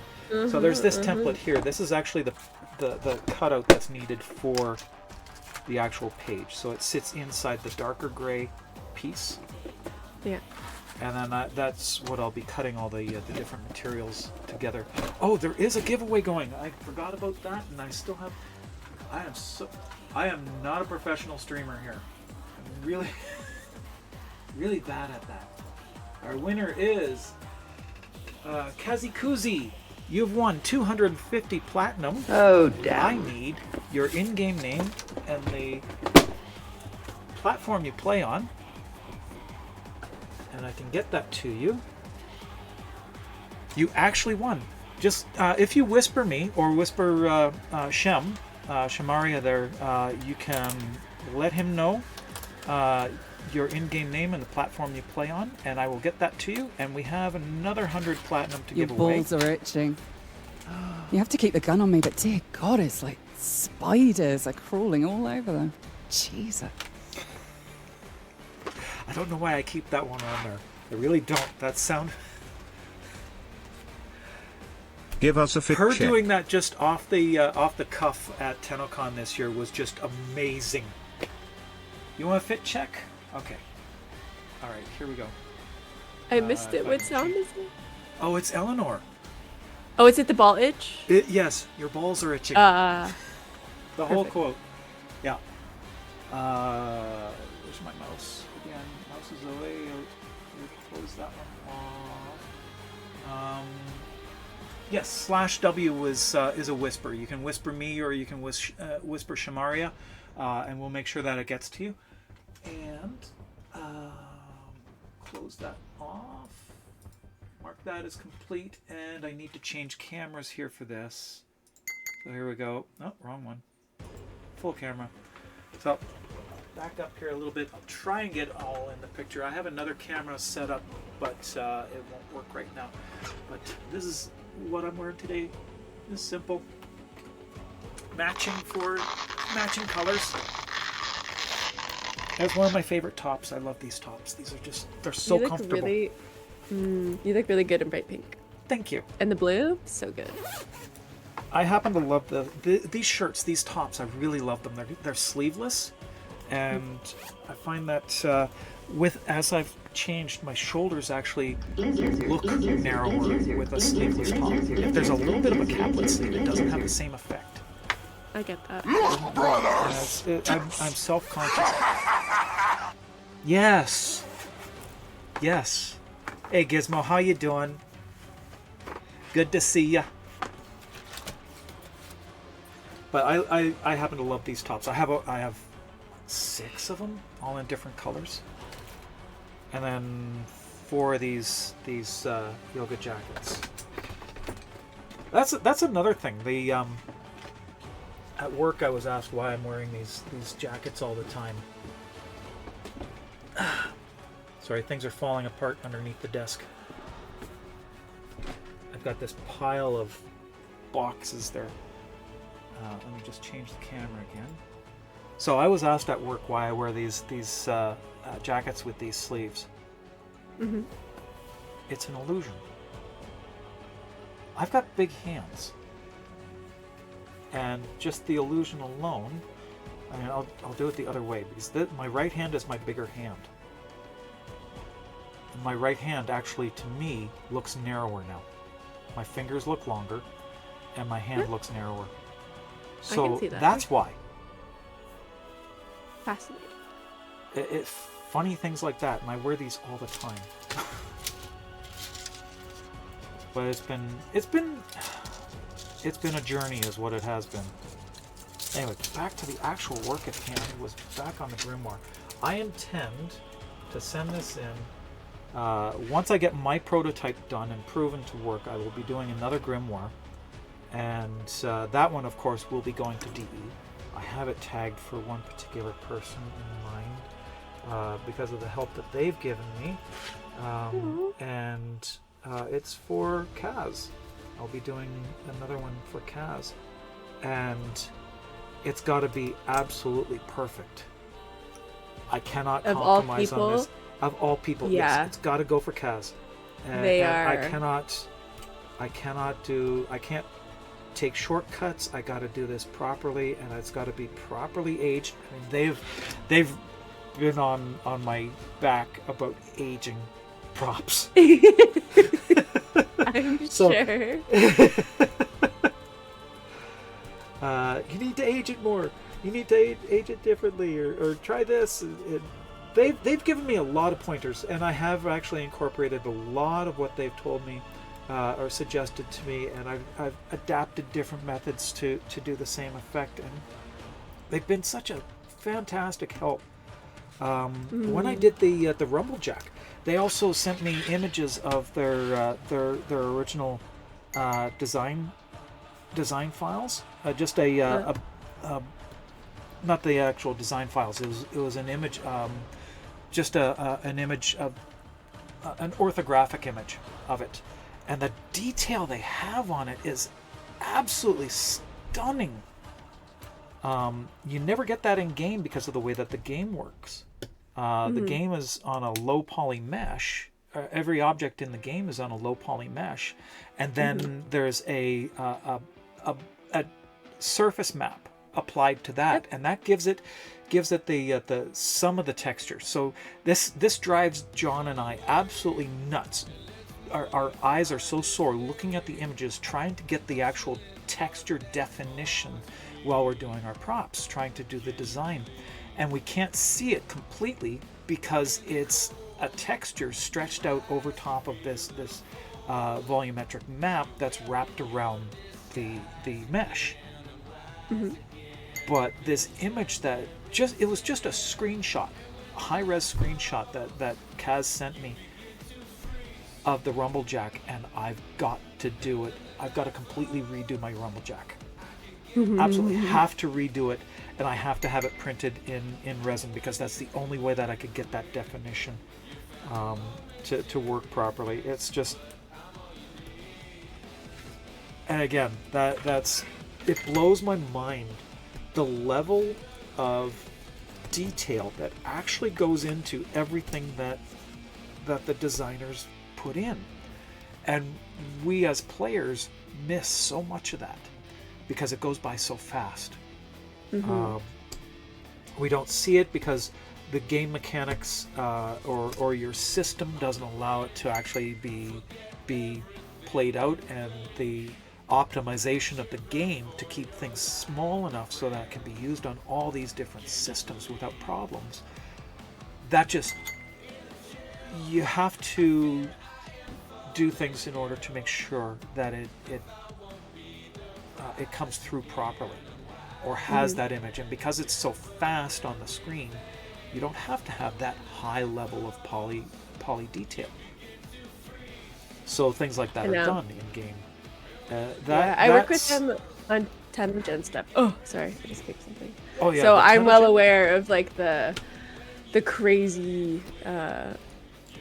So there's this template here. This is actually the cutout that's needed for the actual page. So it sits inside the darker gray piece. Yeah. And then that's what I'll be cutting all the different materials together. Oh, there is a giveaway going. I forgot about that, and I still have. I am not a professional streamer here. I'm really, really bad at that. Our winner is Kazikuzi. You've won 250 platinum. Oh, damn. I need your in-game name and the platform you play on, and I can get that to you. You actually won. Just if you whisper me or whisper Shemaria there, you can let him know your in-game name and the platform you play on, and I will get that to you. And we have another 100 platinum to give away. Your balls are itching. You have to keep the gun on me, but dear God, it's like spiders are crawling all over them. Jesus. I don't know why I keep that one on there. I really don't. That sound. Give us a fit Her check. doing that just off the cuff at TennoCon this year was just amazing. You want a fit check? Okay. All right, here we go. I missed it. What sound is it? Oh, it's Eleanor. Oh, is it the ball itch? Yes, your balls are itching. The whole quote. Yeah. Where's my mouse? Again, mouse is away. I'll close that one off. Yes, /W is a whisper. You can whisper me or you can whisper Shemaria, and we'll make sure that it gets to you. And close that off. Mark that as complete, and I need to change cameras here for this. So here we go. Oh, wrong one. Full camera. So back up here a little bit. I'll try and get all in the picture. I have another camera set up, but it won't work right now. But this is what I'm wearing today. Is simple. Matching colors. That's one of my favorite tops. I love these tops. These are just, they're so comfortable. You look really good in bright pink. Thank you. And the blue, so good. I happen to love these shirts, these tops. I really love them. They're sleeveless, and I find that as I've changed, my shoulders actually look narrower with a sleeveless top. If there's a little bit of a caplet sleeve, it doesn't have the same effect. I get that. I'm self-conscious. Yes. Hey Gizmo, how you doing? Good to see ya. But I happen to love these tops. I have 6 of them, all in different colors, and then 4 of these yoga jackets. That's another thing. The at work I was asked why I'm wearing these jackets all the time. Sorry, things are falling apart underneath the desk. I've got this pile of boxes there. Let me just change the camera again. So I was asked at work why I wear these jackets with these sleeves. Mm-hmm. It's an illusion. I've got big hands. And just the illusion alone, I mean, I'll do it the other way, because my right hand is my bigger hand. And my right hand actually, to me, looks narrower now. My fingers look longer, and my hand looks narrower. So I can see that. That's why. Fascinating. Funny things like that, and I wear these all the time. But it's been a journey, is what it has been. Anyway, back to the actual work at hand. It was back on the grimoire. I intend to send this in. Once I get my prototype done and proven to work, I will be doing another grimoire, and that one, of course, will be going to DE. I have it tagged for one particular person in mind because of the help that they've given me, and it's for Kaz. I'll be doing another one for Kaz, and it's got to be absolutely perfect. I cannot compromise on this. Of all people, yeah. Yes, it's got to go for Kaz. And I can't take shortcuts. I got to do this properly, and it's got to be properly aged. I mean, they've been on my back about aging props. I'm sure. You need to age it more. You need to age it differently, or try this. They've given me a lot of pointers, and I have actually incorporated a lot of what they've told me or suggested to me, and I've adapted different methods to do the same effect, and they've been such a fantastic help. When I did the Rumblejack, they also sent me images of their original design files. Just not the actual design files. It was an image, just an image of an orthographic image of it, and the detail they have on it is absolutely stunning. You never get that in game because of the way that the game works. The game is on a low poly mesh. Every object in the game is on a low poly mesh, and then there's a surface map applied to that, and that gives it the sum of the texture. So this drives John and I absolutely nuts. Our eyes are so sore looking at the images, trying to get the actual texture definition while we're doing our props, trying to do the design, and we can't see it completely because it's a texture stretched out over top of this volumetric map that's wrapped around the mesh. But this image it was just a screenshot, a high-res screenshot that Kaz sent me of the Rumblejack, and I've got to do it. I've got to completely redo my Rumblejack. Absolutely have to redo it, and I have to have it printed in resin, because that's the only way that I could get that definition to work properly. It's just, and again, it blows my mind the level of detail that actually goes into everything that the designers put in, and we as players miss so much of that because it goes by so fast. We don't see it because the game mechanics or your system doesn't allow it to actually be played out, and the optimization of the game to keep things small enough so that it can be used on all these different systems without problems. That just, you have to do things in order to make sure that it comes through properly, or has that image. And because it's so fast on the screen, you don't have to have that high level of poly detail. So things like that are done in game. I work with them on 10th gen stuff. Oh, sorry, I just picked something. Oh yeah. So I'm well aware of like the crazy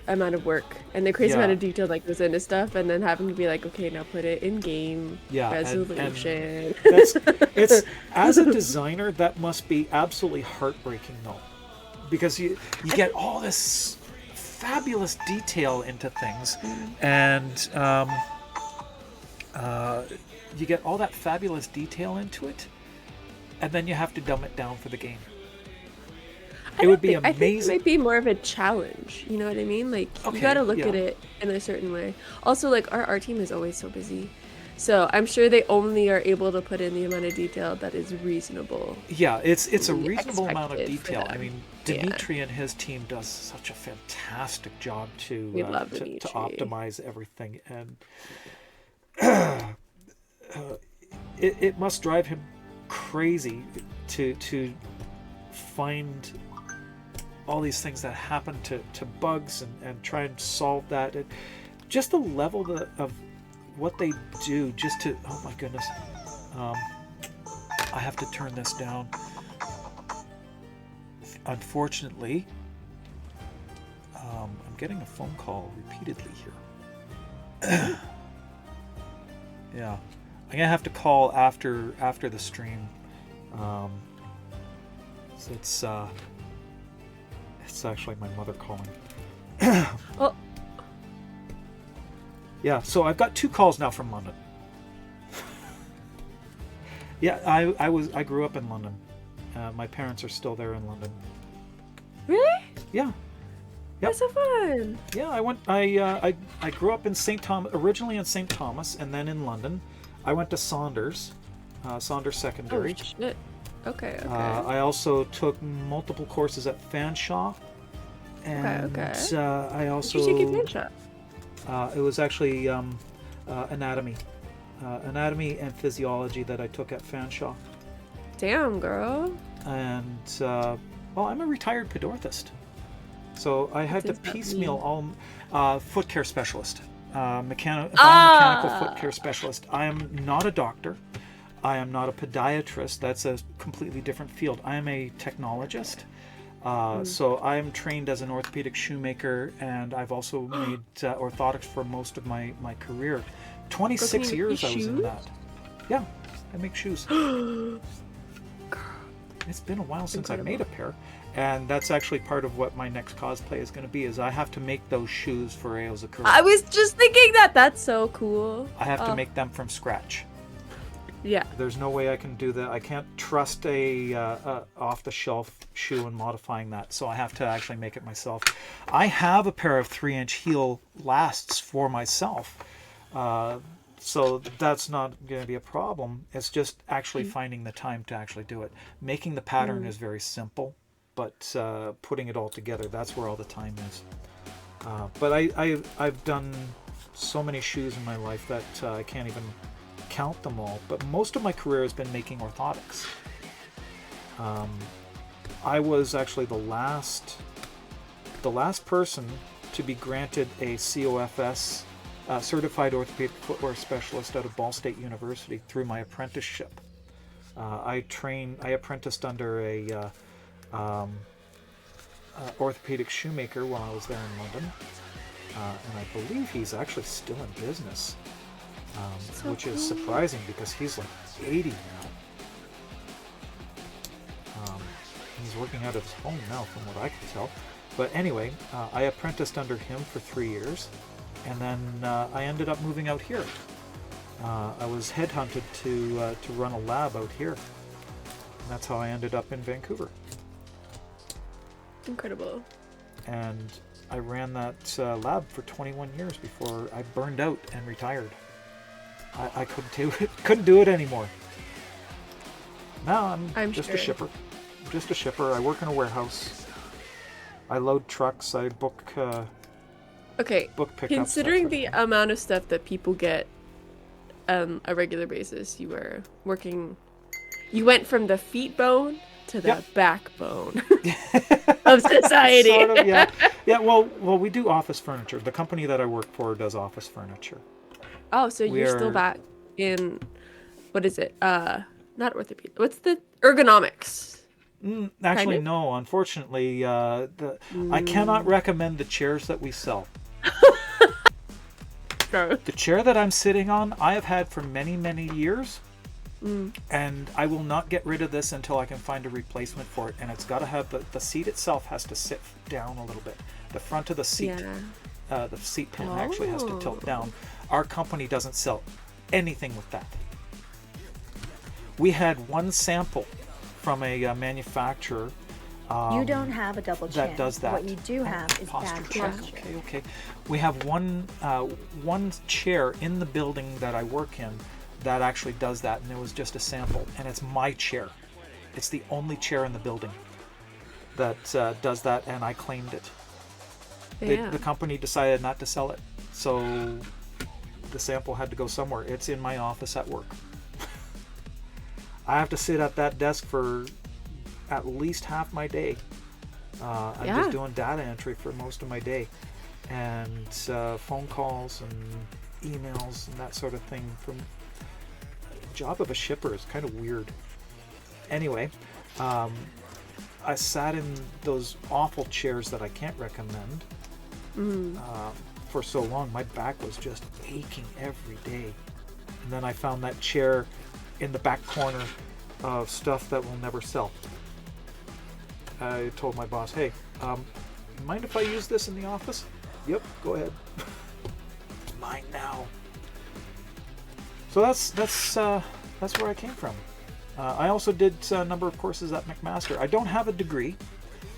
amount of work and the crazy amount of detail that goes into stuff, and then having to be like, okay, now put it in game resolution. It's as a designer, that must be absolutely heartbreaking though, because you get all this fabulous detail into things, and you get all that fabulous detail into it, and then you have to dumb it down for the game. It would be amazing. I think it might be more of a challenge. You know what I mean? Like, you got to look at it in a certain way. Also, like, our team is always so busy. So I'm sure they only are able to put in the amount of detail that is reasonable. Yeah, it's a reasonable amount of detail. I mean, Dimitri and his team does such a fantastic job to optimize everything. And it must drive him crazy to find all these things that happen to bugs and try and solve that. Just the level of what they do just to, oh my goodness, I have to turn this down. Unfortunately, I'm getting a phone call repeatedly here. Yeah, I'm gonna have to call after the stream. So it's actually my mother calling. Oh. Yeah, so I've got 2 calls now from London. Yeah, I grew up in London. My parents are still there in London. Really? Yeah. Yep. That's so fun. Yeah, I grew up in St. Thomas, originally in St. Thomas, and then in London. I went to Saunders Secondary. Oh shit. Okay. I also took multiple courses at Fanshawe, and I also. Did you take at Fanshawe? It was actually anatomy and physiology that I took at Fanshawe. Damn, girl. And well, I'm a retired pedorthist, so I had to piecemeal all foot care specialist, biomechanical foot care specialist. I am not a doctor. I am not a podiatrist. That's a completely different field. I am a technologist. So I'm trained as an orthopedic shoemaker, and I've also made orthotics for most of my career. 26 years I was in that. Yeah, I make shoes. It's been a while since I made a pair, and that's actually part of what my next cosplay is going to be, is I have to make those shoes for Aozakura. I was just thinking that. That's so cool. I have to make them from scratch. Yeah. There's no way I can do that. I can't trust a off-the-shelf shoe and modifying that, so I have to actually make it myself. I have a pair of 3-inch heel lasts for myself, so that's not going to be a problem. It's just actually finding the time to actually do it. Making the pattern is very simple, but putting it all together, that's where all the time is. But I've done so many shoes in my life that I can't even count them all, but most of my career has been making orthotics. I was actually the last person to be granted a COFS, certified orthopedic footwear specialist out of Ball State University through my apprenticeship. I apprenticed under a orthopedic shoemaker while I was there in London, and I believe he's actually still in business. Which is surprising because he's like 80 now. He's working out of his home now, from what I can tell. But anyway, I apprenticed under him for 3 years, and then I ended up moving out here. I was headhunted to run a lab out here, and that's how I ended up in Vancouver. Incredible. And I ran that lab for 21 years before I burned out and retired. I couldn't do it anymore. Now I'm just a shipper. Just a shipper. I work in a warehouse. I load trucks. I book Okay, book pickups. considering the amount of stuff that people get on a regular basis, you went from the feet bone to the backbone of society. Sort of, yeah. Yeah, well, we do office furniture. The company that I work for does office furniture. Oh, so you're still back in, what is it? Not orthopedic. What's the ergonomics? Actually, no. Unfortunately, I cannot recommend the chairs that we sell. The chair that I'm sitting on, I have had for many, many years. And I will not get rid of this until I can find a replacement for it. And it's got to have the seat itself has to sit down a little bit. The front of the seat, the seat pin actually has to tilt down. Our company doesn't sell anything with that. We had one sample from a manufacturer. You don't have a double chin. That does that. What you do have is posture bad check. posture. Okay. We have one chair in the building that I work in that actually does that, and it was just a sample, and it's my chair. It's the only chair in the building that does that, and I claimed it. The company decided not to sell it, so the sample had to go somewhere. It's in my office at work. I have to sit at that desk for at least half my day. I'm just doing data entry for most of my day, and phone calls and emails and that sort of thing. From job of a shipper is kind of weird. Anyway, I sat in those awful chairs that I can't recommend for so long. My back was just aching every day. And then I found that chair in the back corner of stuff that will never sell. I told my boss, hey, mind if I use this in the office? Yep, go ahead. It's mine now. So that's where I came from. I also did a number of courses at McMaster. I don't have a degree,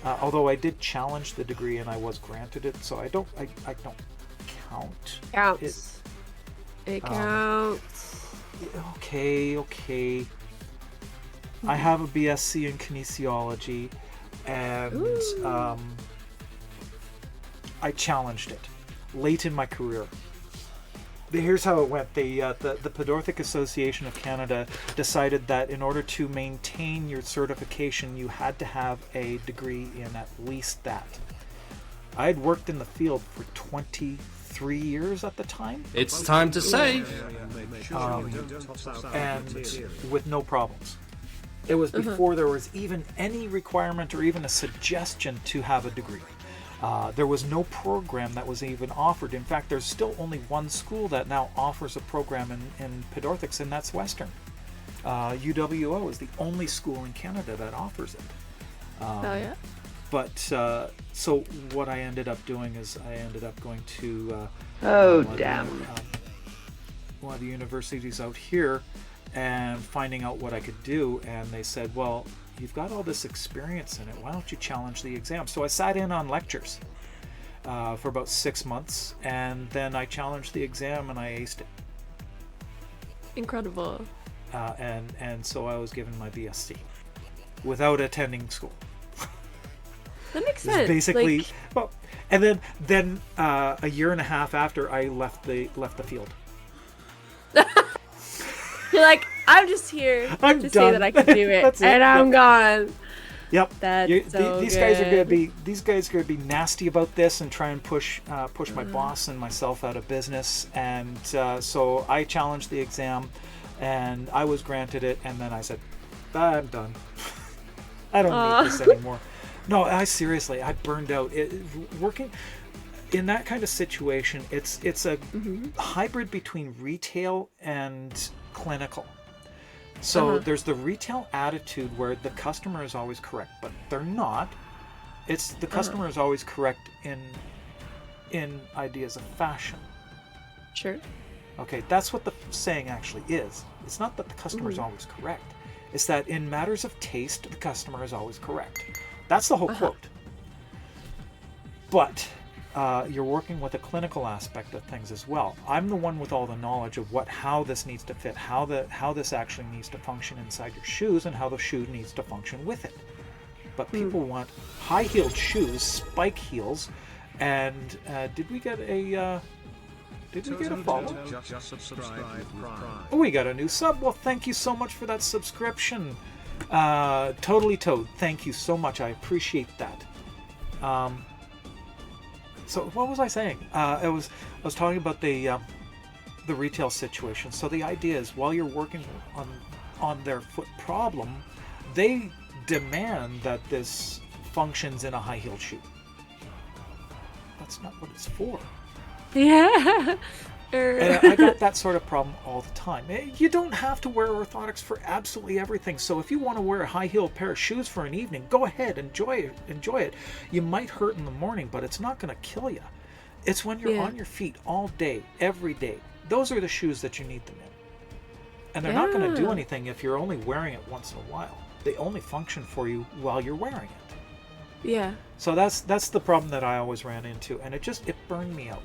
although I did challenge the degree and I was granted it. So I don't count. Counts. It counts. Okay. I have a BSc in kinesiology, and I challenged it late in my career. Here's how it went. The Podorthic Association of Canada decided that in order to maintain your certification, you had to have a degree in at least that. I had worked in the field for 23 years at the time. It's time to save. And with no problems. It was before there was even any requirement or even a suggestion to have a degree. There was no program that was even offered. In fact, there's still only one school that now offers a program in Podorthics, and that's Western. UWO is the only school in Canada that offers it. But so what I ended up doing is I ended up going to one of the universities out here and finding out what I could do, and they said, well, you've got all this experience in it, why don't you challenge the exam? So I sat in on lectures for about 6 months, and then I challenged the exam and I aced it. Incredible. And so I was given my BSc without attending school. That makes sense. Basically, well, and then a year and a half after, I left the field. You're like, I'm just here to say that I can do it, and I'm gone. Yep. That's so these good. guys are gonna be nasty about this and try and push my boss and myself out of business. And so I challenged the exam, and I was granted it. And then I said, I'm done. I don't need this anymore. No, I burned out. Working in that kind of situation, it's a hybrid between retail and clinical. So there's the retail attitude where the customer is always correct, but they're not. It's the customer is always correct in ideas of fashion. Sure. Okay, that's what the saying actually is. It's not that the customer is always correct. It's that in matters of taste, the customer is always correct. That's the whole quote. But you're working with a clinical aspect of things as well. I'm the one with all the knowledge of how this needs to fit, how this actually needs to function inside your shoes, and how the shoe needs to function with it. But people want high-heeled shoes, spike heels, And did we get a follow? Oh, we got a new sub. Well, thank you so much for that subscription. Totally Toad, thank you so much. I appreciate that. So what was I saying? I was talking about the retail situation. So the idea is, while you're working on their foot problem, they demand that this functions in a high-heeled shoe. That's not what it's for. Yeah. And I got that sort of problem all the time. You don't have to wear orthotics for absolutely everything. So if you want to wear a high-heeled pair of shoes for an evening, go ahead, enjoy it. You might hurt in the morning, but it's not going to kill you. It's when you're on your feet all day, every day. Those are the shoes that you need them in. And they're not going to do anything if you're only wearing it once in a while. They only function for you while you're wearing it. Yeah. So that's the problem that I always ran into, and it burned me out.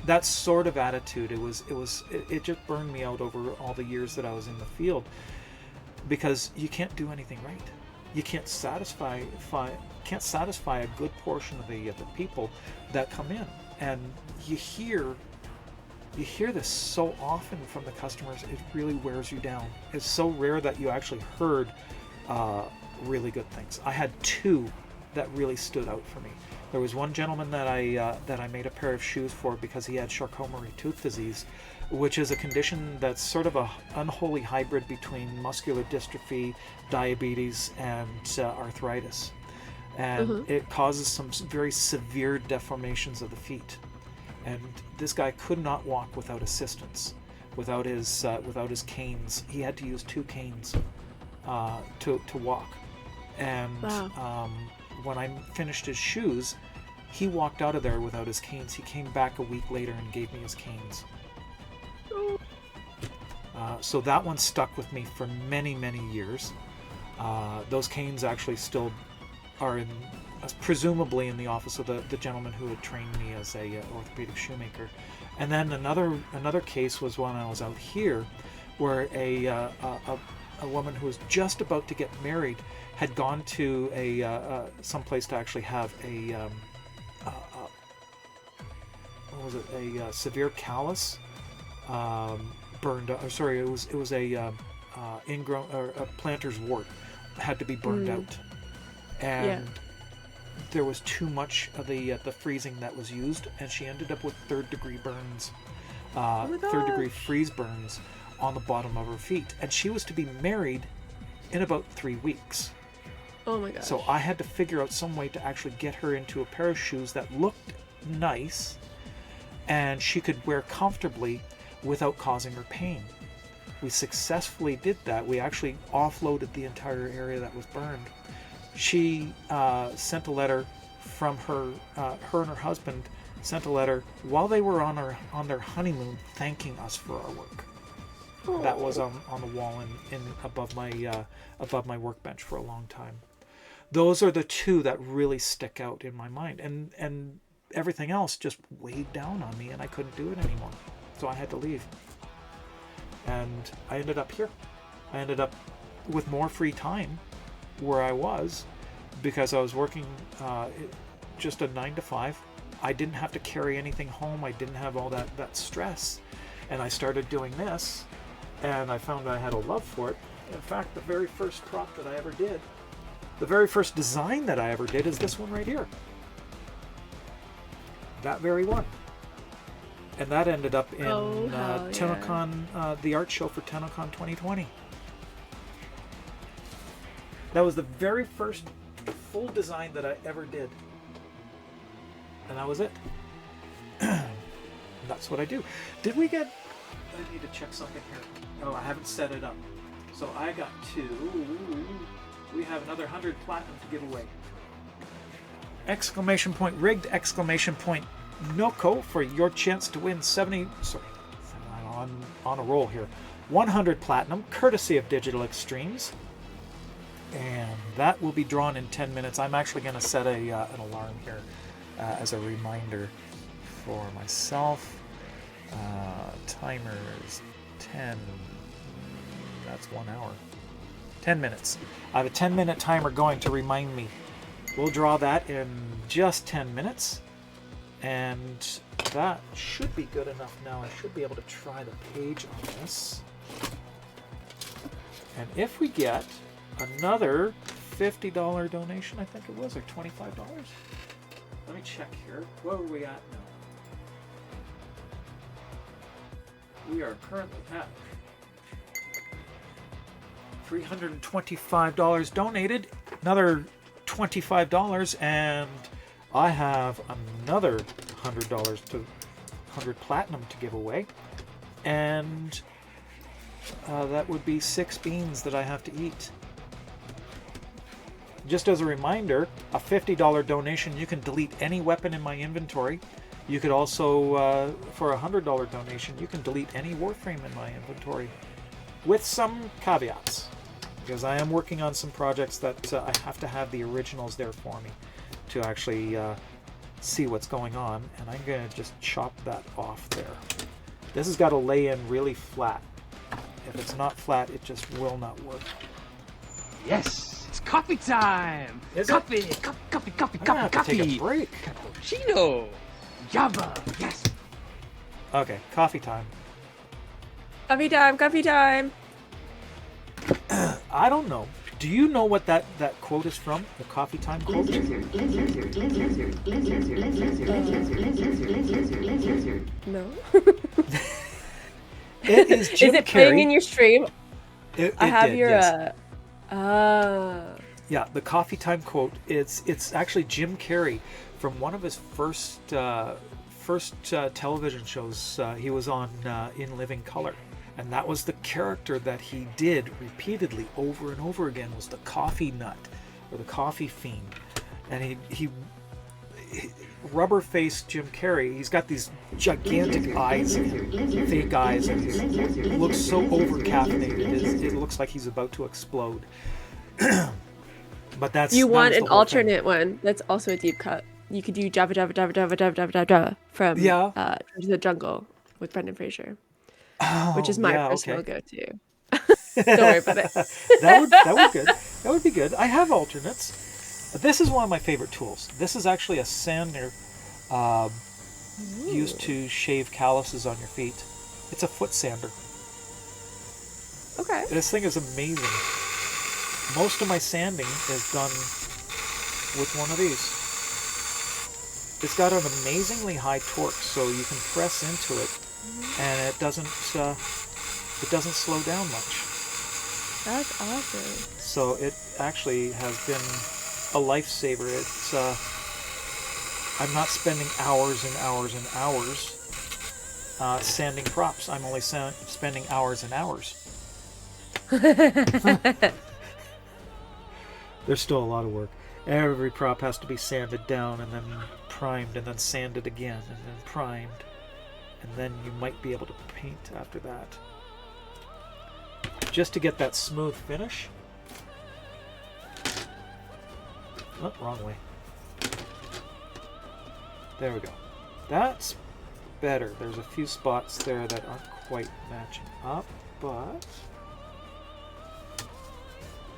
That sort of attitude, it just burned me out over all the years that I was in the field, because you can't do anything right. You can't satisfy a good portion of the people that come in, and you hear this so often from the customers. It really wears you down. It's so rare that you actually heard really good things. I had two that really stood out for me. There was one gentleman that I made a pair of shoes for because he had Charcot-Marie tooth disease, which is a condition that's sort of a unholy hybrid between muscular dystrophy, diabetes, and arthritis. And it causes some very severe deformations of the feet. And this guy could not walk without assistance, without his canes. He had to use 2 canes to walk. And when I finished his shoes, he walked out of there without his canes. He came back a week later and gave me his canes. So that one stuck with me for many, many years. Those canes actually still are presumably in the office of the gentleman who had trained me as a orthopedic shoemaker. And then another case was when I was out here, where a woman who was just about to get married had gone to some place to actually have a severe callus burned. Sorry, it was a ingrown or a plantar's wart had to be burned out, and there was too much of the freezing that was used, and she ended up with 3rd-degree burns, 3rd-degree freeze burns on the bottom of her feet, and she was to be married in about 3 weeks. Oh my gosh. So I had to figure out some way to actually get her into a pair of shoes that looked nice and she could wear comfortably without causing her pain. We successfully did that. We actually offloaded the entire area that was burned. She sent a letter from her and her husband sent a letter while they were on their honeymoon, thanking us for our work. That was on the wall in above my workbench for a long time. Those are the two that really stick out in my mind, and everything else just weighed down on me, and I couldn't do it anymore. So I had to leave, and I ended up here. I ended up with more free time where I was, because I was working just a 9 to 5. I didn't have to carry anything home. I didn't have all that stress, and I started doing this. And I found I had a love for it. In fact, the very first prop that I ever did, the very first design that I ever did is this one right here. That very one. And that ended up in TennoCon, the art show for TennoCon 2020. That was the very first full design that I ever did. And that was it. That's what I do. Did we get... I need to check something here. Oh, I haven't set it up. So I got 2. We have another 100 platinum to give away. Exclamation point rigged, exclamation point Noko for your chance to win 70. Sorry, I'm on a roll here. 100 platinum, courtesy of Digital Extremes. And that will be drawn in 10 minutes. I'm actually going to set an alarm here as a reminder for myself. Timers 10. That's 1 hour. 10 minutes. I have a 10-minute timer going to remind me. We'll draw that in just 10 minutes. And that should be good enough now. I should be able to try the page on this. And if we get another $50 donation, I think it was, or $25. Let me check here. Where are we at now? We are currently at $325 donated, another $25, and I have another $100 to 100 platinum to give away, and that would be 6 beans that I have to eat. Just as a reminder, a $50 donation, you can delete any weapon in my inventory. You could also, for a $100 donation, you can delete any Warframe in my inventory, with some caveats, because I am working on some projects that I have to have the originals there for me to actually see what's going on, and I'm going to just chop that off there. This has got to lay in really flat. If it's not flat, it just will not work. Yes, it's coffee time. Is coffee, it? coffee, I'm gonna have to take a break. Cappuccino. Java. Yes. Okay, coffee time. Coffee time, coffee time. I don't know. Do you know what that quote is from? The coffee time quote? No. It is Jim Is it Carrey. playing in your stream? It I have did, your yes. Yeah, the coffee time quote. It's actually Jim Carrey from one of his first television shows. He was on In Living Color, and that was the character that he did repeatedly over and over again, was the coffee nut or the coffee fiend. And he rubber-faced Jim Carrey. He's got these gigantic eyes, fake eyes, and he looks so over-caffeinated. It looks like he's about to explode. But that's you want an whole alternate one that's also a deep cut. You could do Java Java Java Java Java Java Java from Into the Jungle with Brendan Fraser, which is my personal go-to. Don't worry about it. that would good. That would be good. I have alternates. This is one of my favorite tools. This is actually a sander used to shave calluses on your feet. It's a foot sander. Okay. This thing is amazing. Most of my sanding is done with one of these. It's got an amazingly high torque, so you can press into it, and it doesn't slow down much. That's awesome. So it actually has been a lifesaver. It's I'm not spending hours and hours and hours sanding props. I'm only spending hours and hours. There's still a lot of work. Every prop has to be sanded down and then primed and then sanded again and then primed, and then you might be able to paint after that, just to get that smooth finish. Oh, wrong way. There we go. That's better. There's a few spots there that aren't quite matching up, but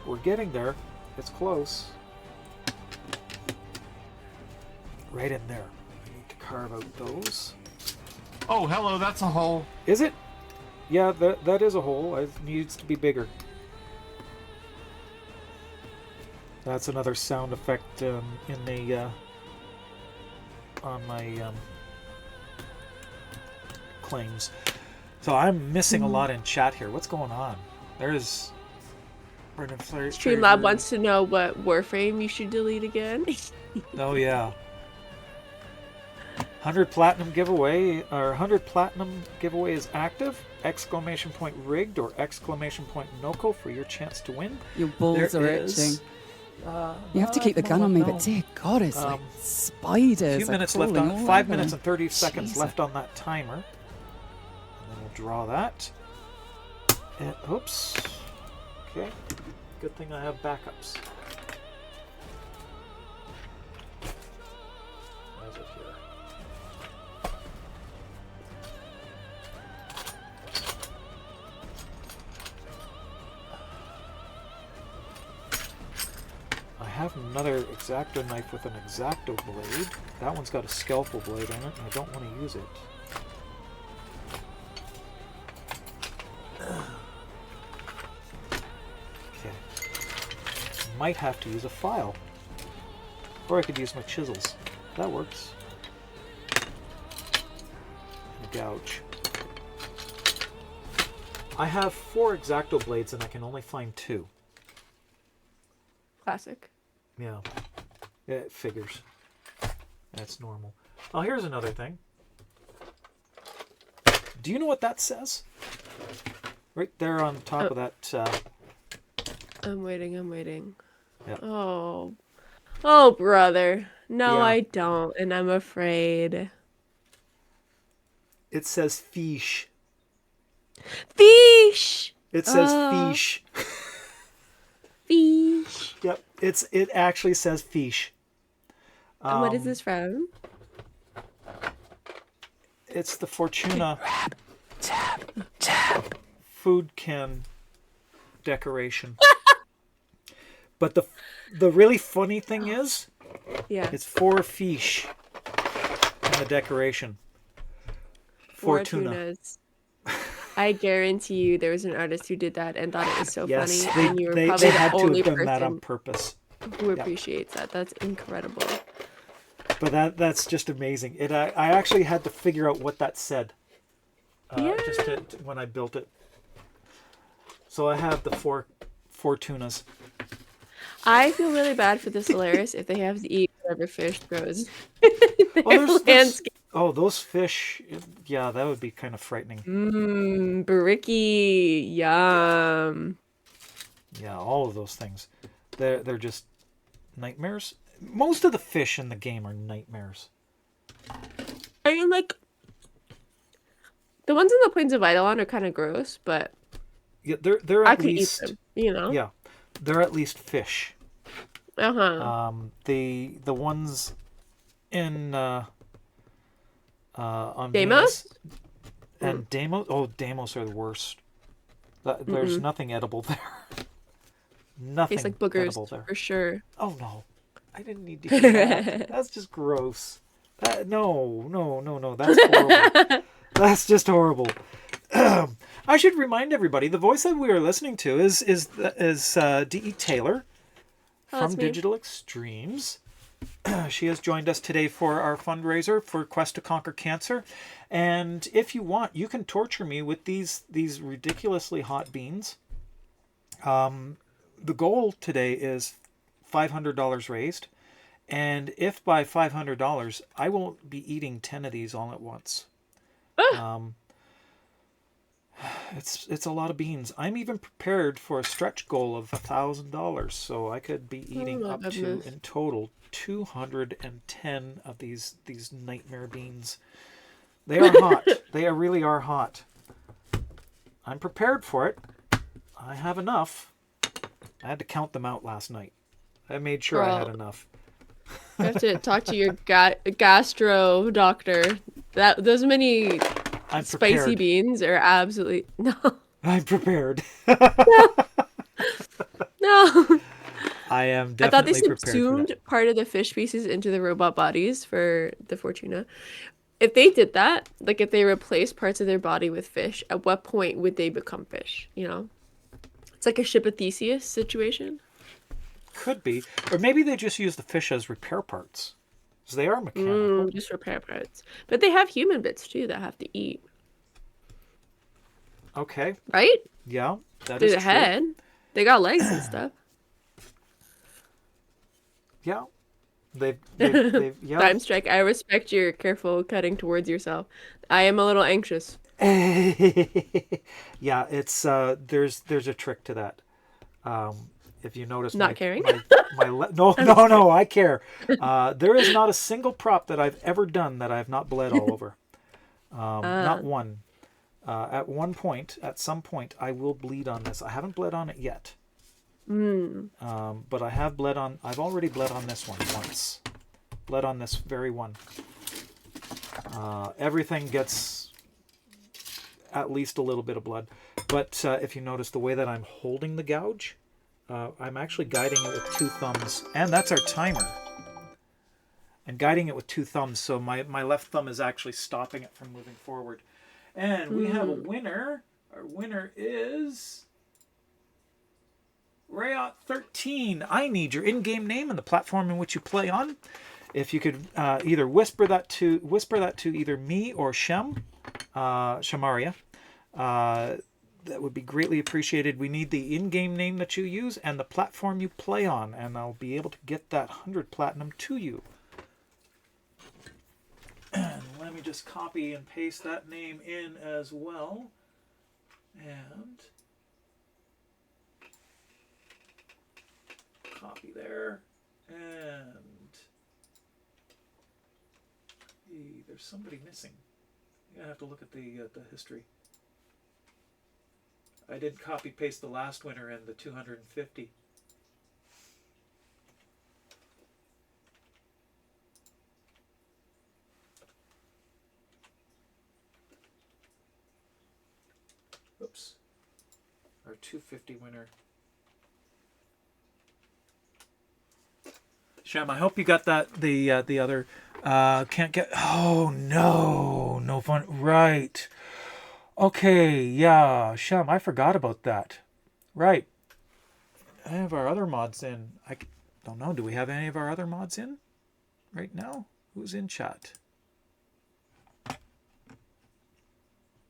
we're getting there. It's close. Right in there. I need to carve out those. Oh, hello, that's a hole. Is it? Yeah, that is a hole. It needs to be bigger. That's another sound effect in the on my claims. So I'm missing a lot in chat here. What's going on? There's Streamlab wants to know what Warframe you should delete again. Oh yeah. 100 platinum giveaway, or 100 platinum giveaway is active. ! Rigged or ! Noko for your chance to win. Your balls are itching. You have to keep the gun on me, but dear God, it's like spiders. A few minutes left on 5 minutes and 30 seconds left on that timer. And then we'll draw that. And oops. Okay. Good thing I have backups. Where's it here? I have another X-Acto knife with an X-Acto blade. That one's got a scalpel blade on it, and I don't want to use it. Okay. Might have to use a file. Or I could use my chisels. That works. And a gouge. I have 4 X-Acto blades and I can only find 2. Classic. Yeah. It figures. That's normal. Oh, here's another thing. Do you know what that says? Right there on top of that. I'm waiting. Yep. Oh, brother. No, Yeah. I don't, and I'm afraid. It says fiche. Fiche! It says fiche. Fiche. Yep. It actually says fiche. And what is this from? It's the Fortuna food can decoration. But the really funny thing is, Yeah. it's 4 fiche in the decoration. Fortuna. Fortunas. I guarantee you there was an artist who did that and thought it was so Yes, funny, and you were they probably had the to only have done that on person purpose. who appreciates that. That's incredible. But that's just amazing. I actually had to figure out what that said. Just when I built it. So I have the 4 Fortunas. I feel really bad for the Solaris if they have to eat whatever fish grows. Those fish, yeah, that would be kind of frightening. Bricky, yum. Yeah, all of those things. They're just nightmares. Most of the fish in the game are nightmares. I mean, like, the ones in the Plains of Eidolon are kind of gross, but yeah, they're I at could least eat them, you know? Yeah, they're at least fish. Uh-huh. The ones in on Deimos? Venus and Deimos. Oh, Deimos are the worst. There's nothing edible there. Nothing Tastes like boogers edible there. for sure. Oh no, I didn't need to hear that. That's just gross. No. That's horrible. That's just horrible. I should remind everybody the voice that we are listening to is D.E. Taylor from Digital Extremes. She has joined us today for our fundraiser for Quest to Conquer Cancer. And if you want, you can torture me with these ridiculously hot beans. The goal today is $500 raised. And if by $500, I won't be eating 10 of these all at once. It's a lot of beans. I'm even prepared for a stretch goal of $1,000. So I could be eating up to, in total, 210 of these nightmare beans. They are hot. They really are hot. I'm prepared for it. I have enough. I had to count them out last night. I made sure I had enough. You have to talk to your gastro doctor. Those many spicy beans are absolutely no. I'm prepared. No. I am definitely prepared. I thought they subsumed part of the fish pieces into the robot bodies for the Fortuna. If they did that, like if they replaced parts of their body with fish, at what point would they become fish? You know, it's like a ship of Theseus situation. Could be, or maybe they just use the fish as repair parts, because they are mechanical. Just repair parts, but they have human bits too that have to eat. Okay. Right? Yeah, that Through is the true. head, they got legs and stuff. Yeah. They've yeah. Time strike. I respect your careful cutting towards yourself. I am a little anxious. Yeah, it's there's a trick to that. If you notice, not caring. No, I care. There is not a single prop that I've ever done that I have not bled all over. Not one. At some point, I will bleed on this. I haven't bled on it yet. But I have bled on. I've already bled on this one once. Bled on this very one. Everything gets at least a little bit of blood. But if you notice the way that I'm holding the gouge, I'm actually guiding it with 2 thumbs, and that's our timer. And guiding it with 2 thumbs, so my left thumb is actually stopping it from moving forward. And we have a winner. Our winner is Rayot13. I need your in-game name and the platform in which you play on. If you could either whisper that to either me or Shamaria, that would be greatly appreciated. We need the in-game name that you use and the platform you play on, and I'll be able to get that 100 platinum to you. And let me just copy and paste that name in as well. And copy there. And there's somebody missing. I have to look at the history. I did copy paste the last winner in the 250. Oops. Our 250 winner. Shem, I hope you got that. The other can't get. Oh no, no fun. Right. Okay, yeah, Shem, I forgot about that. Right. I have our other mods in. I don't know. Do we have any of our other mods in right now? Who's in chat?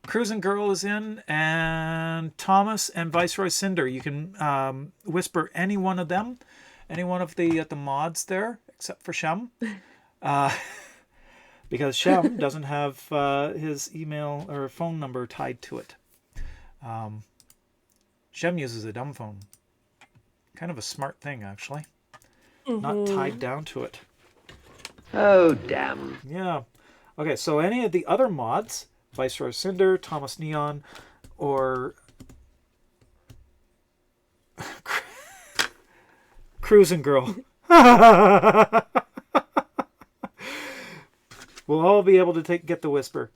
Cruising Girl is in, and Thomas and Viceroy Cinder. You can whisper any one of them, any one of the mods there, except for Shem. Because Shem doesn't have his email or phone number tied to it. Shem uses a dumb phone. Kind of a smart thing, actually. Not tied down to it. Oh, damn. Yeah. Okay, so any of the other mods, Viceroy Cinder, Thomas Neon, or Cruising Girl. We'll all be able to get the whisper.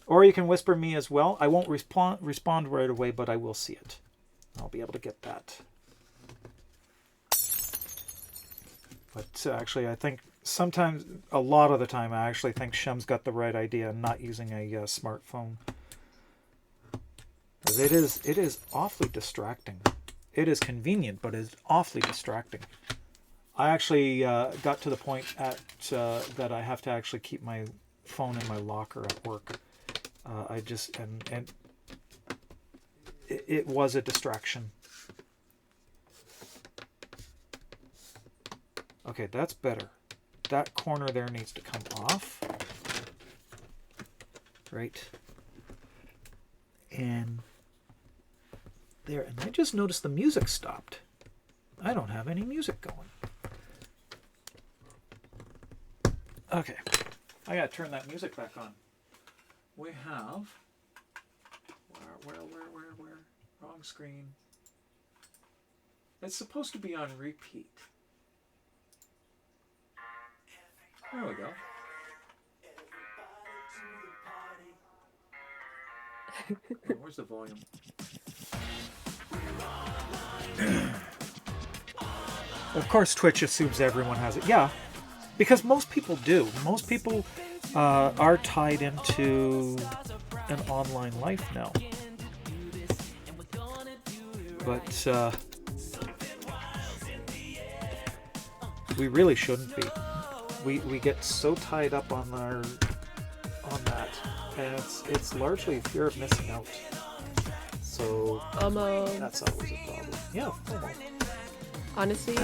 Or you can whisper me as well. I won't respond right away, but I will see it. I'll be able to get that. But actually, I think sometimes, a lot of the time, I actually think Shem's got the right idea, not using a smartphone. Because it is awfully distracting. It is convenient, but it's awfully distracting. I actually got to the point that I have to actually keep my phone in my locker at work. It was a distraction. Okay, that's better. That corner there needs to come off. Right. And there. And I just noticed the music stopped. I don't have any music going. Okay. I gotta turn that music back on. We have... Where? Wrong screen. It's supposed to be on repeat. There we go. Oh, where's the volume? Of course, Twitch assumes everyone has it. Yeah, because most people do. Most people are tied into an online life now. But we really shouldn't be. We get so tied up on that, and it's largely a fear of missing out. So that's always a problem. Yeah. Honestly,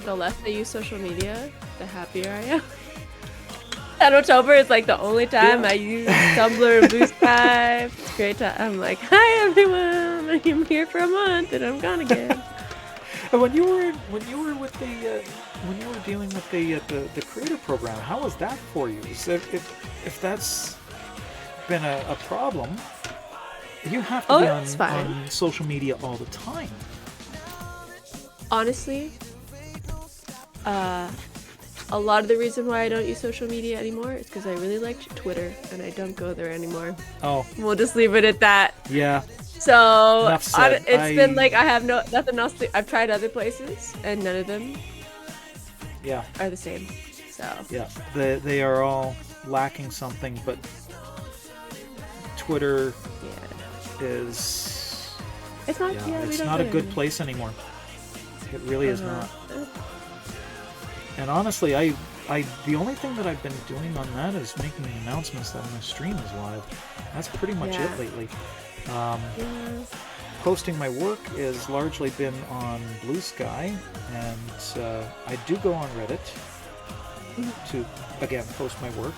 the less I use social media, the happier I am. And October is like the only time I use Tumblr and Boost Vibe. It's a great time. I'm like, hi everyone, I'm here for a month and I'm gone again. And when you were with when you were dealing with the creator program, how was that for you? So if that's been a problem, you have to be on social media all the time. Honestly, a lot of the reason why I don't use social media anymore is because I really liked Twitter and I don't go there anymore. Oh. We'll just leave it at that. Yeah. So Enough said. it's been like I have nothing else to. I've tried other places and none of them are the same. So yeah, they are all lacking something, but Twitter is it's not it's not a good place anymore. It really is not. And honestly, I the only thing that I've been doing on that is making announcements that my stream is live. That's pretty much it lately. Posting my work has largely been on Blue Sky, and I do go on Reddit to again post my work.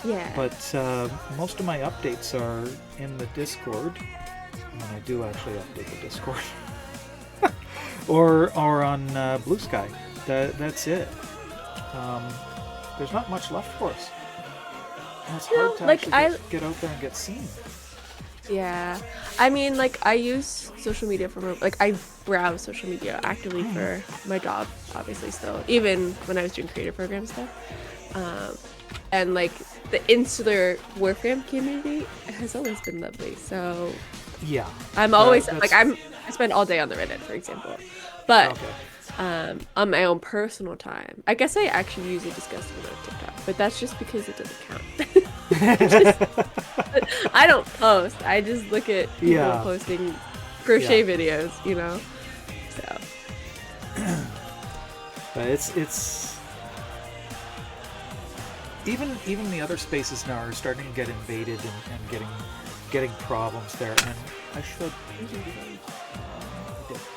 Yeah. But most of my updates are in the Discord, and I do actually update the Discord, or on Blue Sky. That's it. There's not much left for us. And it's hard to actually get out there and get seen. Yeah, I mean, like I use social media for I browse social media actively for my job, obviously still, even when I was doing creative program stuff. And like the insular Warframe community has always been lovely. So yeah, I'm always I spend all day on the Reddit, for example, but on my own personal time, I guess I actually usually discuss it on TikTok, but that's just because it doesn't count. I don't post. I just look at people posting crochet videos, you know. So, but it's even the other spaces now are starting to get invaded and getting problems there. And I should.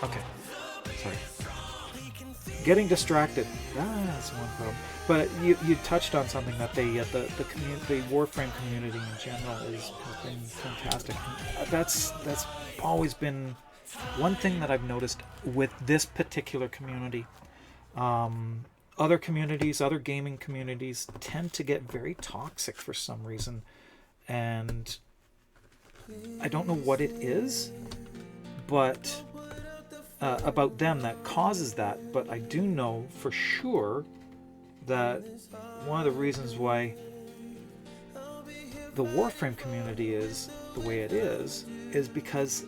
Okay, sorry. Getting distracted. That's one problem. But you touched on something that the Warframe community in general has been fantastic. That's always been one thing that I've noticed with this particular community. Other communities, other gaming communities, tend to get very toxic for some reason, and I don't know what it is, but about them that causes that. But I do know for sure that one of the reasons why the Warframe community is the way it is because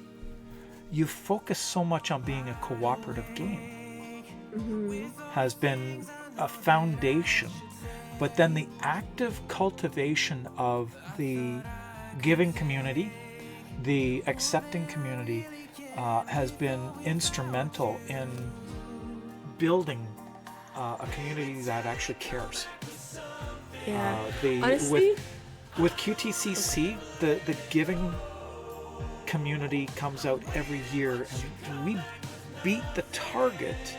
you focus so much on being a cooperative game. Has been a foundation, but then the active cultivation of the giving community, the accepting community, has been instrumental in building a community that actually cares. Yeah. Honestly, with QTCC, the giving community comes out every year, and we beat the target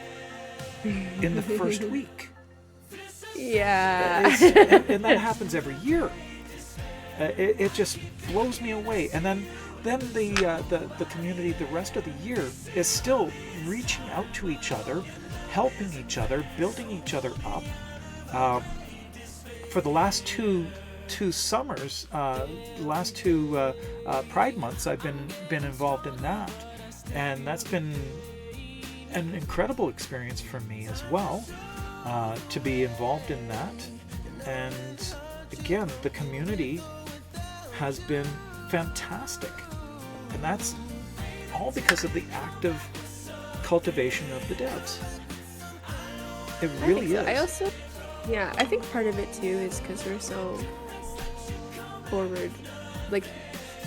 in the first week. Yeah. And that happens every year. It just blows me away. And then the community the rest of the year is still reaching out to each other, helping each other, building each other up. For the last two summers, the last two Pride months, I've been involved in that, and that's been an incredible experience for me as well, to be involved in that. And again, the community has been fantastic, and that's all because of the active cultivation of the devs. It really is. I think part of it too is because we're so forward. Like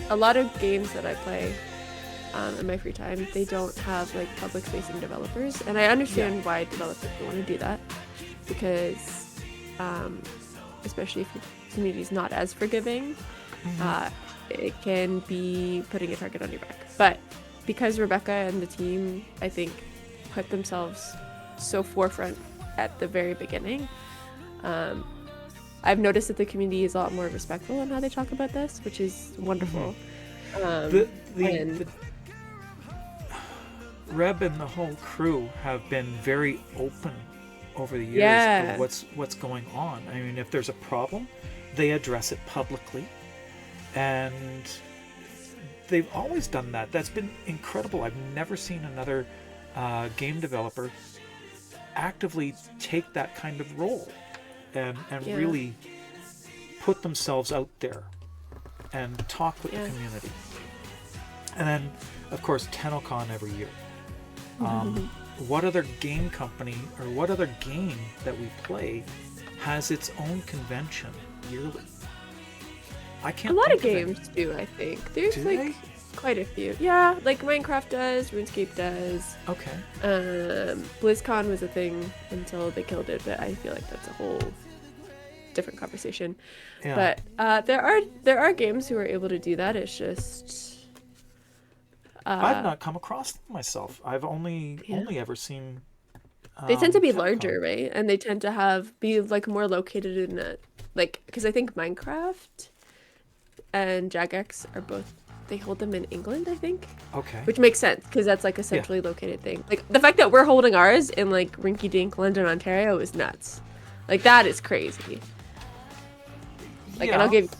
a lot of games that I play in my free time, they don't have like public facing developers, and I understand why developers don't want to do that, because especially if your community is not as forgiving, it can be putting a target on your back. But because Rebecca and the team, I think, put themselves so forefront at the very beginning, I've noticed that the community is a lot more respectful in how they talk about this, which is wonderful. The Reb and the whole crew have been very open over the years for what's going on. I mean, if there's a problem, they address it publicly, and they've always done that. That's been incredible. I've never seen another game developer actively take that kind of role and really put themselves out there and talk with the community. And then, of course, TennoCon every year. What other game company or what other game that we play has its own convention yearly? I can't. A lot of think games do, I think. There's Do like they? quite a few. Yeah, like Minecraft does, RuneScape does. Okay. BlizzCon was a thing until they killed it, but I feel like that's a whole different conversation. Yeah. But there are games who are able to do that. It's just I've not come across them myself. I've only ever seen. They tend to be TennoCon. larger, right? And they tend to be like more located in a because I think Minecraft and Jagex are both. They hold them in England, I think. Okay. Which makes sense because that's like a centrally located thing. Like the fact that we're holding ours in like rinky-dink London, Ontario is nuts. Like that is crazy. Like, and I'll give you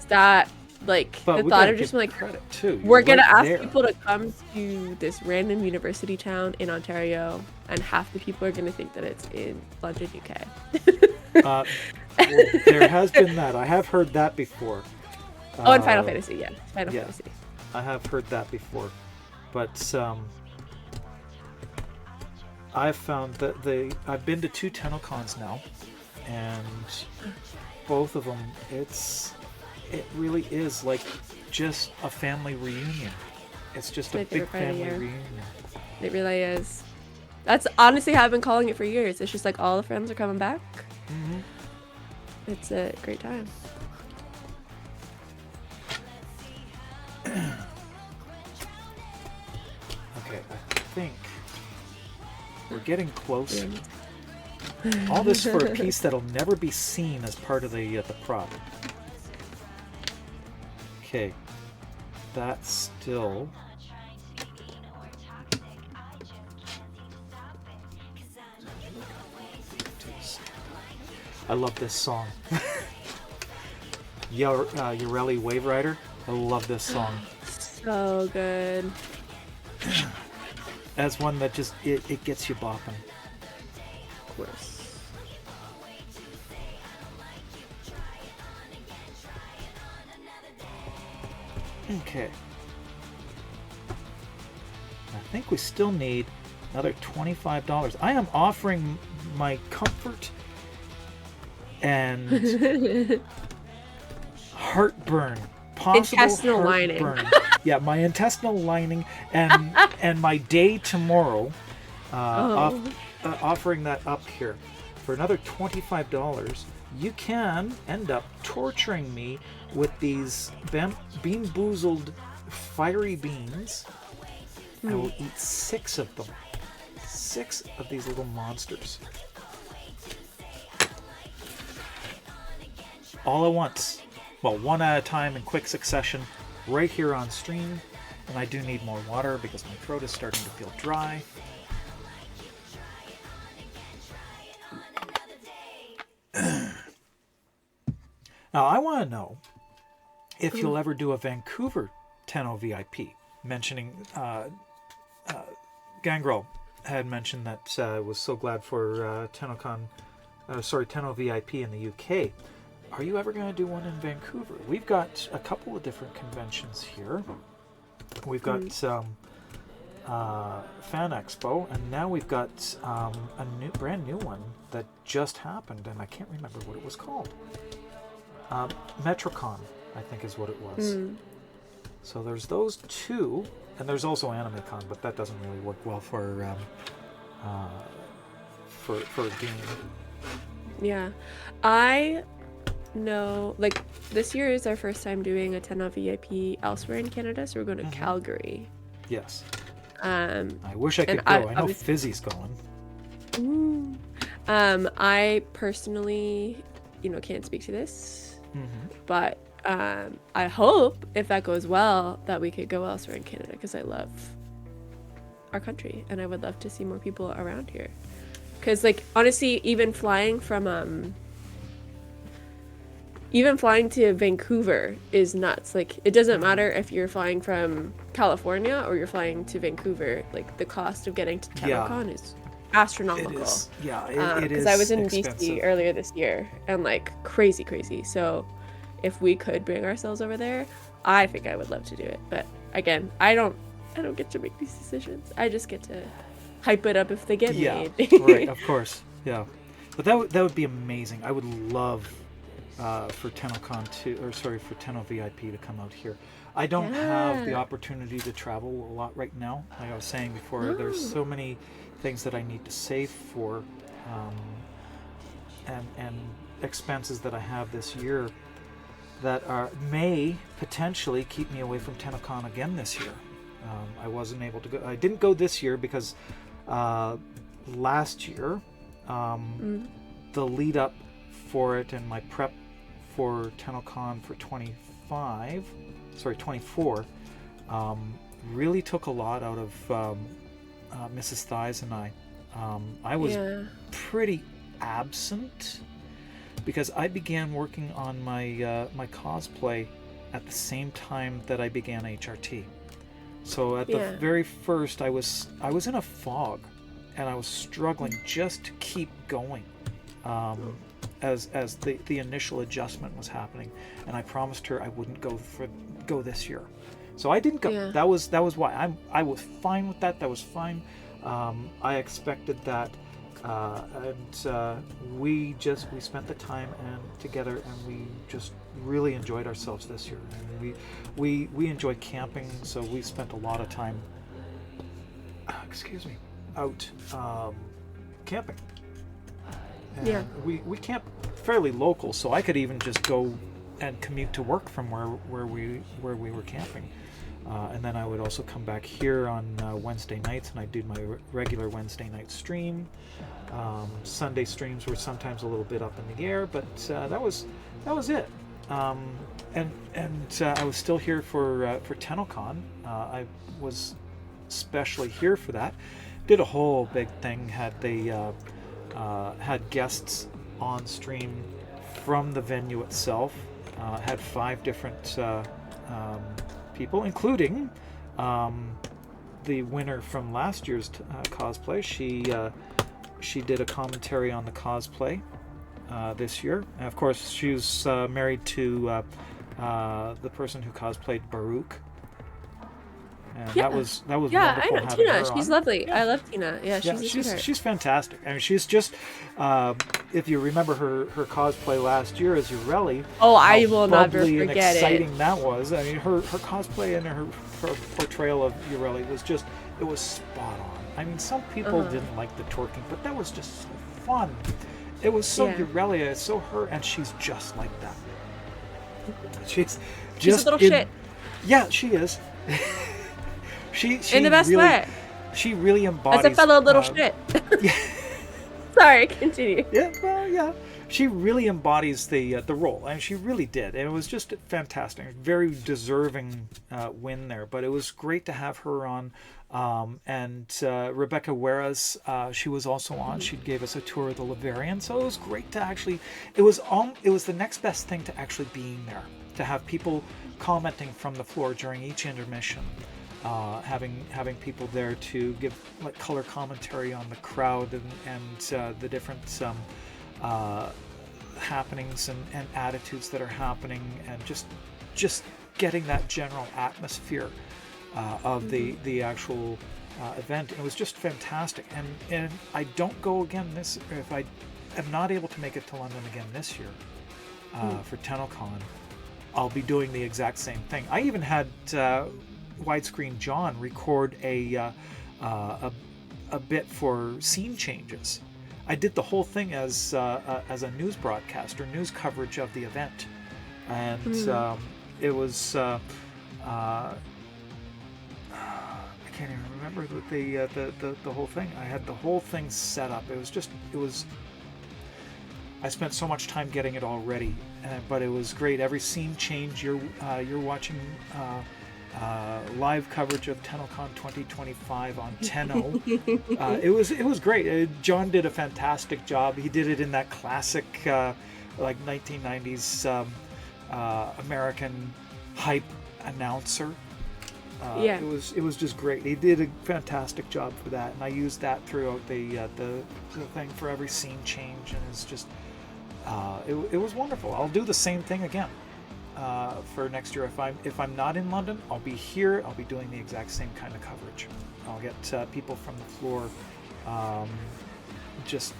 that. Like But the we thought gotta of just give like credit too. we're You're gonna right ask there. people to come to this random university town in Ontario, and half the people are gonna think that it's in London, UK. Well, there has been that. I have heard that before. Oh, and Final Fantasy, yeah. Final yeah, Fantasy. I have heard that before, but I've found that I've been to 2 TennoCons now, and both of them, it really is like just a family reunion. It's just a big family reunion. It really is. That's honestly how I've been calling it for years. It's just like all the friends are coming back. It's a great time. Okay, I think we're getting close. All this for a piece that'll never be seen as part of the prop. Okay, that's still. I love this song. Yoreli Wave Rider. I love this song. So good. As one that just it gets you bopping. Of course. Okay. I think we still need another $25. I am offering my comfort and heartburn. Possible intestinal lining. Yeah, my intestinal lining and my day tomorrow. Offering that up here for another $25. You can end up torturing me with these bean boozled fiery beans. I will eat 6 of them. 6 of these little monsters. All at once. Well, one at a time in quick succession, right here on stream. And I do need more water because my throat is starting to feel dry. Now, I want to know if you'll ever do a Vancouver Tenno VIP. Mentioning, Gangrel had mentioned that was so glad for Tenno VIP in the UK. Are you ever going to do one in Vancouver? We've got a couple of different conventions here. We've got Fan Expo, and now we've got a brand new one that just happened, and I can't remember what it was called. Metrocon, I think is what it was. So there's those 2, and there's also AnimeCon, but that doesn't really work well for a game. Yeah, I know. Like this year is our first time doing a Tenno VIP elsewhere in Canada, so we're going to Calgary. Yes. I wish I could go. I know Fizzy's going. I personally, can't speak to this, but I hope if that goes well that we could go elsewhere in Canada because I love our country and I would love to see more people around here. Because honestly, even flying to Vancouver is nuts. It doesn't matter if you're flying from California or you're flying to Vancouver. The cost of getting to TennoCon is astronomical. It is. Yeah, it is. Because I was in expensive. BC earlier this year and crazy. So if we could bring ourselves over there, I think I would love to do it, but again, I don't get to make these decisions. I just get to hype it up if they get made. Right, of course. Yeah. But that would be amazing. I would love for for Tenno VIP to come out here. I don't have the opportunity to travel a lot right now. Like I was saying before, there's so many things that I need to save for, and expenses that I have this year that may potentially keep me away from TennoCon again this year. I wasn't able to go. I didn't go this year because last year, the lead up for it and my prep for TennoCon for 24 really took a lot out of Mrs. Thighs and I. I was pretty absent because I began working on my my cosplay at the same time that I began HRT. So at the very first, I was in a fog, and I was struggling just to keep going, as the initial adjustment was happening. And I promised her I wouldn't go this year, so I didn't go. Yeah. That was why I was fine with that. That was fine. I expected that, and we spent the time together, and we just really enjoyed ourselves this year. And we enjoy camping, so we spent a lot of time out camping. And we camp fairly local, so I could even just go and commute to work from where we were camping. And then I would also come back here on Wednesday nights, and I did my regular Wednesday night stream. Sunday streams were sometimes a little bit up in the air, but that was it. And I was still here for TennoCon. I was especially here for that. Did a whole big thing. Had guests on stream from the venue itself. Had 5 different people, including the winner from last year's cosplay. She did a commentary on the cosplay this year. And of course, she was married to the person who cosplayed Baruch. And that was wonderful. I know Tina. She's on. lovely. I love Tina. Yeah, she's fantastic. I mean, she's just if you remember her cosplay last year as Urelli. Oh, I will never forget it. Exciting that was. I mean, her cosplay and her portrayal of Urelli was just, it was spot on. I mean, some people didn't like the twerking, but that was just so fun. It was so Urelli, it's so her, and she's just like that. She's just a little shit. Yeah, she is. She in the best really, way. She really embodies. As a fellow little shit. Sorry, continue. Yeah, well, yeah. She really embodies the role, and she really did. And it was just fantastic. Very deserving win there. But it was great to have her on. And Rebecca Huertas, she was also on. She gave us a tour of the Laverian. So it was great to actually. It was the next best thing to actually being there. To have people commenting from the floor during each intermission. Having people there to give like color commentary on the crowd and the different happenings and attitudes that are happening, and just getting that general atmosphere of the actual event. It was just fantastic, and I don't go again if I am not able to make it to London again this year for TennoCon. I'll be doing the exact same thing. I even had Widescreen John record a bit for scene changes. I did the whole thing as a news broadcast or news coverage of the event, and it was I can't even remember the whole thing. I had the whole thing set up. I spent so much time getting it all ready, but it was great. Every scene change, you're watching live coverage of TennoCon 2025 on Tenno. It was great. John did a fantastic job. He did it in that classic like 1990s American hype announcer. It was just great. He did a fantastic job for that, and I used that throughout the thing for every scene change, and it's just it was wonderful. I'll do the same thing again. for next year. If I'm not in London, I'll be here. I'll be doing the exact same kind of coverage. I'll get people from the floor, just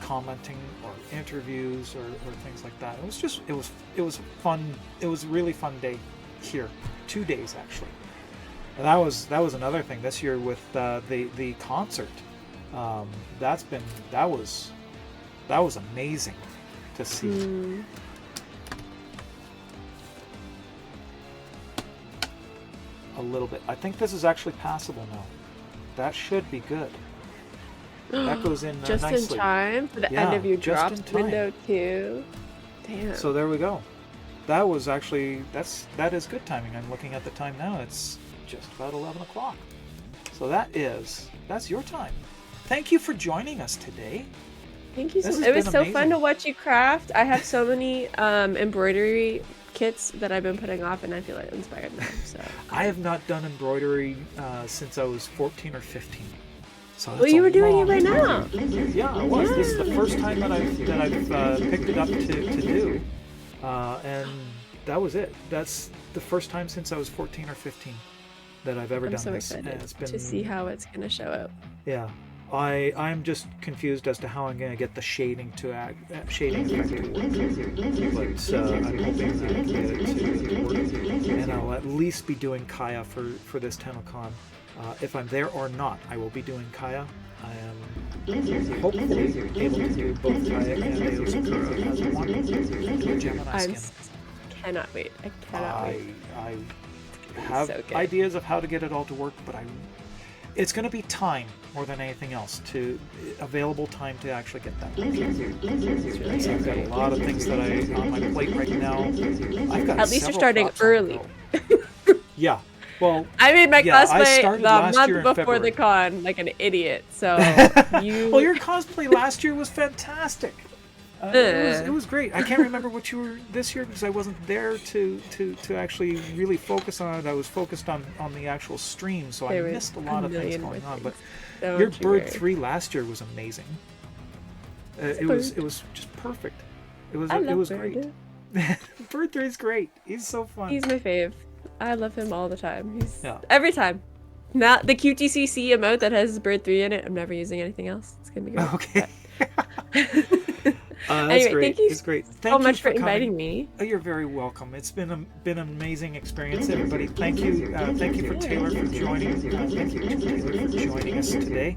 commenting or interviews or things like that. It was fun. It was a really fun day here. 2 days actually. And that was another thing this year with the concert. That was amazing to see. A little bit. I think this is actually passable now. That should be good. That goes in just nicely. in time for the end of your drop window too. Damn. So there we go. That was actually that is good timing. I'm looking at the time now. It's just about 11 o'clock. So that's your time. Thank you for joining us today. Thank you so much. It was so fun to watch you craft. I have so many embroidery kits that I've been putting off, and I feel like inspired now. So I have not done embroidery since I was 14 or 15. So well, you were doing it right now. Yeah, I was. This is the first time that I've picked it up to do, and that was it. That's the first time since I was 14 or 15 that I've ever done so this. Excited it's been, to see how it's gonna show up. Yeah. I'm just confused as to how I'm going to get the shading to shading effect to work. But I'm hoping that I can get it to work. And I'll at least be doing Kaya for this TennoCon. If I'm there or not, I will be doing Kaya. I am hopefully able to do both Kaya and Edo Sakura as one. Gemini skin. Cannot wait. I cannot wait. I have ideas of how to get it all to work, but it's going to be time more than anything else, to available time to actually get that. So I've got a lot of things that on my plate right now. I've got at least you're starting early. Yeah. Well, I made my cosplay the month before the con, like an idiot. So you. Well, your cosplay last year was fantastic. It was great. I can't remember what you were this year because I wasn't there to actually really focus on it. I was focused on the actual stream, so I missed a lot of things going on. But your Bird 3 last year was amazing. It was just perfect. It was great. Bird 3 is great. He's so fun. He's my fave. I love him all the time. Every time. Now the QTCC emote that has Bird 3 in it, I'm never using anything else. It's gonna be great. Okay. Anyway, great. thank you it's great. so much for inviting me. Oh, you're very welcome. It's been an amazing experience, everybody. Thank you for Taylor for joining. Thank you to Taylor for joining us today.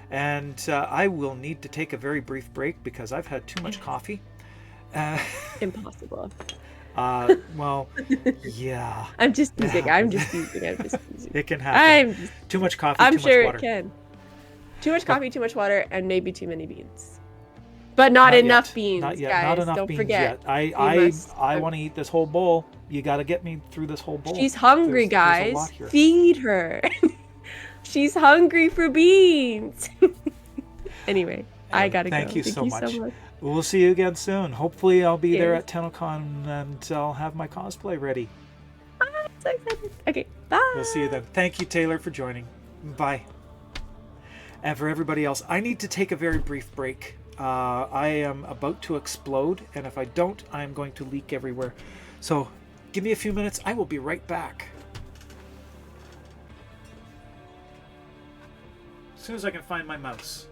And I will need to take a very brief break because I've had too much coffee. Impossible. Well, yeah. I'm just teasing. It can happen. Too much coffee, too much water. I'm sure it can. Too much coffee, too much water, and maybe too many beans. But not enough beans, not yet. guys. Not enough Don't beans forget. Yet. I want to eat this whole bowl. You got to get me through this whole bowl. She's hungry, guys. Feed her. She's hungry for beans. Anyway, I gotta go. Thank you so much. We'll see you again soon. Hopefully, I'll be there at TennoCon and I'll have my cosplay ready. I'm so excited. Okay, bye. We'll see you then. Thank you, Taylor, for joining. Bye. And for everybody else, I need to take a very brief break. I am about to explode, and if I don't, I am going to leak everywhere. So give me a few minutes. I will be right back. As soon as I can find my mouse.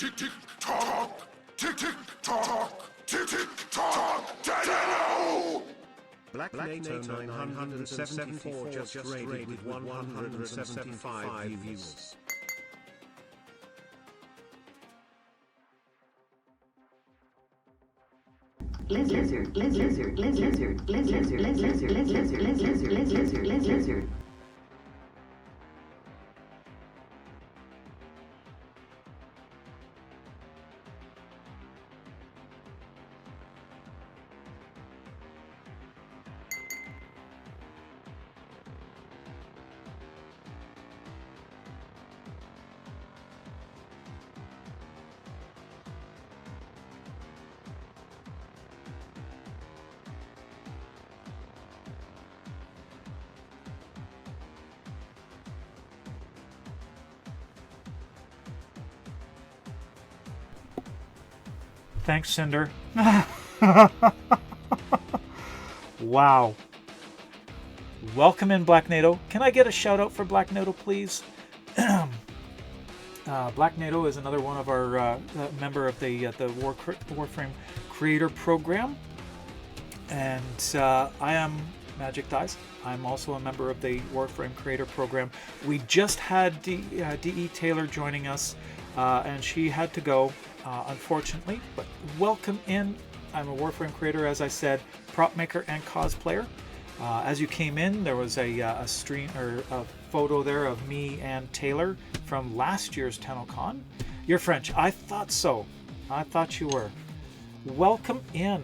tick tick tock, tick tick tock, tick tick tock, Daniel! Black NATO 974 just raided with 175 views. Lizard, lizard, lizard, lizard, lizard, lizard, lizard, lizard, lizard, lizard. Thanks, Cinder. Wow. Welcome in, Black NATO. Can I get a shout out for Black NATO, please? Black NATO is another one of our member of the Warframe Creator Program, and I am Magic Dice. I'm also a member of the Warframe Creator Program. We just had D.E. Taylor joining us, and she had to go, unfortunately. But welcome in. I'm a Warframe creator, as I said, prop maker and cosplayer. As you came in, there was a stream or a photo there of me and Taylor from last year's TennoCon. You're French. I thought so. I thought you were. Welcome in.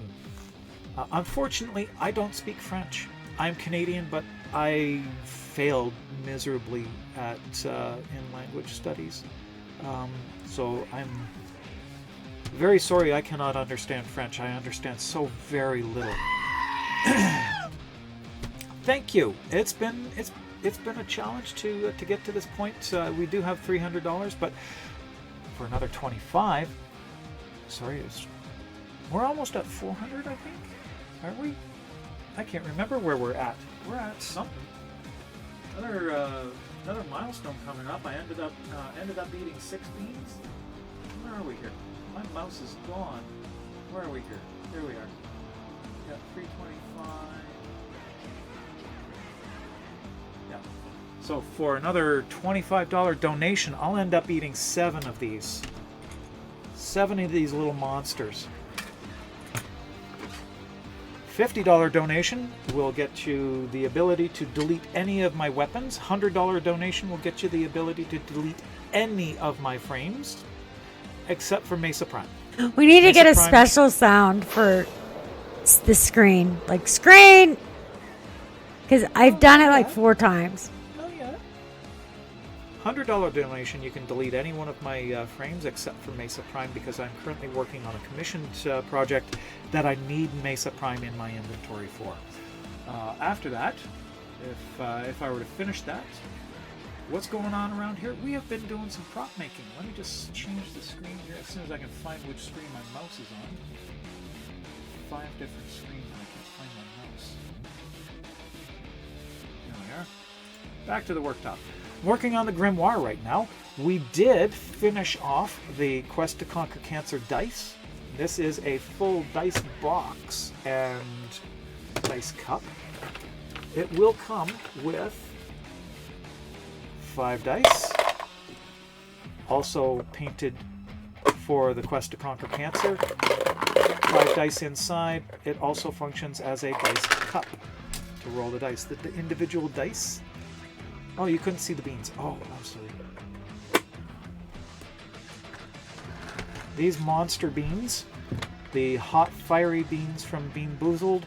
Unfortunately, I don't speak French. I'm Canadian, but I failed miserably at in language studies. So I'm very sorry I cannot understand French. I understand so very little. Thank you. It's been a challenge to get to this point. We do have $300, but for another 25. Sorry, we're almost at 400, I think. Aren't we? I can't remember where we're at. We're at something. Another milestone coming up. I ended up eating 6 beans. Where are we here? My mouse is gone. Where are we here? Here we are. Got 325. Yeah. So for another $25 donation, I'll end up eating 7 of these. 7 of these little monsters. $50 donation will get you the ability to delete any of my weapons. $100 donation will get you the ability to delete any of my frames, except for Mesa Prime. We need to get a Prime. special sound for the screen. Like, screen! Because I've done it like 4 times. Oh, yeah. $100 donation, you can delete any one of my frames except for Mesa Prime, because I'm currently working on a commissioned project that I need Mesa Prime in my inventory for. After that, if I were to finish that, what's going on around here? We have been doing some prop making. Let me just change the screen here as soon as I can find which screen my mouse is on. 5 different screens and I can't find my mouse. There we are. Back to the worktop. Working on the grimoire right now. We did finish off the Quest to Conquer Cancer dice. This is a full dice box and dice cup. It will come with 5 dice, also painted for the Quest to Conquer Cancer. 5 dice inside. It also functions as a dice cup to roll the dice. The individual dice. Oh, you couldn't see the beans. Oh, I'm sorry. These monster beans, the hot fiery beans from Bean Boozled,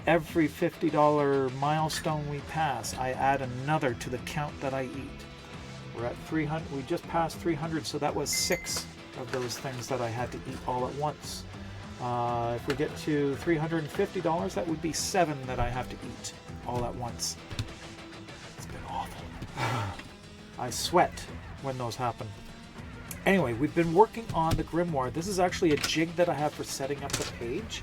every $50 milestone we pass, I add another to the count that I eat. We're at 300. We just passed 300, so that was 6 of those things that I had to eat all at once. If we get to $350, that would be 7 that I have to eat all at once. It's been awful. I sweat when those happen. Anyway, we've been working on the grimoire. This is actually a jig that I have for setting up the page.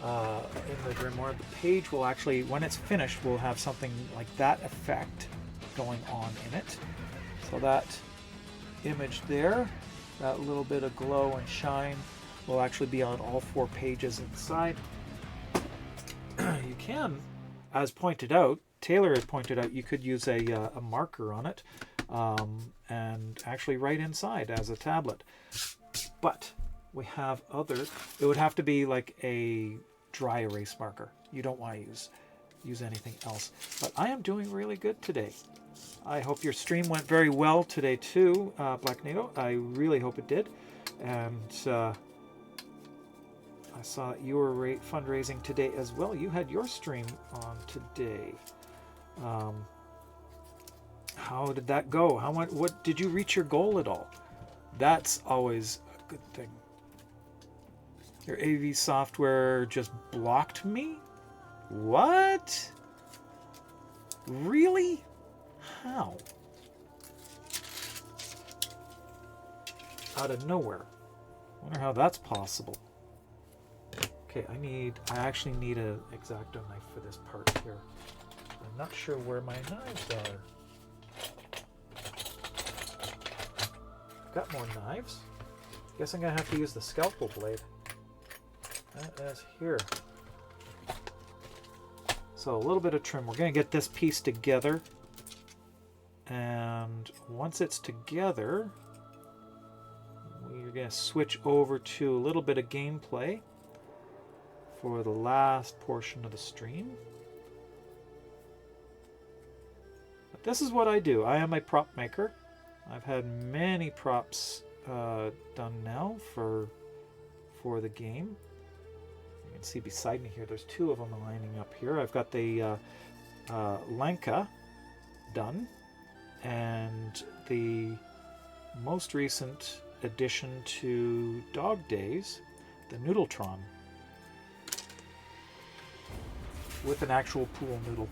In the grimoire, the page will actually, when it's finished, will have something like that effect going on in it. So that image there That little bit of glow and shine will actually be on all 4 pages inside. You can, as pointed out, Taylor had pointed out, you could use a marker on it and actually write inside as a tablet. But we have other, it would have to be like a dry erase marker. You don't want to use anything else. But I am doing really good today. I hope your stream went very well today too, Black NATO. I really hope it did. And I saw that you were fundraising today as well. You had your stream on today. How did that go? What did you reach your goal at all? That's always a good thing. Your AV software just blocked me? What? Really? How? Out of nowhere. Wonder how that's possible. Okay, I actually need an X-Acto knife for this part here. I'm not sure where my knives are. Got more knives. Guess I'm gonna have to use the scalpel blade. That is here. So a little bit of trim. We're gonna get this piece together. And once it's together, we're gonna switch over to a little bit of gameplay for the last portion of the stream. But this is what I do. I am a prop maker. I've had many props done now for the game. You can see beside me here, there's 2 of them lining up here. I've got the Lanka done, and the most recent addition to Dog Days, the Noodletron, with an actual pool noodle.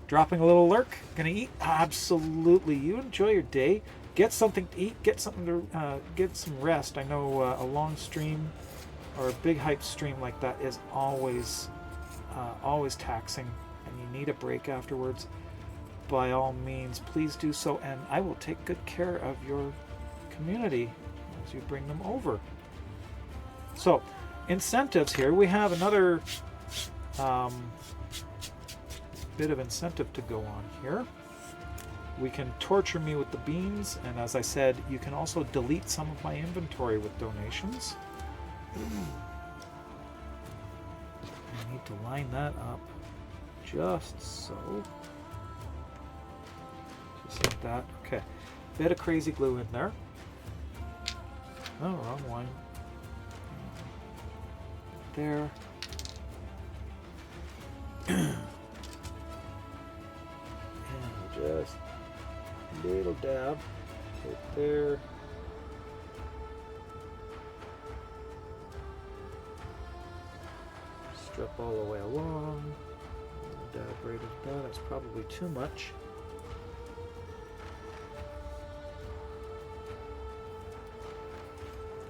Dropping a little lurk. Gonna eat? Absolutely. You enjoy your day. Get something to eat. Get something to get some rest. I know a long stream or a big hype stream like that is always taxing, and you need a break afterwards. By all means, please do so, and I will take good care of your community as you bring them over. So, incentives here. We have another bit of incentive to go on here. We can torture me with the beans, and as I said, you can also delete some of my inventory with donations. I need to line that up just so. Just like that. Okay. Bit of crazy glue in there. Oh, wrong one. There. And just a little dab right there. Strip all the way along. Dab right at that. That's probably too much.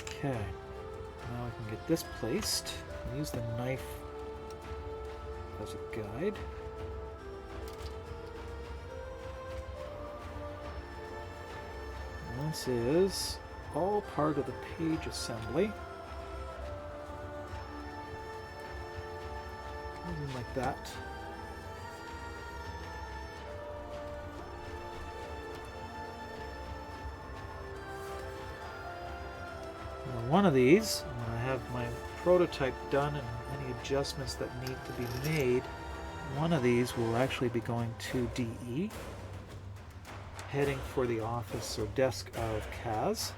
Okay. Now I can get this placed. Use the knife as a guide. This is all part of the page assembly. Something like that. Now one of these, when I have my prototype done and any adjustments that need to be made, one of these will actually be going to DE, heading for the office or desk of Kaz,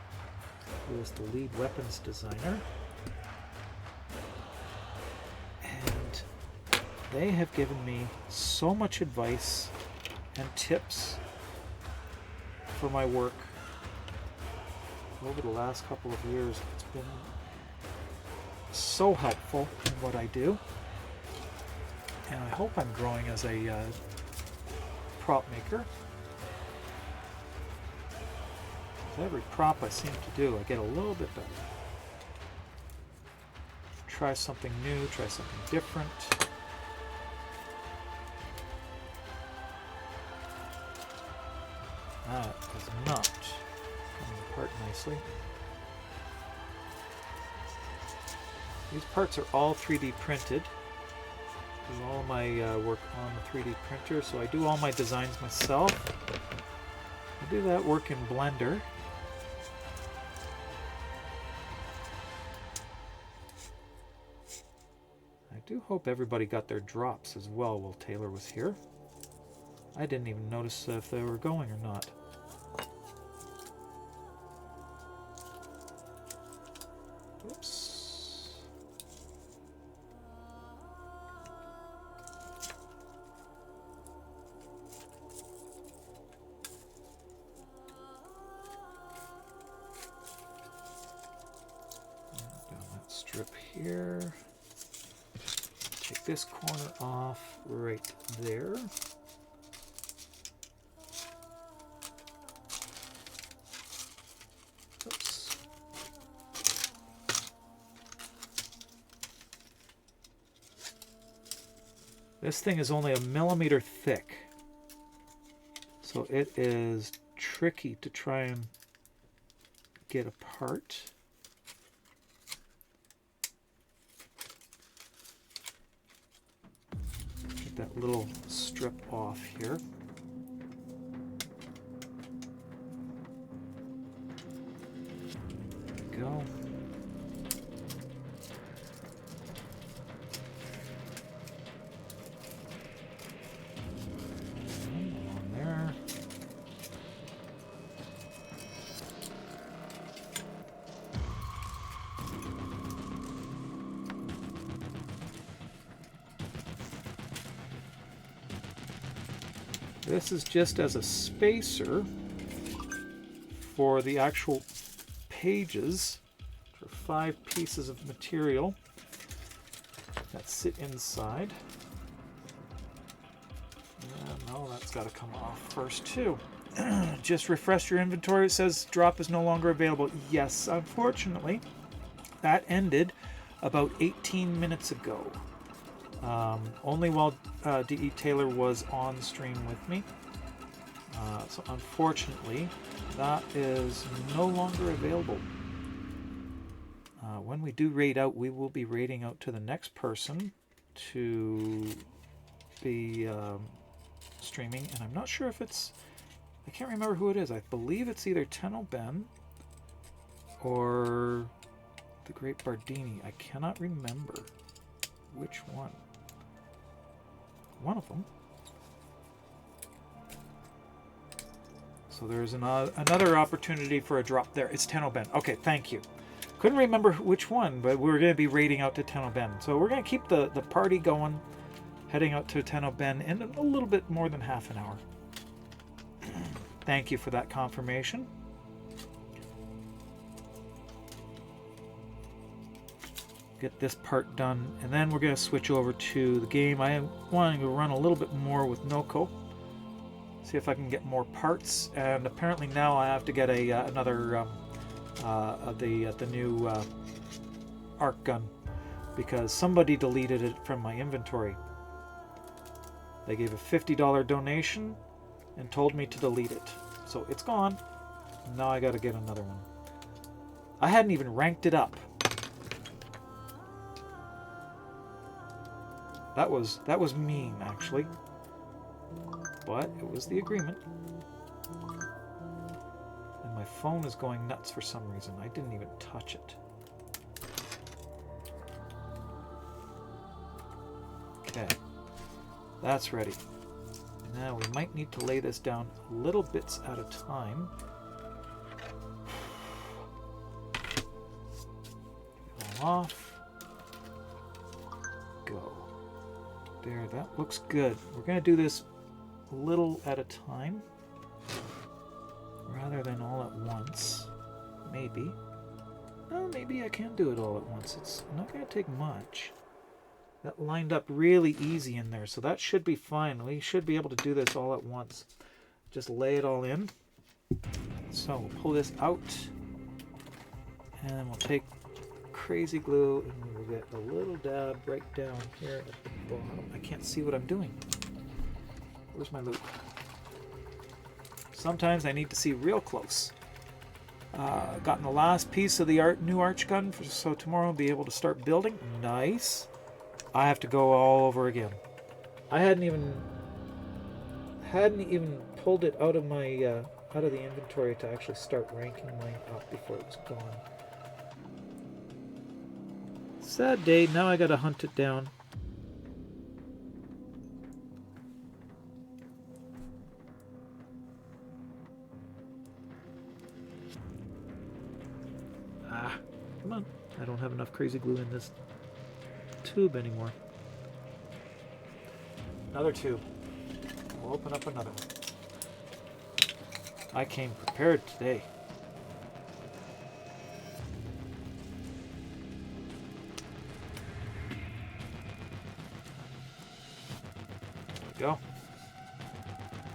who is the lead weapons designer. And they have given me so much advice and tips for my work over the last couple of years. It's been so helpful in what I do, and I hope I'm growing as a prop maker. Every prop I seem to do, I get a little bit better. Try something new, try something different. That is not coming apart nicely. These parts are all 3D printed. Do all my work on the 3D printer, so I do all my designs myself. I do that work in Blender. I do hope everybody got their drops as well while Taylor was here. I didn't even notice if they were going or not. Oops. Down that strip here. Take this corner off right there. Oops. This thing is only 1 millimeter thick, so it is tricky to try and get apart. Get that little strip off here. There we go. On there. This is just as a spacer for the actual pages for 5 pieces of material that sit inside. No, that's got to come off first too. Just refresh your inventory. It says drop is no longer available. Yes, unfortunately, that ended about 18 minutes ago. Only while D.E. Taylor was on stream with me. So unfortunately, that is no longer available. When we do raid out, we will be raiding out to the next person to be streaming, and I'm not sure if it's, I can't remember who it is. I believe it's either Tenno Ben or the Great Bardini. I cannot remember which one. One of them. So there's another opportunity for a drop there. It's Tenno Ben. Okay, thank you. Couldn't remember which one, but we're going to be raiding out to Tenno Ben. So we're going to keep the party going, heading out to Tenno Ben in a little bit more than half an hour. Thank you for that confirmation. Get this part done, and then we're going to switch over to the game. I am wanting to run a little bit more with Noko. See if I can get more parts, and apparently now I have to get another the new arc gun because somebody deleted it from my inventory. They gave a $50 donation and told me to delete it, so it's gone. Now I got to get another one. I hadn't even ranked it up. That was mean, actually, but it was the agreement. And my phone is going nuts for some reason. I didn't even touch it. Okay, that's ready. Now we might need to lay this down little bits at a time. Get it all off. Go. There, that looks good. We're going to do this a little at a time rather than all at once. Maybe. Well, maybe I can do it all at once. It's not going to take much. That lined up really easy in there, so that should be fine. We should be able to do this all at once. Just lay it all in. So we'll pull this out, and we'll take crazy glue, and we'll get a little dab right down here at the bottom. I can't see what I'm doing. Where's my loop? Sometimes I need to see real close. Gotten the last piece of the new arch gun, so tomorrow I'll be able to start building. Nice. I have to go all over again. I hadn't even pulled it out of my out of the inventory to actually start ranking mine up before it was gone. Sad day. Now I gotta hunt it down. Come on. I don't have enough crazy glue in this tube anymore. Another tube. We'll open up another one. I came prepared today. There we go.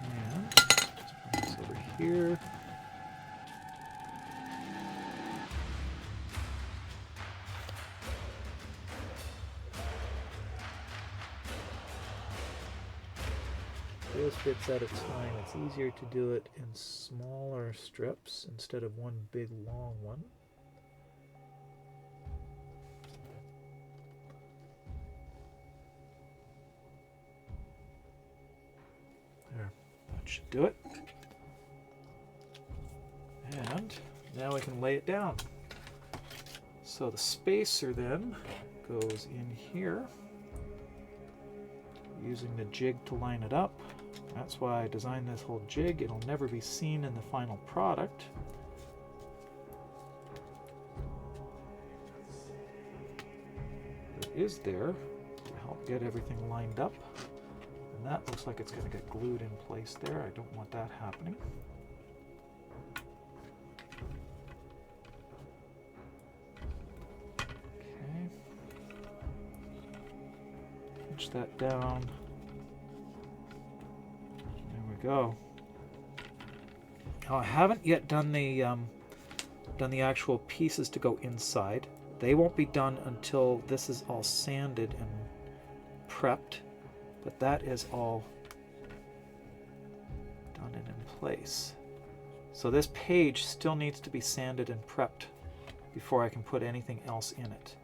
And just bring this over here. This fits at a time. It's easier to do it in smaller strips instead of one big long one. There, that should do it. And now we can lay it down. So the spacer then goes in here, using the jig to line it up. That's why I designed this whole jig. It'll never be seen in the final product. It is there to help get everything lined up. And that looks like it's going to get glued in place there. I don't want that happening. Okay. Pinch that down. Go. Now I haven't yet done the actual pieces to go inside. They won't be done until this is all sanded and prepped, but that is all done and in place. So this page still needs to be sanded and prepped before I can put anything else in it.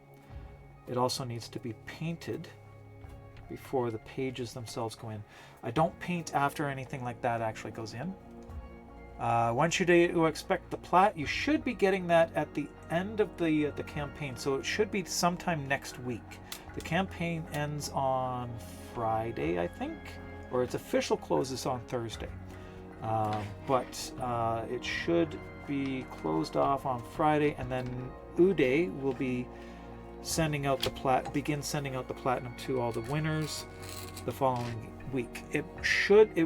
It also needs to be painted before the pages themselves go in. I don't paint after anything like that actually goes in. Once you do expect the plat, you should be getting that at the end of the campaign, so it should be sometime next week. The campaign ends on Friday, I think, or its official closes on Thursday. But it should be closed off on Friday, and then Uday will be sending out the begin sending out the platinum to all the winners the following week. It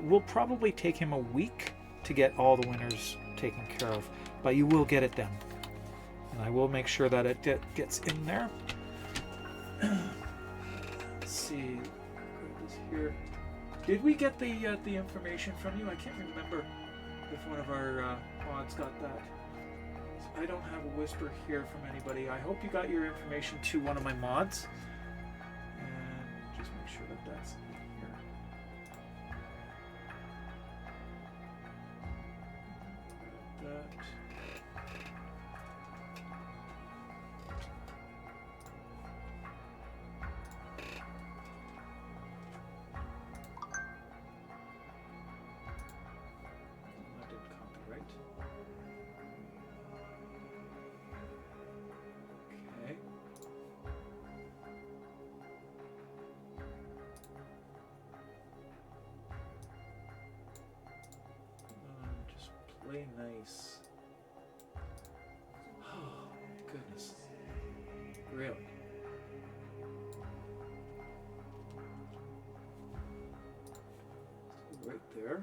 will probably take him a week to get all the winners taken care of, but you will get it then, and I will make sure that it gets in there. Let's see, this here. Did we get the information from you? I can't remember if one of our mods got that. I don't have a whisper here from anybody. I hope you got your information to one of my mods. And just make sure that that's in here. That. That didn't copy, right? Play nice. Oh, goodness. Really? Right there.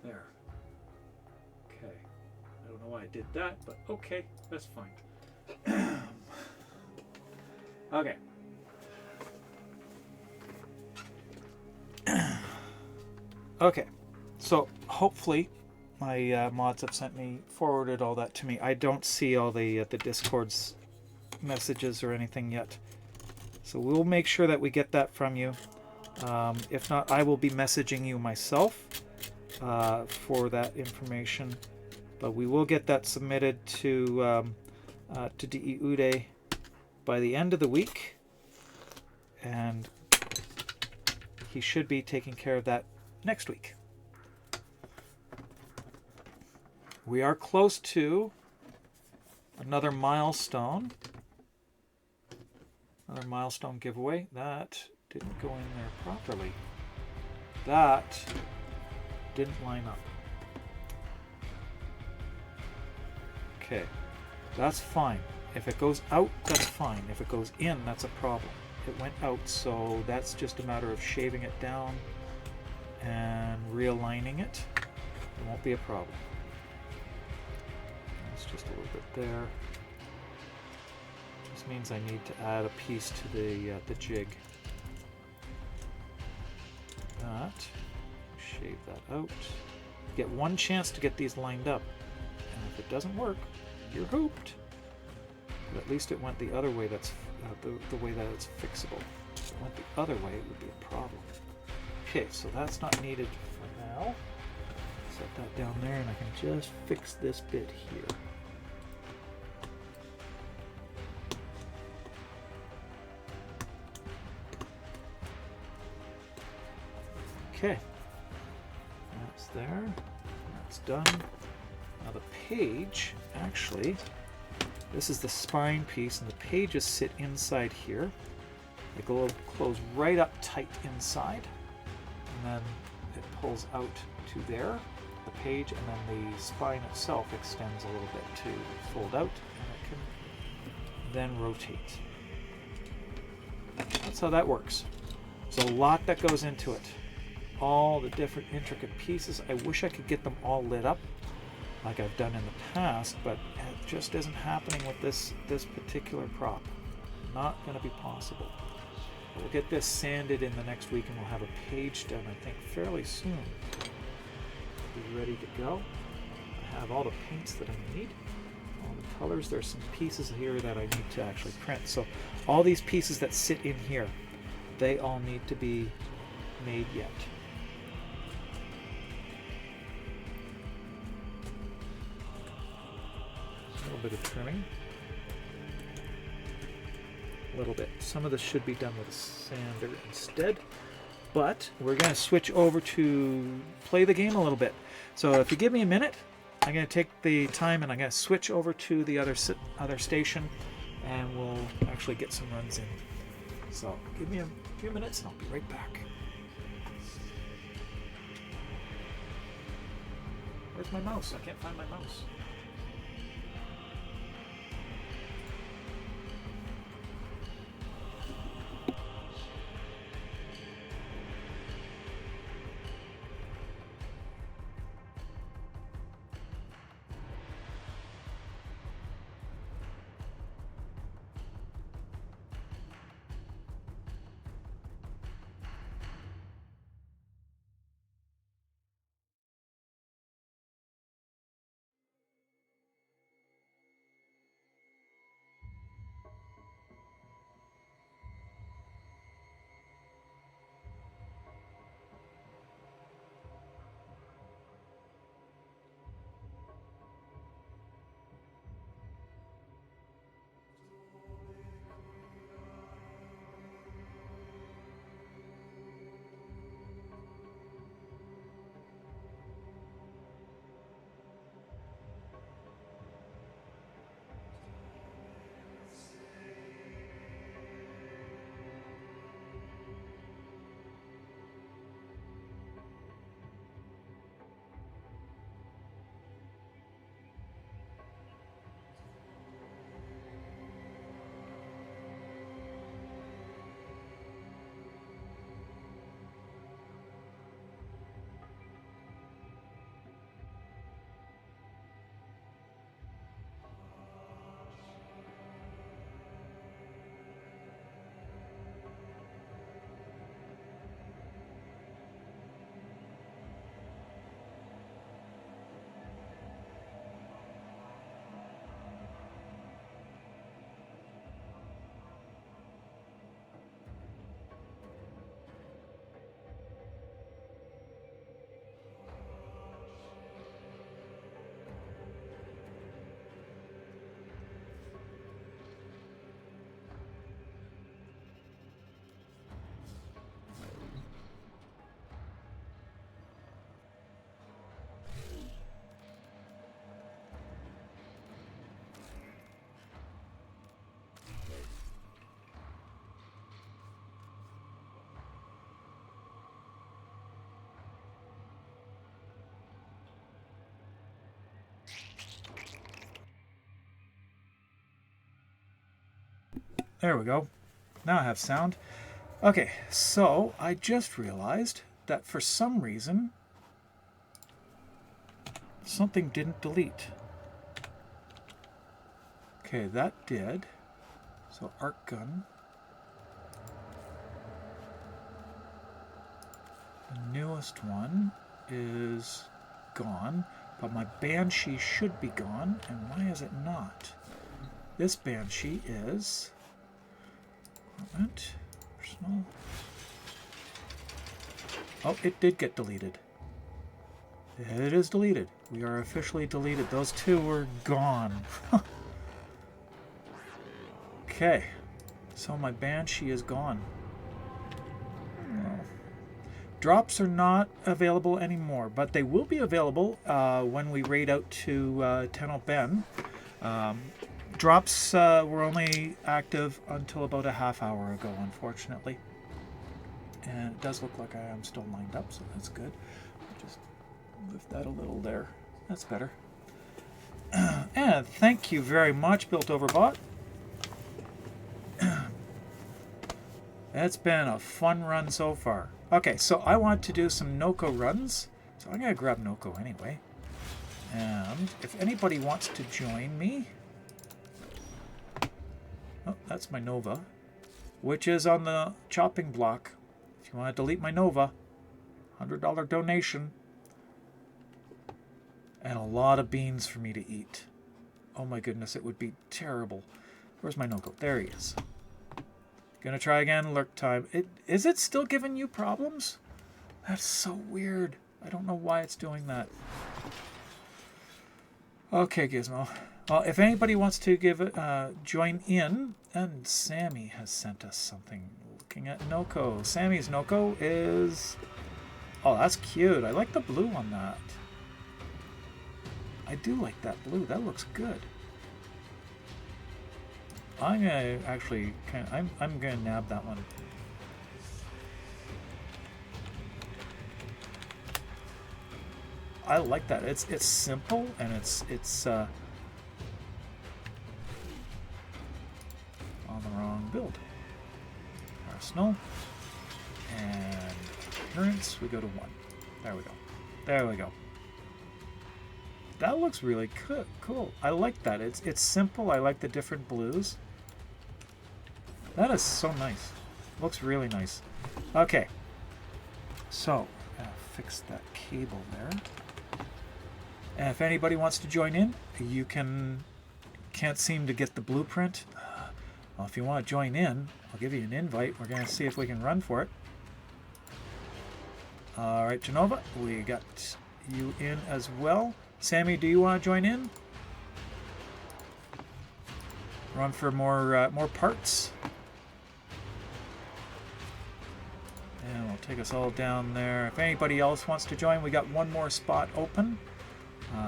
There. Okay. I don't know why I did that, but okay, that's fine. Okay. Okay. So hopefully my mods have forwarded all that to me. I don't see all the Discord's messages or anything yet. So we'll make sure that we get that from you. If not, I will be messaging you myself for that information. But we will get that submitted to DE Ude by the end of the week, and he should be taking care of that next week. We are close to another milestone. Another milestone giveaway. That didn't go in there properly. That didn't line up. Okay, that's fine. If it goes out, that's fine. If it goes in, that's a problem. It went out, so that's just a matter of shaving it down and realigning it. It won't be a problem. It's just a little bit there. This means I need to add a piece to the jig. That. Shave that out. Get one chance to get these lined up, and if it doesn't work, you're hooped. But at least it went the other way. That's the way that it's fixable. If it went the other way, it would be a problem. Okay, so that's not needed for now. Set that down there, and I can just fix this bit here. Okay, that's there, that's done. Now the page, actually, this is the spine piece, and the pages sit inside here. They go close right up tight inside, and then it pulls out to there, the page, and then the spine itself extends a little bit to fold out, and it can then rotate. That's how that works. There's a lot that goes into it. All the different intricate pieces. I wish I could get them all lit up like I've done in the past, but it just isn't happening with this particular prop. Not going to be possible. We'll get this sanded in the next week, and we'll have a page done, I think, fairly soon. Be ready to go. I have all the paints that I need, all the colors. There's some pieces here that I need to actually print. So all these pieces that sit in here, they all need to be made yet. A little bit of trimming. A little bit. Some of this should be done with a sander instead. But we're going to switch over to play the game a little bit. So if you give me a minute, I'm going to take the time and I'm going to switch over to the other station, and we'll actually get some runs in. So give me a few minutes and I'll be right back. Where's my mouse? I can't find my mouse. There we go. Now I have sound. Okay, so I just realized that for some reason something didn't delete. Okay, that did. So arc gun. The newest one is gone, but my Banshee should be gone, and why is it not? This Banshee is equipment, personal. Oh, it did get deleted. It is deleted. We are officially deleted. Those two were gone. Okay, so my Banshee is gone. Drops are not available anymore, but they will be available when we raid out to Tenno Ben. Drops were only active until about a half hour ago, unfortunately. And it does look like I am still lined up, so that's good. Just lift that a little there. That's better. And thank you very much, Built Over Bot. It's been a fun run so far. Okay, so I want to do some Noko runs. So I'm going to grab Noko anyway. And if anybody wants to join me... Oh, that's my Nova. Which is on the chopping block. If you want to delete my Nova, $100 donation. And a lot of beans for me to eat. Oh my goodness, it would be terrible. Where's my Noko? There he is. Gonna try again, lurk time. Is it still giving you problems? That's so weird. I don't know why it's doing that. Okay, Gizmo. Well, if anybody wants to join in, and Sammy has sent us something. Looking at Noko. Sammy's Noko is... Oh, that's cute. I like the blue on that. I do like that blue. That looks good. I'm gonna actually I'm gonna nab that one. I like that. It's simple and it's on the wrong build. Arsenal and appearance. We go to 1. There we go. There we go. That looks really cool. I like that. It's simple. I like the different blues. That is so nice. Looks really nice. Okay. So, fix that cable there. And if anybody wants to join in, you can't seem to get the blueprint. Well, if you want to join in, I'll give you an invite. We're going to see if we can run for it. All right, Genova, we got you in as well. Sammy, do you want to join in? Run for more parts. And we'll take us all down there. If anybody else wants to join, we got one more spot open.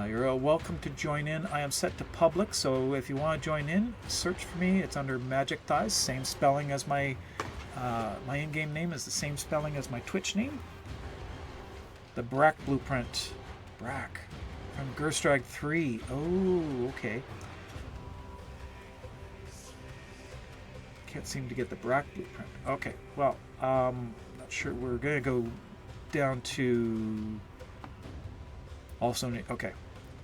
You're welcome to join in. I am set to public, so if you want to join in, search for me. It's under Magic Thighs, same spelling as my in-game name is the same spelling as my Twitch name. The Brack Blueprint. Brack. From Gerstrag 3. Oh, okay. Can't seem to get the Brack Blueprint. Okay, well, not sure. We're going to go down to... Also, okay.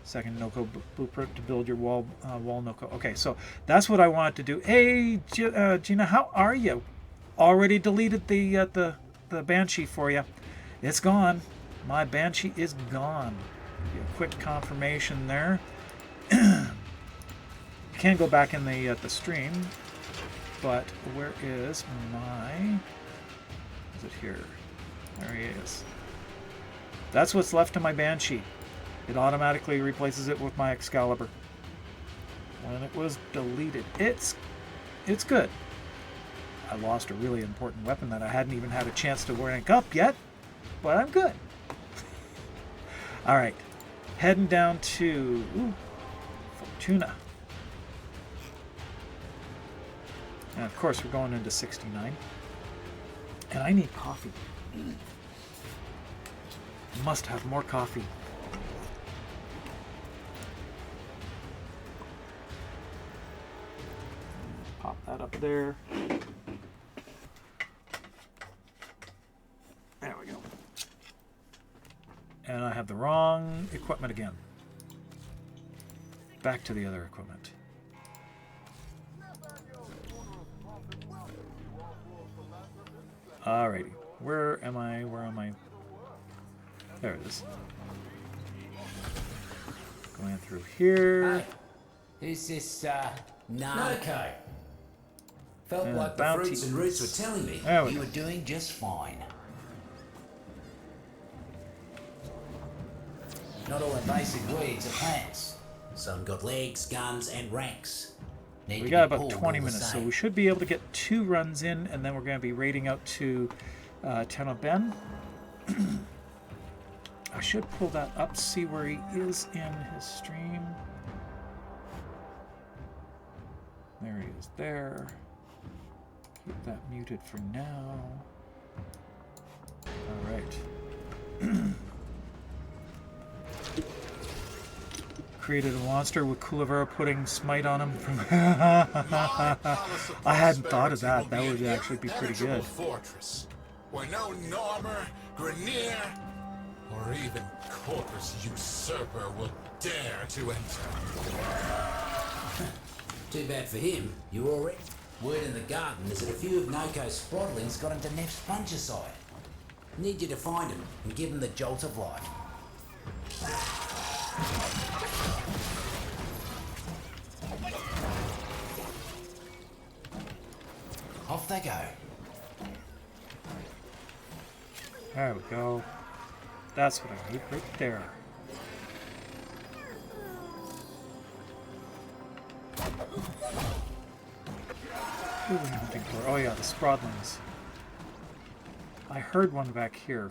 Second Noko Blueprint to build your wall Noko. Okay, so that's what I wanted to do. Hey, Gina, how are you? Already deleted the Banshee for you. It's gone. My Banshee is gone. A quick confirmation there. You can go back in the stream, but where is my... Is it here? There he is. That's what's left of my Banshee. It automatically replaces it with my Excalibur when it was deleted. It's good. I lost a really important weapon that I hadn't even had a chance to rank up yet, but I'm good. All right, heading down to Fortuna. And of course, we're going into 69. And I need coffee. Must have more coffee. Pop that up there. There we go. And I have the wrong equipment again. Back to the other equipment. Alrighty. Where am I? Where am I? There it is. Going through here. Hey, who's this, Narco? Felt And like the fruits and roots were telling me you were doing just fine. Not all invasive weeds are plants. Some got legs, guns, and ranks. We got about 20 minutes, so we should be able to get 2 runs in, and then we're going to be raiding out to Tenno Ben. I should pull that up, see where he is in his stream. There he is there. Keep that muted for now. All right. Created a monster with Kulavera putting smite on him. From I hadn't thought of that. That would actually be pretty good. Fortress, where no Normer, Grenier, or even Corpus Usurper will dare to enter. Too bad for him. You already. Word in the garden is that a few of Noko's sprotlings got into Neff's fungicide. Need you to find him and give him the jolt of life. Off they go. There we go. That's what I need right there. Who are we hunting for? Oh yeah, the Sprodlings. I heard one back here.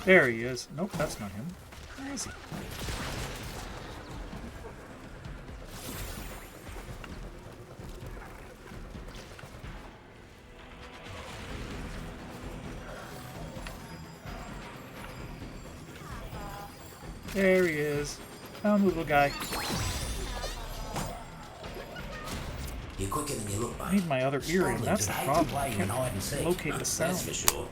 There he is. Nope, that's not him. Where is he? There he is. Found the little guy. You're quicker than you look, I need my other ear in. That's the problem. I can't locate the That's sound. for sure.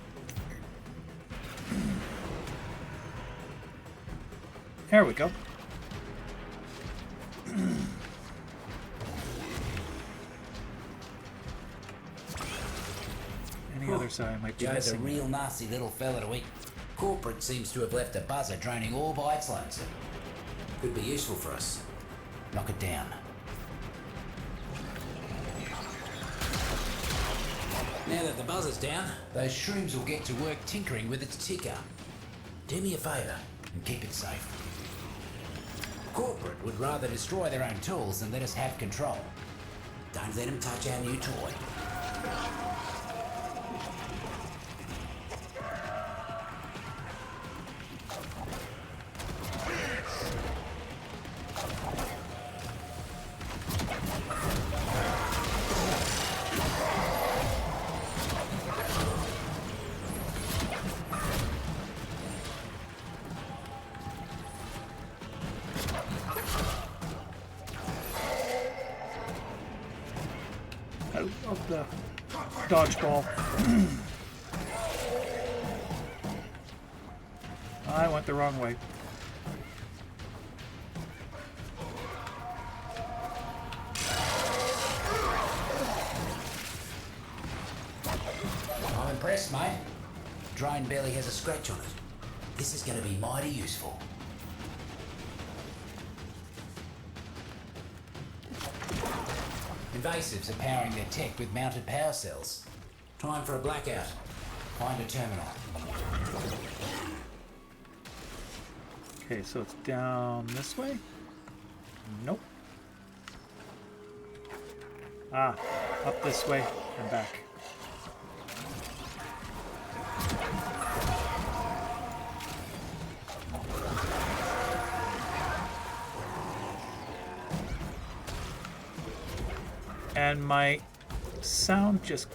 There we go. Any other side I might be Joe's a missing? real nasty little fella to eat. Corporate seems to have left a buzzer droning all by its lonesome. Could be useful for us. Knock it down. Now that the buzzer's down, those shrooms will get to work tinkering with its ticker. Do me a favour and keep it safe. Corporate would rather destroy their own tools than let us have control. Don't let them touch our new toy. Out of the dodgeball. I went the wrong way. I'm impressed, mate. Drone barely has a scratch on it. This is going to be mighty useful. Invasives are powering their tech with mounted power cells. Time for a blackout. Find a terminal. Okay, so it's down this way? Nope. Ah, up this way and back. And my sound just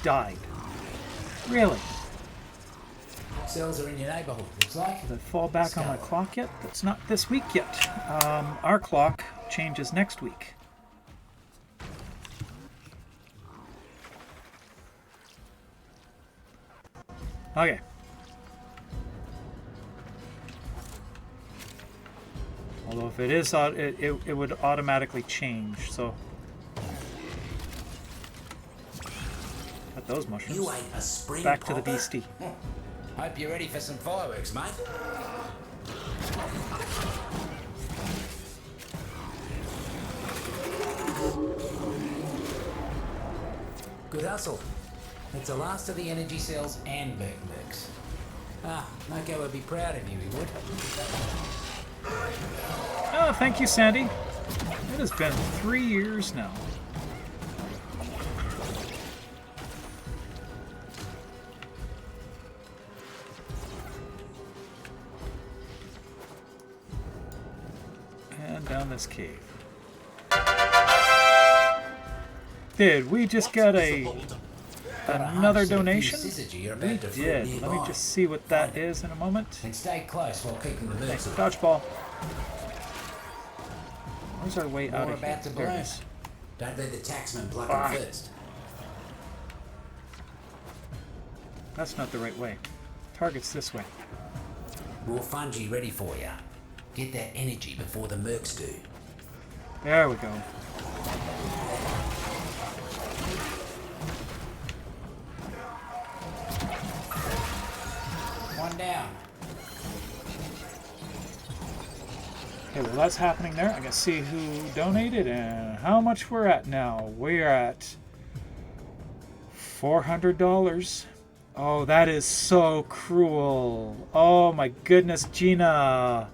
died. Really? Cells are in your neighbourhood, looks like. Did I fall back on my clock yet? That's not this week yet. Our clock changes next week. Okay. Although if it is, it would automatically change, so. Got those mushrooms. You ate a spring Back to the popper? beastie. Hope you're ready for some fireworks, mate. Good hustle. It's the last of the energy cells and Mercs. Noko would be proud of you, he would. Oh, thank you, Sandy. It has been 3 years now. And down this cave. Did we just get another donation? We did. Let me just see what that is in a moment. And stay close while keeping the Thanks, birds. dodgeball. Where's our way out More of here? about to There it blow. is. Don't let the taxman pluck Ah. him first. That's not the right way. Target's this way. More fungi ready for you. Get that energy before the Mercs do. There we go. One down. Okay, well that's happening there. I can see who donated and how much we're at now. We're at $400. Oh, that is so cruel. Oh my goodness, Gina.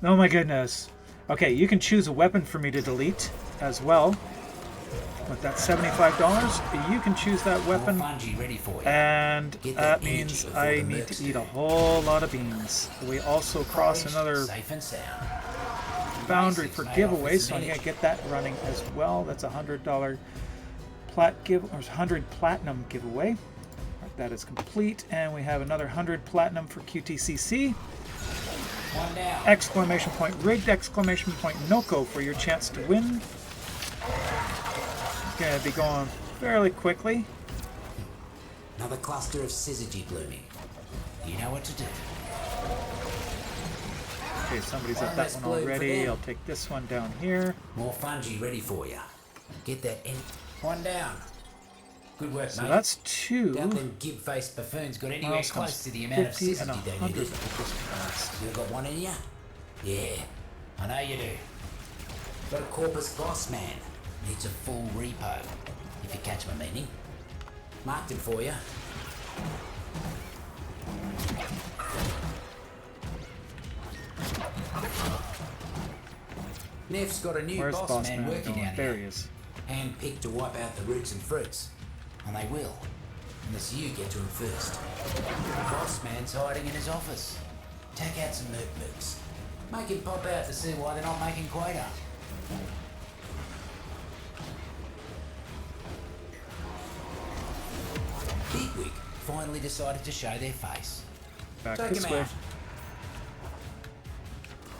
Oh my goodness. Okay, you can choose a weapon for me to delete as well. With that $75, you can choose that weapon. And that means I need to eat a whole lot of beans. We also cross another boundary for giveaway, so I'm going to get that running as well. That's a $100 100 platinum giveaway. That is complete, and we have another 100 platinum for QTCC. One down. Exclamation point rigged, exclamation point Noko for your chance to win. Going to be going fairly quickly. Another cluster of syzygy blooming. You know what to do. Okay, somebody's at that one already. I'll take this one down here. More fungi ready for you. Get that in. One down. Good work, So mate. that's 2. Doubt them gib-faced buffoons got anywhere Milestones close to the amount of 50 and syzygy they 100 needed. that just passed. You got one in you? Yeah, I know you do. Got a corpus boss man. Needs a full repo. If you catch my meaning. Marked him for you. Neff's got a new Where's boss Boss man Man working going? down There here. he is. Hand-picked to wipe out the roots and fruits. And they will. Unless you get to him first. The boss man's hiding in his office. Take out some mercs. Make him pop out to see why they're not making quota. Bigwig finally decided to show their face. Back Take this him way. out.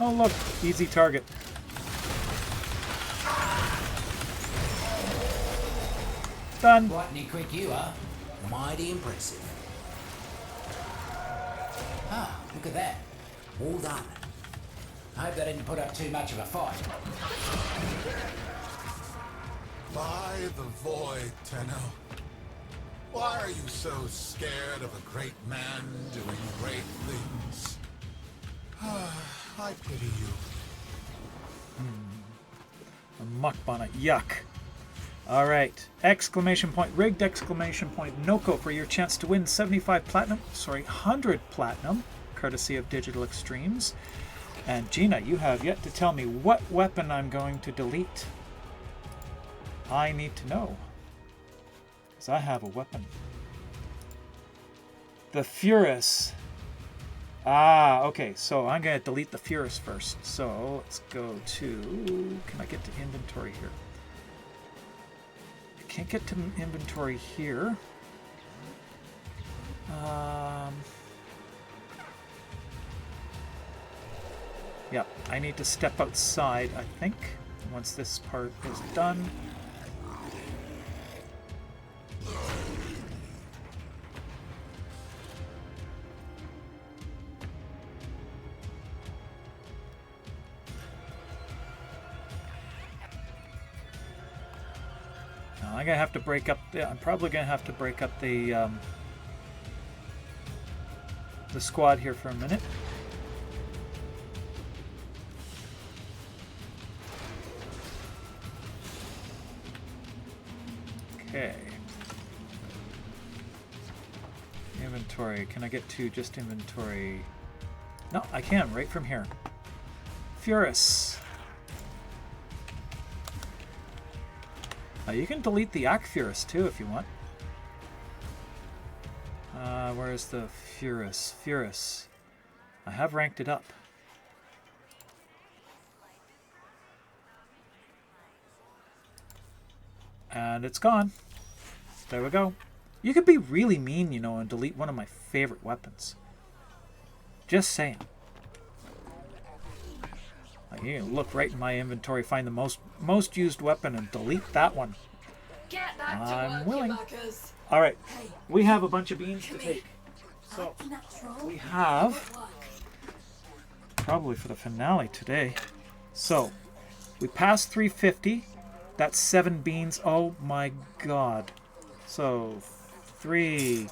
Oh look, easy target. Done. Lightning quick you are. Mighty impressive. Ah, look at that. All done. I hope they didn't put up too much of a fight. By the void, Tenno. Why are you so scared of a great man doing great things? I pity you. A muck bonnet. Yuck. Alright. Exclamation point rigged, exclamation point Noko for your chance to win 75 platinum. Sorry, 100 platinum. Courtesy of Digital Extremes. And Gina, you have yet to tell me what weapon I'm going to delete. I need to know. Because I have a weapon. The Furus. Ah, okay. So I'm going to delete the Furus first. So let's go to... Can I get to inventory here? I can't get to inventory here. Yep, I need to step outside, I think, once this part is done. Now, I'm gonna have to break up the. I'm probably gonna have to break up the squad here for a minute. Okay. Inventory. Can I get to just inventory? No, I can right from here. Furus. You can delete the Furus too if you want. Where's the Furus? Furus. I have ranked it up. And it's gone. There we go. You could be really mean, you know, and delete one of my favorite weapons. Just saying. Like, you can look right in my inventory, find the most used weapon, and delete that one. I'm willing. All right, we have a bunch of beans to take. So we have probably for the finale today. So we passed 350. That's 7 beans. Oh my god. So 3,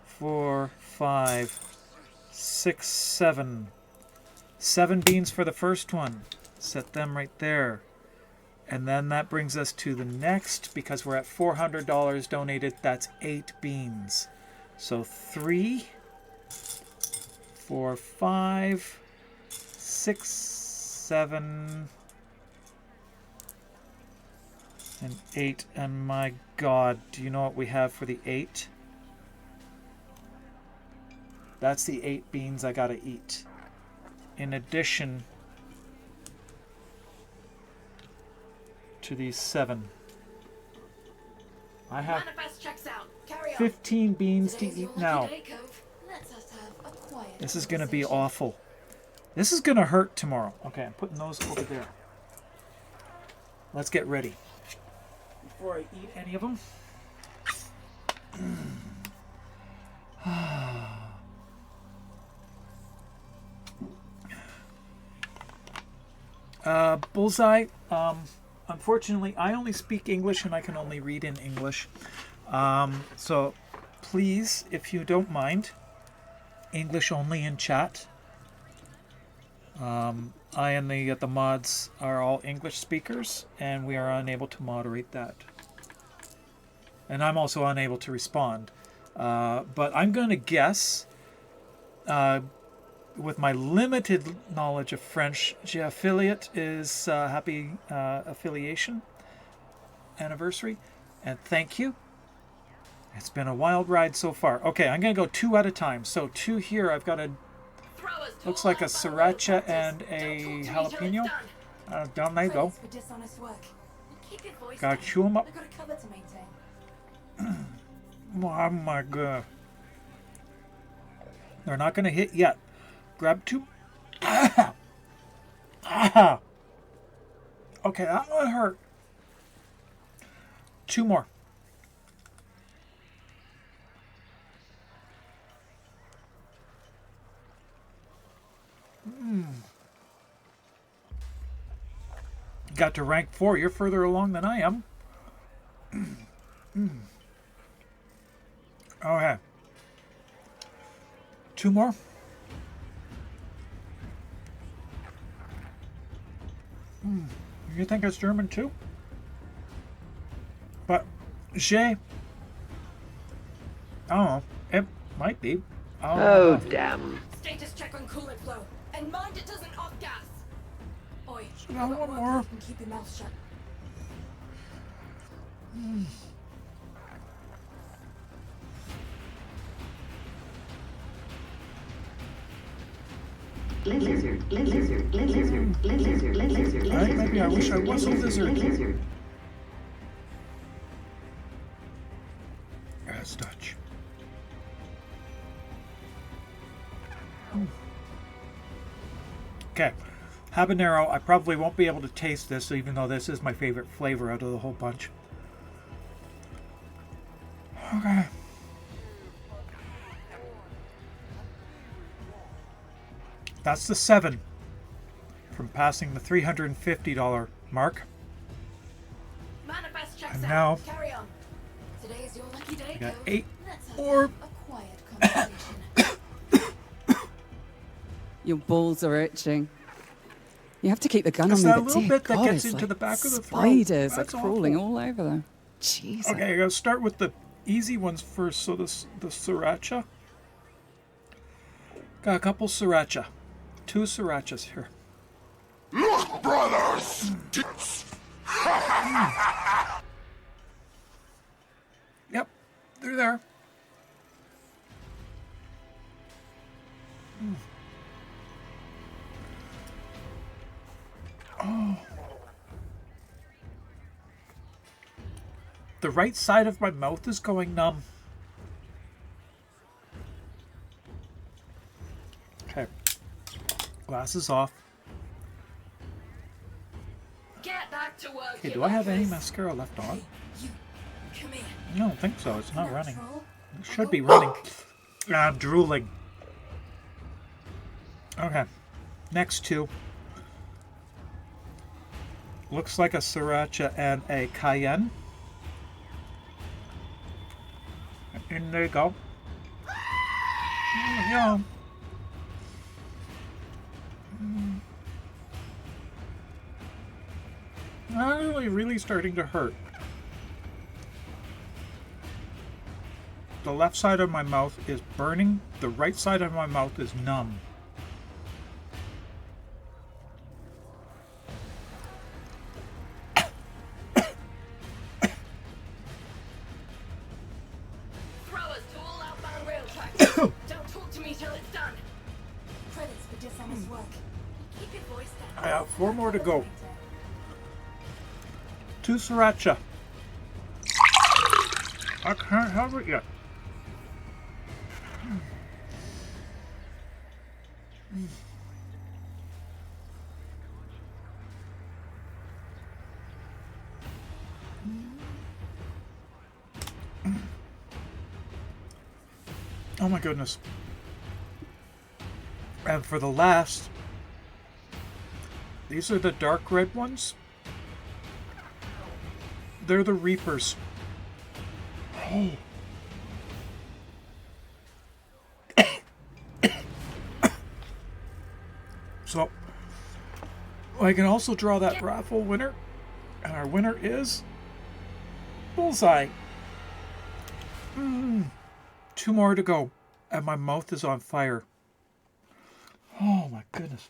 4, 5, 6, 7. 7 beans for the first one. Set them right there. And then that brings us to the next, because we're at $400 donated, that's 8 beans. So 3, 4, 5, 6, 7, and 8. And my god, do you know what we have for the 8? That's the 8 beans I gotta eat. In addition to these 7. I have 15 beans to eat now. This is going to be awful. This is going to hurt tomorrow. Okay, I'm putting those over there. Let's get ready. Before I eat any of them. Bullseye. Unfortunately, I only speak English and I can only read in English. So please, if you don't mind, English only in chat. I and the mods are all English speakers, and we are unable to moderate that. And I'm also unable to respond. But I'm going to guess, with my limited knowledge of French, affiliate is happy affiliation anniversary, and thank you. It's been a wild ride so far. Okay, I'm gonna go 2 at a time. So 2 here. I've got a looks like a sriracha and a jalapeno. Down they go. Gotta chew them up. Oh my god. They're not gonna hit yet. Grab 2. Ah! Ah! Okay, that one hurt. 2 more. Got to rank 4. You're further along than I am. Okay. 2 more. You think it's German too? But I don't know. It might be. Oh, damn. Status check on coolant flow. And mind it doesn't off gas. Oi, got one more. Keep your mouth shut. Lizard, lizard, lizard, lizard, lizard, lizard. Maybe I wish I was a lizard. As Dutch. Habanero, I probably won't be able to taste this, even though this is my favorite flavor out of the whole bunch. Okay. That's the 7 from passing the $350 mark. Manifest checks And out. now Carry on. Today is your lucky day. I got Code. 8 Let's have more. a quiet conversation. Your balls are itching. You have to keep the gun It's on me, that but little dear bit that God, gets it's into like the back of the throat. spiders are That's crawling awful. all over them. Jeez. Okay, I gotta start with the easy ones first. So the sriracha. Got a couple sriracha. 2 srirachas here. Look, brothers! Yep, they're there. Oh. The right side of my mouth is going numb. Okay. Glasses off. Get back to work. Okay, you do I have any muckers. mascara left on? You, come here. I don't think so. It's not running. Natural. It should be running. I'm drooling. Okay. Next 2. Looks like a sriracha and a cayenne. And there you go. Yeah. Actually, really starting to hurt. The left side of my mouth is burning. The right side of my mouth is numb. Throwers to all outbound rail tracks. Don't talk to me till it's done. Credits for dishonest work. Keep your voice down. I have 4 more to go. 2 sriracha. I can't have it yet. Oh my goodness. And for the last, these are the dark red ones. They're the Reapers. Oh. So, I can also draw that raffle winner. And our winner is Bullseye. 2 more to go. And my mouth is on fire. Oh my goodness.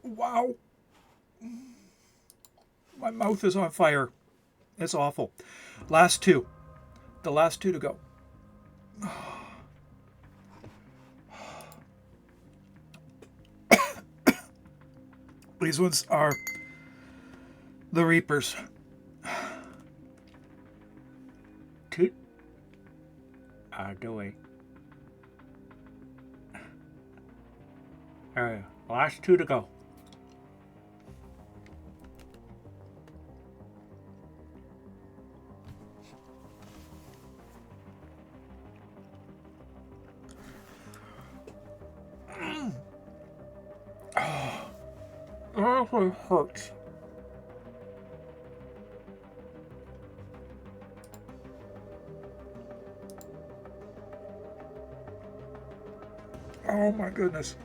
Wow. My mouth is on fire. It's awful. Last 2. The last 2 to go. These ones are the Reapers. Toot. Do we? Alright, last 2 to go. That actually hurts. Oh my goodness.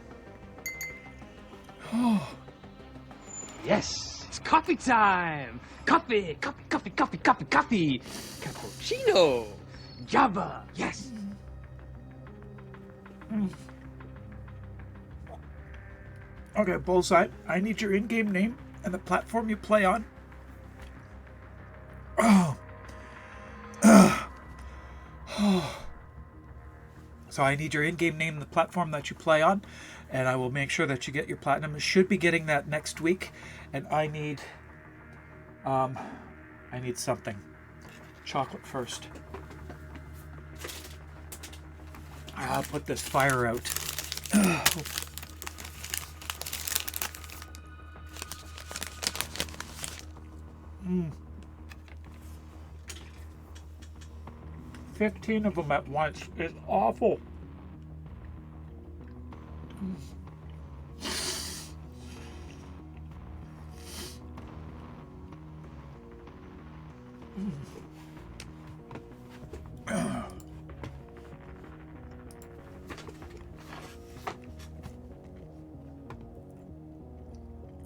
Yes, it's coffee time. Coffee, coffee, coffee, coffee, coffee, coffee. Cappuccino. Java. Yes. Okay, Bullseye, I need your in-game name and the platform you play on. So I need your in-game name and the platform that you play on, and I will make sure that you get your platinum. I should be getting that next week, and I need something. chocolate first. I'll put this fire out. Mm. 15 of them at once is awful.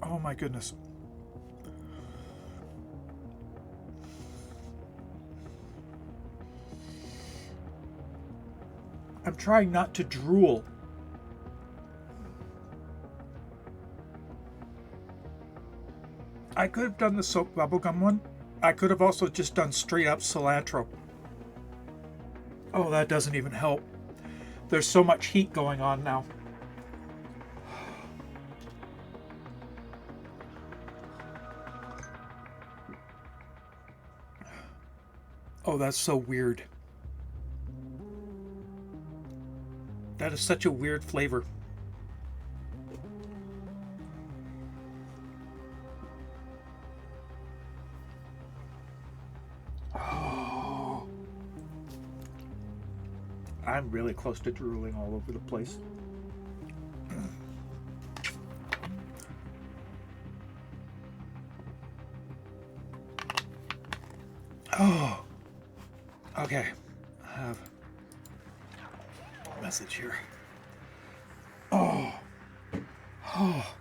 Oh my goodness. I'm trying not to drool. I could have done the soap bubblegum one. I could have also just done straight up cilantro. Oh, that doesn't even help. There's so much heat going on now. Oh, that's so weird. That is such a weird flavor. Oh. I'm really close to drooling all over the place. Oh. Okay. I have a message here. Oh. Oh.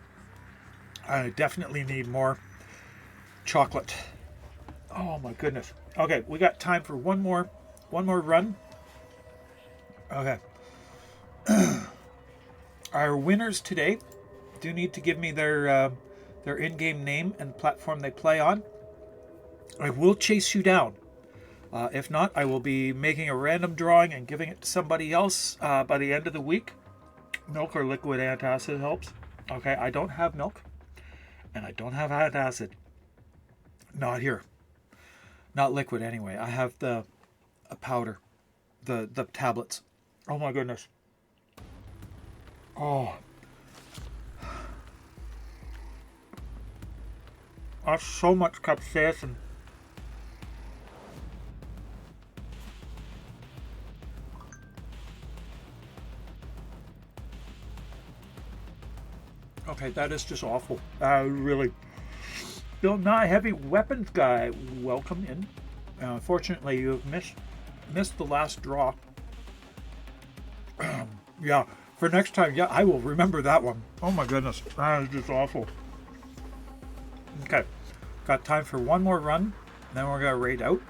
I definitely need more chocolate. Oh my goodness. Okay, we got time for one more run. Okay. Our winners today do need to give me their in-game name and platform they play on. I will chase you down. If not, I will be making a random drawing and giving it to somebody else by the end of the week. Milk or liquid antacid helps. Okay, I don't have milk. And I don't have antacid. Not here. Not liquid anyway. I have a powder. The tablets. Oh my goodness. Oh. That's so much capsaicin. Okay, that is just awful. Really. Bill Nye, heavy weapons guy, welcome in. Unfortunately, you have missed the last draw. Yeah, for next time, yeah, I will remember that one. Oh my goodness, that is just awful. Okay, got time for one more run, then we're gonna raid out.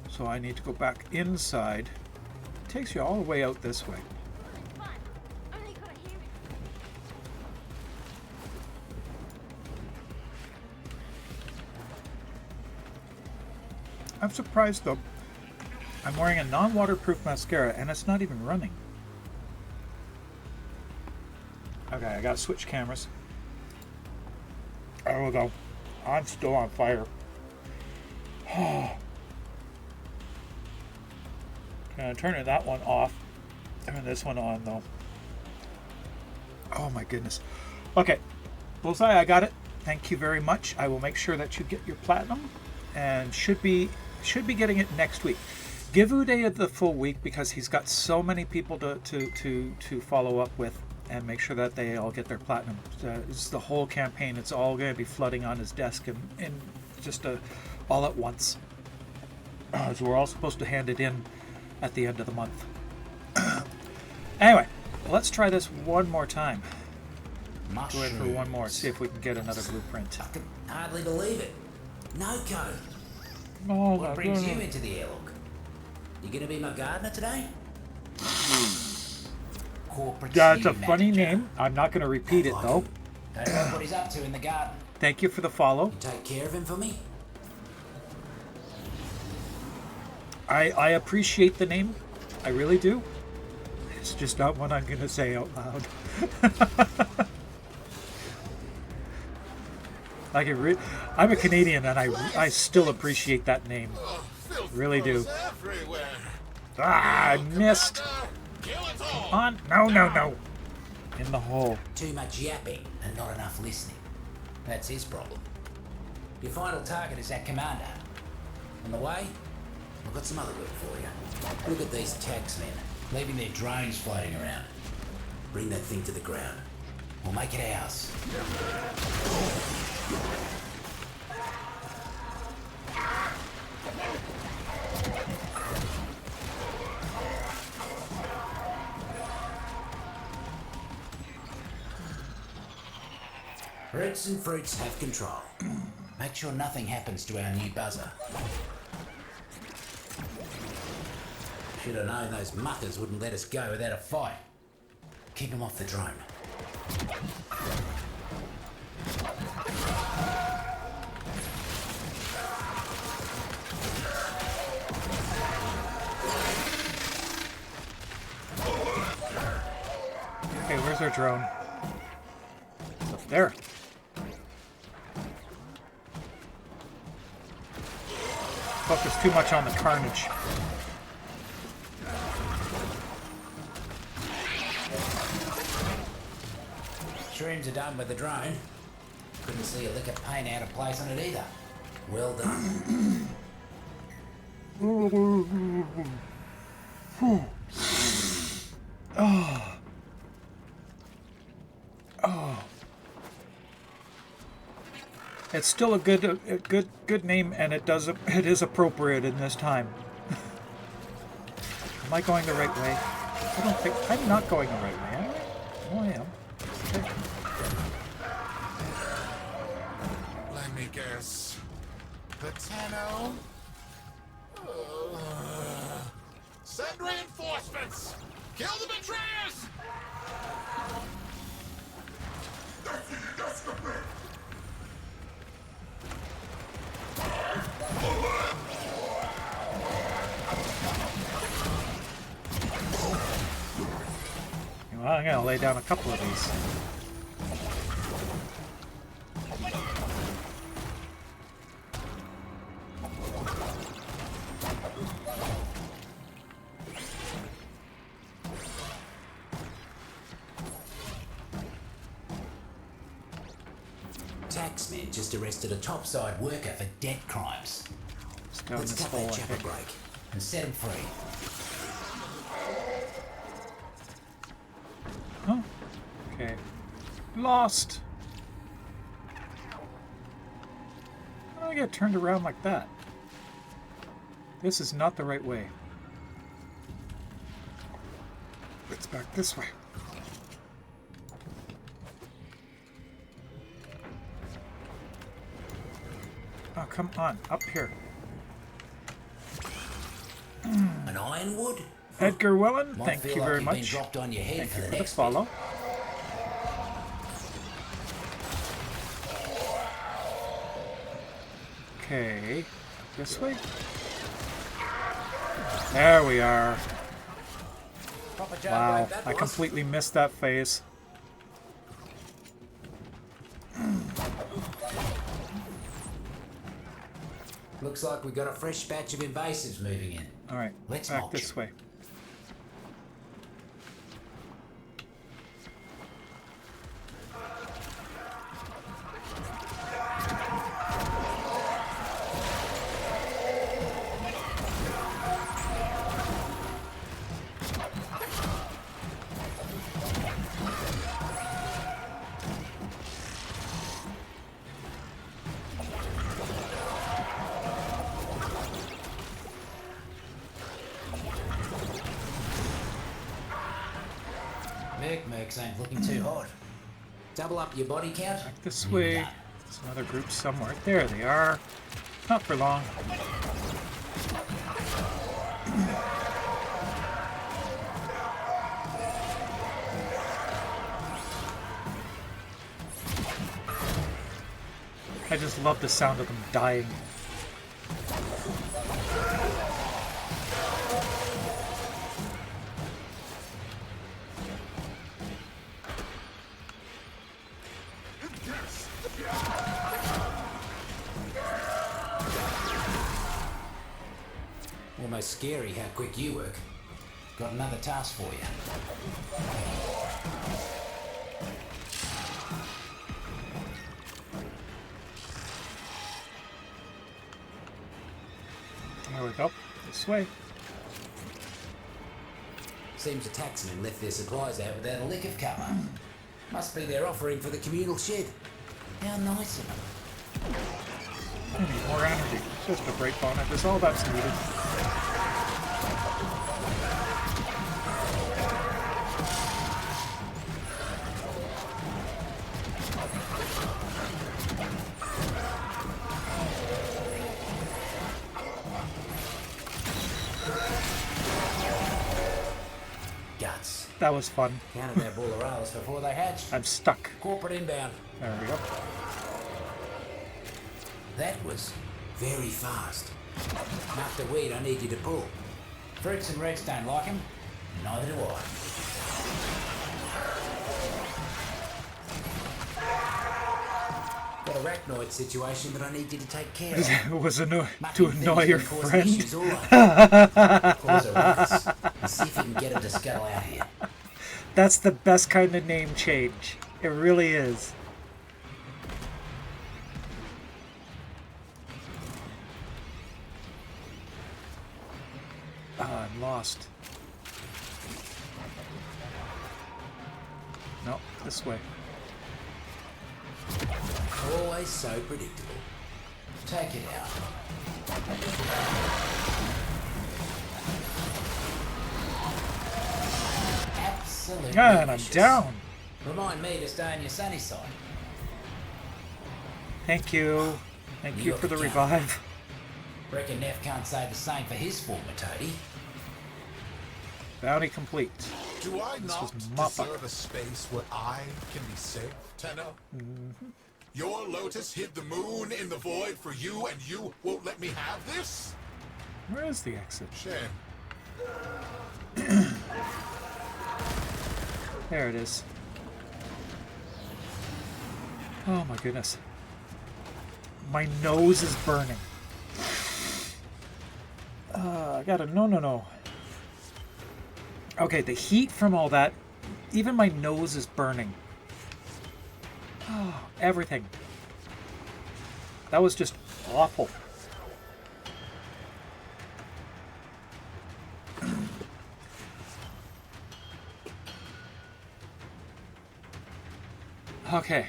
So I need to go back inside. It takes you all the way out this way. I'm surprised though. I'm wearing a non-waterproof mascara and it's not even running. Okay, I gotta switch cameras. There we go. I'm still on fire. Gonna turn that one off. Turn this one on though. Oh my goodness. Okay, Bullseye, I got it. Thank you very much. I will make sure that you get your platinum, and should be getting it next week. Give Uday the full week because he's got so many people to follow up with and make sure that they all get their platinum. It's the whole campaign. It's all going to be flooding on his desk and just all at once. So we're all supposed to hand it in at the end of the month. Anyway, let's try this one more time. Go in for one more. See if we can get another blueprint. I can hardly believe it. No code. Oh, what brings you into the airlock? You gonna be my gardener today? Corporate That's a funny name. I'm not going to repeat it though. Don't know what he's up to in the garden. Thank you for the follow. You take care of him for me. I appreciate the name. I really do. It's just not one I'm going to say out loud. Like I'm a Canadian, and I still appreciate that name. Really do. Ah, I missed. Come on. No. In the hole. Too much yapping and not enough listening. That's his problem. Your final target is that commander. On the way, I've got some other work for you. Look at these taxmen, leaving their drones floating around. Bring that thing to the ground. We'll make it ours. Roots and fruits have control. Make sure nothing happens to our new buzzer. Should have known those muckers wouldn't let us go without a fight. Keep them off the drone. Okay, where's our drone? It's up there. Focus too much on the carnage. Shrooms are done with the drone. Couldn't see a lick of paint out of place on it either. Well done. Oh. It's still a good name, and it is appropriate in this time. Am I going the right way? I don't think I'm not going the right way, am I? Oh, I am. Okay. Let me guess. The Tenno? Send reinforcements! Kill the betrayers! Well, I'm going to lay down a couple of these. Taxman just arrested a topside worker for debt crimes. Let's cut that chap a break and set him free. Oh, okay. Lost. How do I get turned around like that? This is not the right way. It's back this way. Oh, come on. Up here. An ironwood? Edgar Wellen, Might thank feel you like very you've much. been dropped on your head Thank for you the for the next follow. Okay, this way. There we are. Wow, I completely missed that phase. Looks like we've got a fresh batch of invasives moving in. All right, Let's back mulch this way. Mercs ain't looking too hot. Double up your body count. Back this way. There's another group somewhere. There they are. Not for long. I just love the sound of them dying. Almost scary how quick you work. Got another task for you. There we go. This way. Seems the taxmen left their supplies out without a lick of cover. Must be their offering for the communal shed. How nice of them. I need more energy. It's just a break on it. That's all that's needed. Guts. That was fun. Counted that ball of rails before they hatched. I'm stuck. Corporate inbound. There we go. That was very fast. Enough to weed I need you to pull. Fruits and Rex don't like him. Neither do I. Got a arachnoid situation that I need you to take care of. It was to annoy your Causing friend. issues all over. Cause a ruckus. And see if you can get him to scuttle out here. That's the best kind of name change. It really is. Ah, I'm lost. No, this way. Always so predictable. Take it out. Absolutely. Yeah, and I'm vicious. down. Remind me to stay on your sunny side. Thank you. Thank you You're for the the revive. Reckon Neff can't say the same for his former toady. Bounty complete. Do I This not was Mappa. deserve a space where I can be safe, Tenno? Your Lotus hid the moon in the void for you, and you won't let me have this? Where is the exit? Shame. There it is. Oh my goodness. My nose is burning. I gotta... No. Okay, the heat from all that, even my nose is burning. Oh, everything. That was just awful. Okay.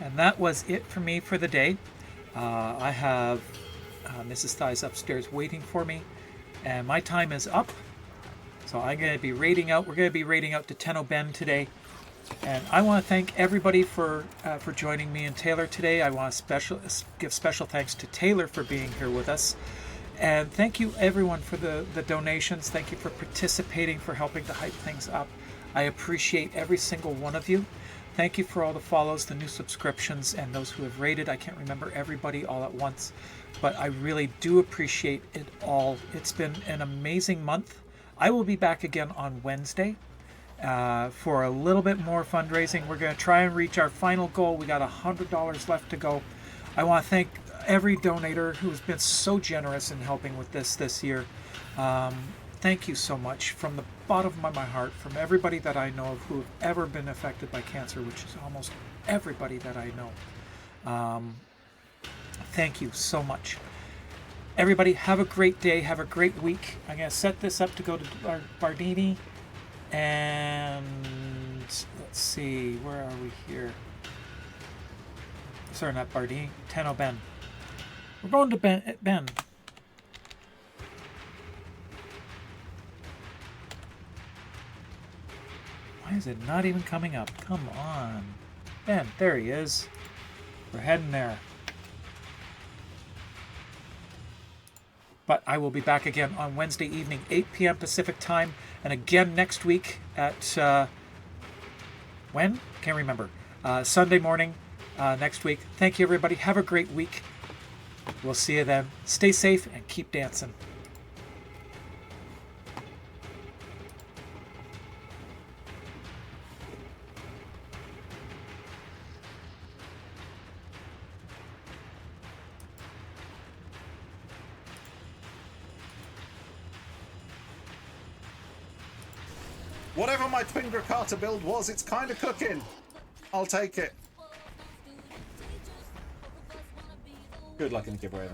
And that was it for me for the day. I have Mrs. Thighs upstairs waiting for me, and my time is up. So I'm going to be raiding out. We're going to be raiding out to Tenno Bend today, and I want to thank everybody for joining me and Taylor today. I want to give special thanks to Taylor for being here with us, and thank you everyone for the donations. Thank you for participating, for helping to hype things up. I appreciate every single one of you. Thank you for all the follows, the new subscriptions, and those who have rated. I can't remember everybody all at once, but I really do appreciate it all. It's been an amazing month. I will be back again on Wednesday for a little bit more fundraising. We're going to try and reach our final goal. We got $100 left to go. I want to thank every donator who's been so generous in helping with this year. Thank you so much from the bottom of my heart, from everybody that I know of who have ever been affected by cancer, which is almost everybody that I know. Thank you so much. Everybody, have a great day. Have a great week. I'm going to set this up to go to Bardini. And let's see, where are we here? Sorry, not Bardini. Tenno Bend. We're going to Bend. Why is it not even coming up? Come on. Ben, there he is. We're heading there. But I will be back again on Wednesday evening, 8 p.m. Pacific time. And again next week at... when? Can't remember. Sunday morning next week. Thank you, everybody. Have a great week. We'll see you then. Stay safe and keep dancing. Whatever my twin Grakata build was, it's kind of cooking. I'll take it. Good luck in the giveaway.